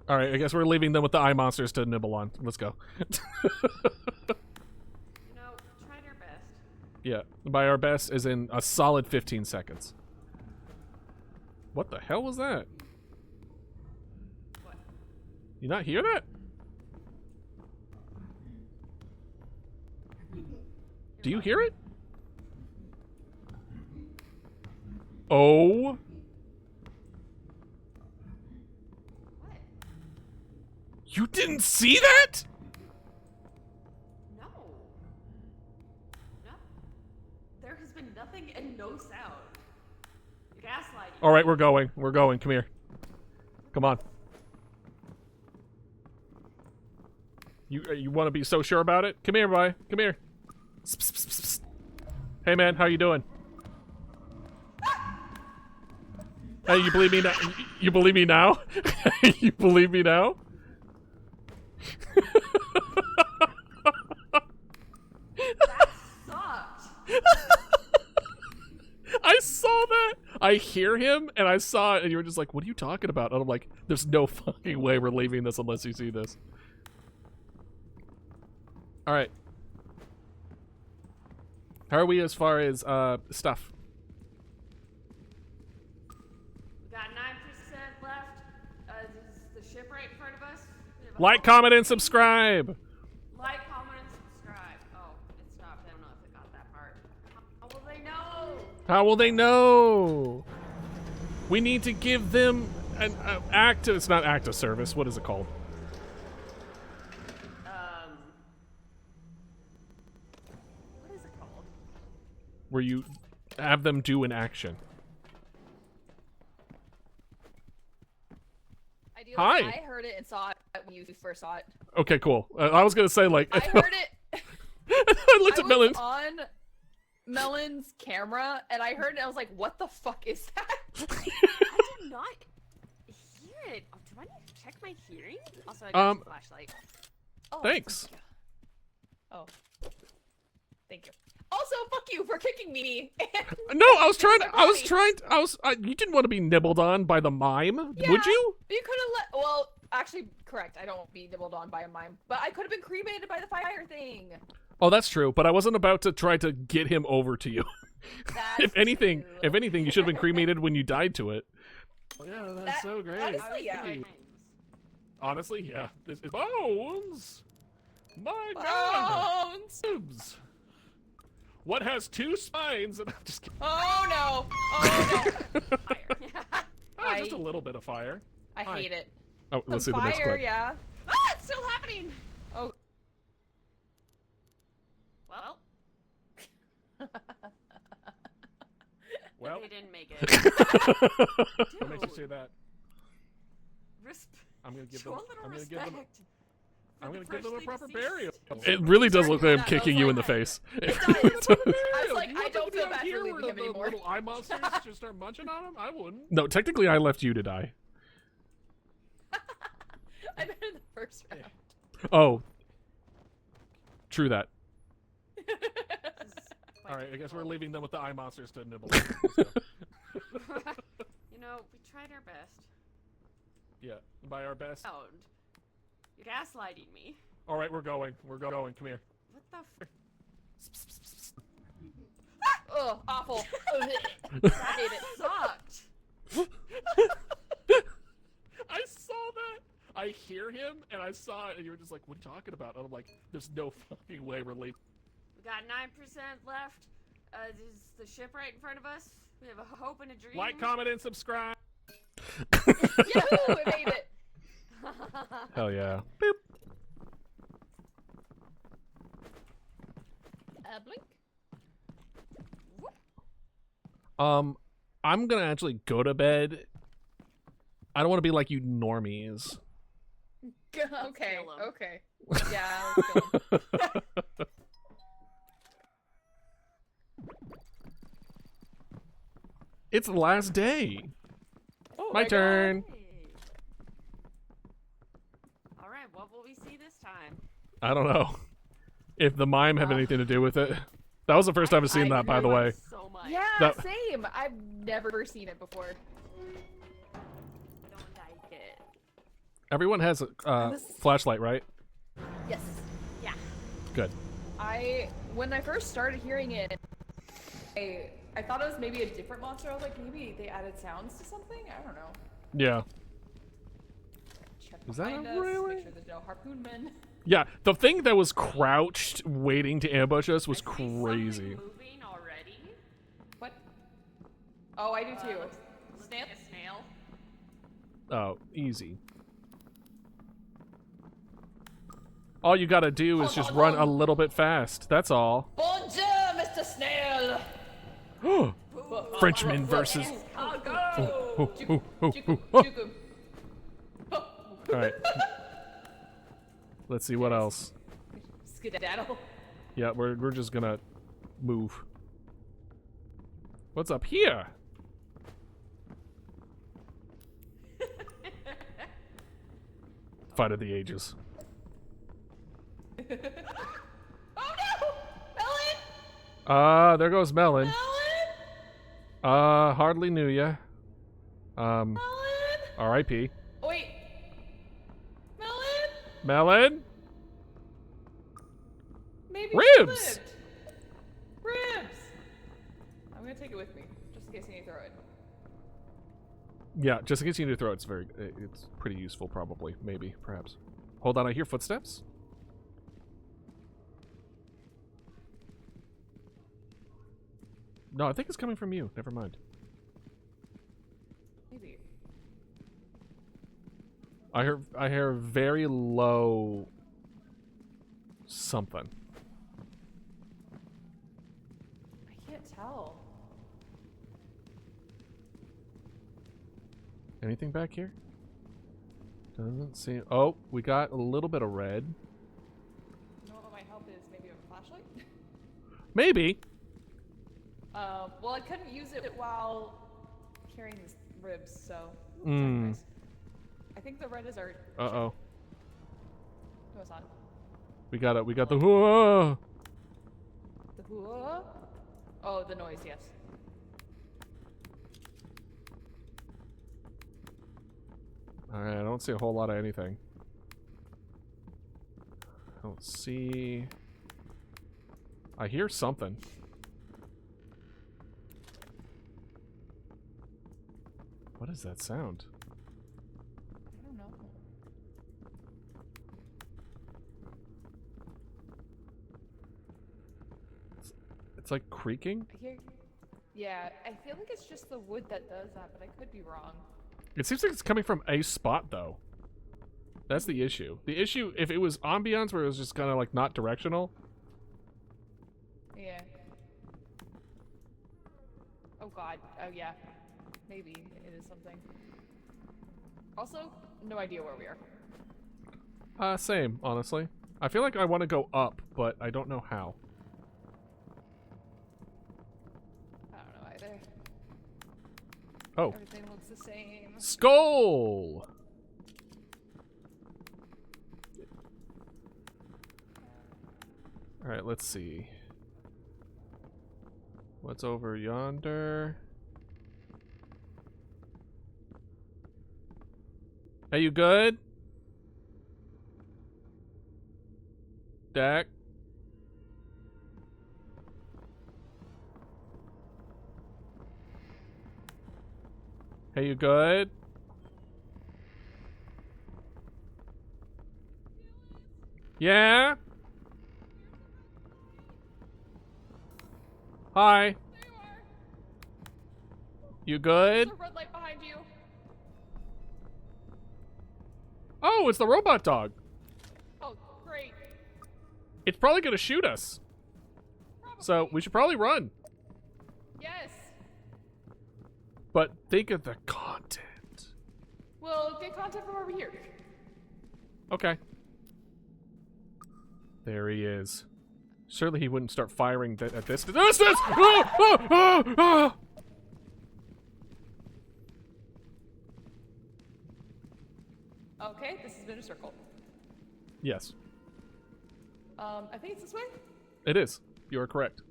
All right, I guess we're leaving them with the eye monsters to nibble on. Let's go.
You know, tried our best.
Yeah, by our best is in a solid 15 seconds. What the hell was that?
What?
You not hear that? Do you hear it? Oh.
What?
You didn't see that?
No. No. There has been nothing and no sound. Gaslighting.
All right, we're going. We're going. Come here. Come on. You want to be so sure about it? Come here, boy. Come here. Psst, psst, psst, psst. Hey, man. How you doing? Hey, you believe me now? You believe me now? You believe me now?
That sucked.
I saw that. I hear him, and I saw it, and you were just like, what are you talking about? And I'm like, there's no fucking way we're leaving this unless you see this. All right. How are we as far as stuff?
We got 9% left. Is the ship right in front of us? We have a
Like,
whole-
comment, and subscribe.
Like, comment, and subscribe. Oh, it stopped. I don't know if it got that part. How will they know?
How will they know? We need to give them an act. It's not act of service. What is it called?
What is it called?
Where you have them do an action.
Ideally,
Hi.
I heard it and saw it when you first saw it.
Okay, cool. I was gonna say like
I heard it.
I looked
I
at
was
Melon.
on Melon's camera, and I heard it. And I was like, "What the fuck is that?"
I did not hear it. Oh, do I need to check my hearing? Also, I got a flashlight.
Oh,
Thanks.
thank you. Oh, thank you. Also, fuck you for kicking me.
No, I was trying.
Body.
You didn't want to be nibbled on by the mime, would
Yeah,
you?
You could have let. Well, actually, correct. I don't want to be nibbled on by a mime, but I could have been cremated by the fire thing.
Oh, that's true. But I wasn't about to try to get him over to you.
That's
if anything,
true.
you should have been cremated when you died to it. Oh, yeah, that's
That-
so great.
honestly, yeah.
Honestly, yeah. This is bones. My God.
Bones.
What has two spines? And I'm just kidding.
Oh no! Oh no!
Fire.
Just a little bit of fire.
I
Hi.
hate it.
Oh, let's see
Some
the next
fire,
clip.
yeah.
Ah, it's still happening.
Oh,
Well,
Well,
they didn't make it.
what makes you say that? I'm gonna give them.
Show a little
I'm gonna give them.
respect
I'm
for
gonna
the
give them a
freshly
proper
deceased.
burial.
It really does look like I'm
That
kicking
was
you
like-
in the face.
I was like,
You
I
want
don't
them
feel
to
bad
be
for
out here
leaving
where
him
the
anymore.
little eye monsters just start munching on him? I wouldn't.
No, technically I left you to die.
I bet in the first round.
Oh. True that.
All right, I guess we're leaving them with the eye monsters to nibble.
You know, we tried our best.
Yeah, by our best.
Sound. You're gaslighting me.
All right, we're going. We're going. Come here.
What the
Ugh, awful.
That
I hate it.
sucked.
I saw that. I hear him, and I saw it, and you were just like, "What are you talking about?" And I'm like, "There's no fucking way we're leaving."
We got 9% left. Is the ship right in front of us? We have a hope and a dream.
Like, comment, and subscribe.
Yahoo! We made it.
Hell yeah. Boop.
Blink.
I'm gonna actually go to bed. I don't want to be like you normies.
Okay.
kill 'em.
Okay. Yeah. Let's kill 'em.
It's the last day.
Oh
My
God.
turn.
Hey. All right, what will we see this time?
I don't know if the mime have anything to do with it. That was the first time I've seen
I
that, by the
love
way.
So much.
Yeah,
That-
same. I've never seen it before.
Don't like it.
Everyone has a flashlight, right?
Yes.
Yeah.
Good.
When I first started hearing it, I thought it was maybe a different monster. I was like, maybe they added sounds to something. I don't know.
Yeah.
Check
Is that
behind
a
us,
really-
make sure there's no harpoon men.
Yeah, the thing that was crouched waiting to ambush us was
I see something
crazy.
moving already.
What? Oh, I do too.
Looks
Snail?
like a snail.
Oh, easy. All you gotta do is just run a little bit fast. That's all.
Bonjour, Mr. Snail.
Frenchman versus.
I'll go.
Ooh, ooh,
Juku,
ooh, oh.
juku. Oh.
All right. Let's see what else.
Skedaddle.
Yeah, we're just gonna move. What's up here? Fight of the Ages.
Oh no! Melon!
There goes Melon.
Melon!
Hardly knew ya.
Melon!
R.I.P.
Oh, wait. Melon?
Melon?
Maybe
Ribs!
she lived. Ribs! I'm gonna take it with me, just in case I need to throw it.
Yeah, just in case you need to throw it, it's pretty useful, probably. Maybe, perhaps. Hold on, I hear footsteps. No, I think it's coming from you. Never mind.
Maybe.
I hear very low something.
I can't tell.
Anything back here? Doesn't seem. Oh, we got a little bit of red.
You know what might help is maybe a flashlight?
Maybe.
Well, I couldn't use it while carrying these ribs, so.
Mm.
Nice. I think the red is our.
Uh-oh.
No, it's not.
We got it. We got the. Whoa!
The whoa? Oh, the noise, yes.
Alright, I don't see a whole lot of anything. I don't see. I hear something. What is that sound?
I don't know.
It's like creaking?
I hear. Yeah, I feel like it's just the wood that does that, but I could be wrong.
It seems like it's coming from a spot, though. That's the issue. The issue, if it was ambiance where it was just kind of like not directional,
Oh god. Oh yeah. Maybe it is something. Also, no idea where we are.
Same, honestly. I feel like I want to go up, but I don't know how.
I don't know either.
Oh.
Everything looks the same.
Skull! Alright, let's see. What's over yonder? Are you good? Dak? Hey, you good? Yeah? Hi. You good?
There's a red light behind you.
Oh, it's the robot dog.
Oh, great.
It's probably gonna shoot us. So we should probably run.
Yes.
But think of the content.
We'll get content from over here.
Okay. There he is. Surely he wouldn't start firing at this distance. Ah! Ah! Ah! Ah!
Okay, this has been a circle.
Yes,
I think it's this way.
it is. You are correct.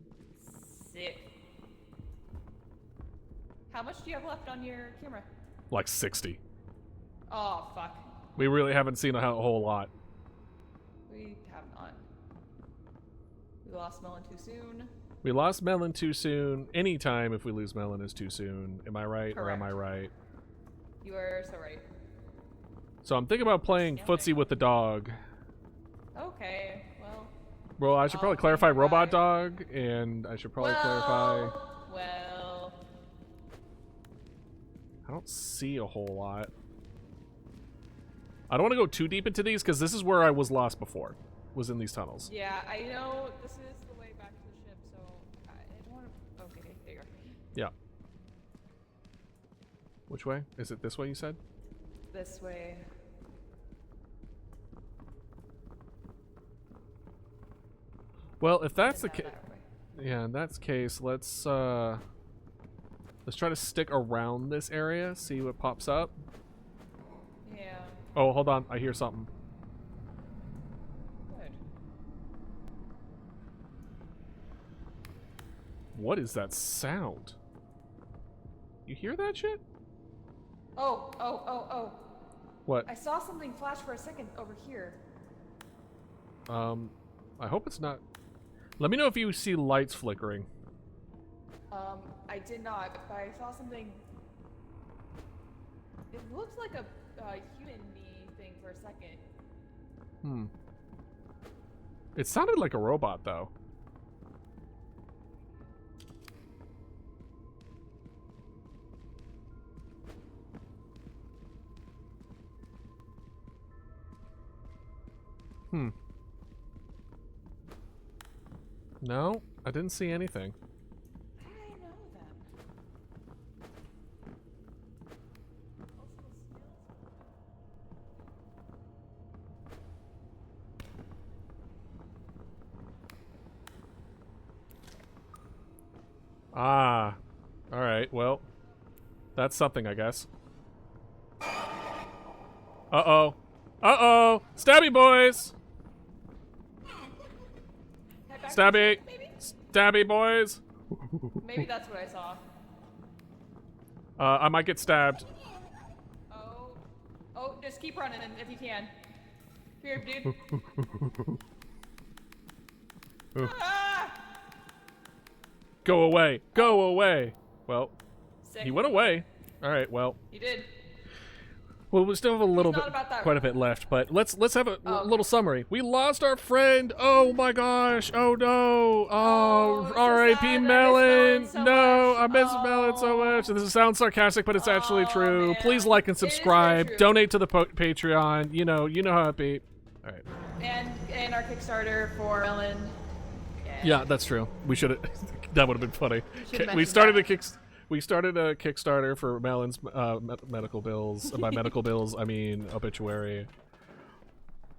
Sick. How much do you have left on your camera?
Like 60.
Oh, fuck.
We really haven't seen a whole lot.
We have not. We lost Melon too soon.
We lost Melon too soon. Anytime if we lose Melon is too soon. Am I right or am I right?
You are so right.
So I'm thinking about playing
Yapping.
footsie with the dog.
Okay, well.
Well, I should probably
I'll
clarify
think
robot
about it.
dog, and I should probably clarify...
Well.
I don't see a whole lot. I don't want to go too deep into these, because this is where I was lost before. Was in these tunnels.
Yeah, I know this is the way back to the ship, so I don't want to. Okay, there you go.
Yeah. Which way? Is it this way you said?
This way.
Well, if that's the
and
case,
now that way.
yeah, in that case, let's try to stick around this area, see what pops up.
Yeah.
Oh, hold on, I hear something.
Good.
What is that sound? You hear that shit?
Oh, oh, oh, oh.
What?
I saw something flash for a second over here.
I hope it's not. Let me know if you see lights flickering.
I did not, but I saw something. It looked like a human-y thing for a second.
Hmm. It sounded like a robot, though. Hmm. No, I didn't see anything.
I know them.
Ah. Alright, well. That's something, I guess. Uh-oh. Uh-oh! Stabby boys!
Head back to
Stabby!
the ship, maybe?
Stabby boys!
Maybe that's what I saw.
I might get stabbed.
Oh. Oh, just keep running if you can. Here, dude. Ah!
Go away! Go away! Well,
Sick.
he went away. Alright, well.
You did.
Well, we still have a little
It's
bit,
not about that
quite a bit left, but let's have a
Oh.
little summary. We lost our friend. Oh my gosh. Oh no. Oh,
so
R.I.P.
sad. I miss
Melon.
Melon so
No,
much.
I miss
Oh.
Melon so much. This sounds sarcastic, but it's actually
Oh,
true.
man.
Please like and
It is very
subscribe.
true.
Donate to the Patreon. You know how it be. All right.
And our Kickstarter for Melon.
Yeah, that's true. We should have. That would have been funny.
should've
We
mentioned
started
that.
We started a Kickstarter for Melon's medical bills. By medical bills, I mean obituary.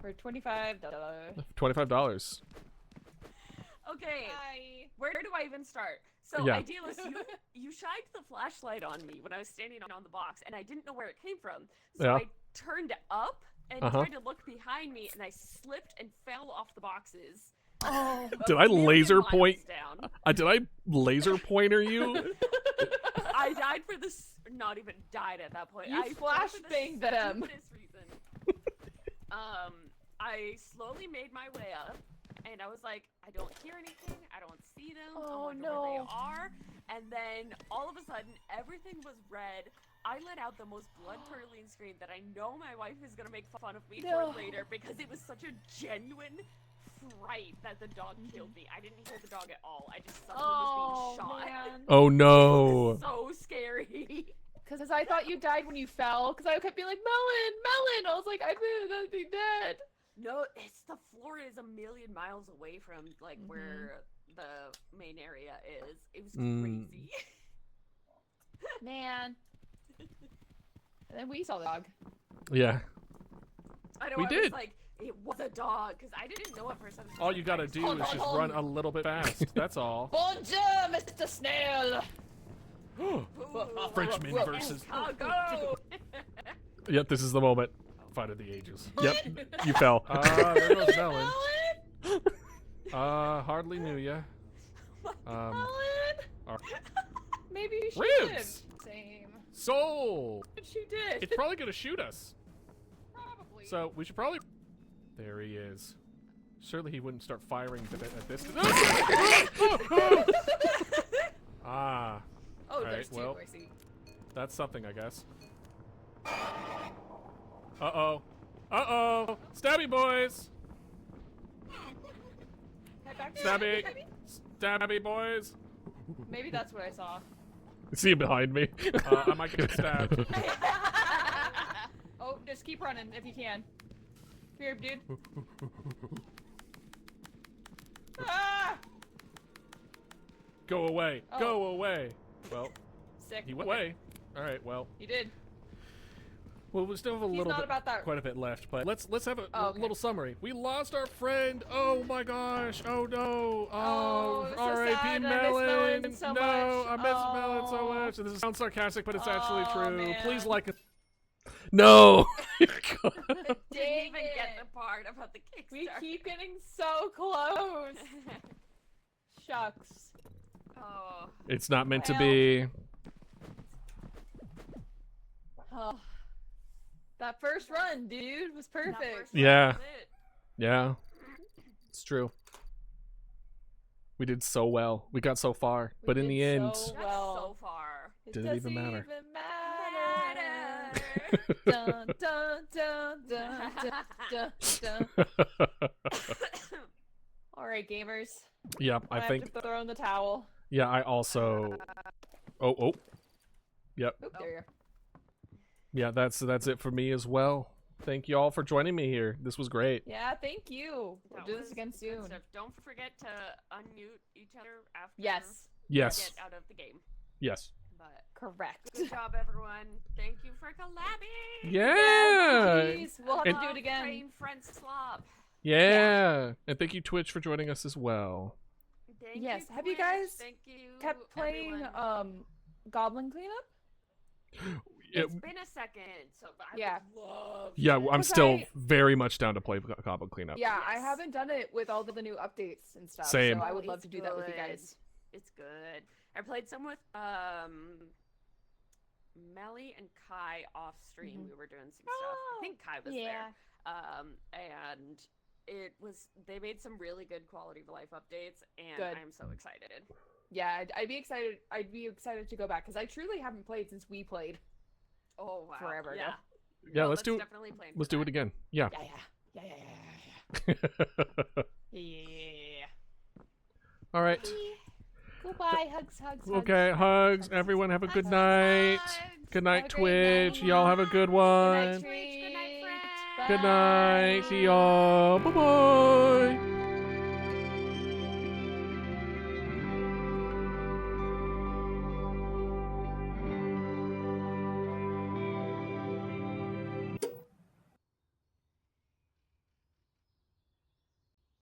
For $25.
$25.
Okay,
Hi.
where do I even start? So,
Yeah.
Idealist, you shined the flashlight on me when I was standing on the box, and I didn't know where it came from. So
Yeah.
I turned up and tried to look behind me, and I slipped and fell off the boxes.
Oh.
Did I laser
miles
point?
down.
Did I laser pointer you?
I died for this. Not even died at that point.
You
I
flashbanged them.
stupidest reason. I slowly made my way up, and I was like, I don't hear anything. I don't see them.
Oh,
I wonder where they
no.
are. And then all of a sudden, everything was red. I let out the most blood-curdling scream that I know my wife is gonna make fun of me
No.
for later because it was such a genuine fright that the dog killed me. I didn't hear the dog at all. I just suddenly was being shot.
Man.
Oh no.
So scary.
Because I thought you died when you fell. Because I kept being like, Melon, Melon. I was like, I think I'd be dead.
No, it's the floor is a million miles away from like where the main area is. It was crazy.
Man. And then we saw the dog.
Yeah.
I know.
We
I
did.
was like, it was a dog because I didn't know at first. I was just
All
like,
you gotta
I
do
saw
is
the
just
dog.
run a little bit fast. That's all.
Bonjour, Mr. Snail.
Ooh,
Frenchman
woof,
versus-
Chicago.
Yep, this is the moment.
Fight of the ages.
Yep, you fell.
There goes Melon.
Melon?
Hardly knew ya.
Melon?
Our-
Maybe she
Ribs!
did. Same.
Soul!
She did.
It's probably gonna shoot us.
Probably.
So we should probably. There he is. Surely he wouldn't start firing at this. Ah,
Oh,
Alright,
there's two,
well.
I see.
that's something, I guess. Uh-oh. Uh-oh! Stabby boys!
Head back to
Stabby!
the-
Stabby boys!
Maybe that's what I saw.
See him behind me.
I might get stabbed.
Oh, just keep running if you can. Come here, dude. Ah!
Go away!
Oh.
Go away! Well,
Sick.
he went away. Alright, well.
You did.
Well, we still have a
He's
little
not
bit,
about that.
quite a bit left, but let's have a
Oh, okay.
little summary. We lost our friend. Oh my gosh. Oh no.
Oh, so
R.I.P.
sad. I miss
Melon.
Melon so
no,
much.
I miss Melon so
Oh.
much. This sounds sarcastic, but it's actually
Oh,
true.
man.
Please like it.
No.
Didn't
Dang
even get
it.
the part about the Kickstarter.
We keep getting so close. Shucks.
Oh.
It's not meant to
Well.
be.
Oh. That first run, dude, was
That
perfect.
first one
Yeah.
was it.
Yeah. It's true. We did so well. We got so far.
We
but in
did
the end,
so
Got
well.
so far.
It
Didn't even
doesn't
matter.
even matter. Dun, dun, dun, dun, dun, dun, dun. All right, gamers.
yeah, I
have
think
to throw in the towel.
yeah, I also Oh. Yep.
Oop, there you go.
Yeah, that's it for me as well. Thank you all for joining me here. This was great.
Yeah, thank you. We'll
That
do this
was
again
good
soon.
stuff. Don't forget to unmute each other after
Yes,
you
Yes.
get out of the game.
Yes.
But
correct.
good job, everyone. Thank you for collabing.
Yeah.
Jeez, we'll have
And-
to do it again.
Praying French slop.
Yeah. And thank you, Twitch, for joining us as well.
Thank
Yes,
you,
have you
Twitch.
guys
Thank you,
Kept playing
everyone.
Goblin Cleanup?
It's been a second, so I
Yeah.
would love.
Yeah, I'm
Because
still
I-
very much down to play Goblin Cleanup.
Yeah, I
Yes.
haven't done it with all the new updates and stuff.
Same.
So I would
Oh,
love
it's
to do that with you
good.
guys.
It's good. I played some with Melly and Kai off stream.
Mhm.
We were doing some stuff. I think Kai was
yeah.
there. And it was they made some really good quality of life updates, and
Good.
I'm so excited.
Yeah, I'd be excited. I'd be excited to go back because I truly haven't played since we played.
Oh wow!
Forever ago.
Yeah.
Yeah,
No,
let's do it.
Definitely plan for
Let's do it
that.
again. Yeah.
Yeah.
All right.
Goodbye. Hugs, hugs.
Okay, hugs. Everyone have a good night. Good night,
Have a great
Twitch.
night.
Y'all have a good
Good
one.
night,
Twitch. Good night,
Treats.
friends.
Good night. See y'all. Bye-bye.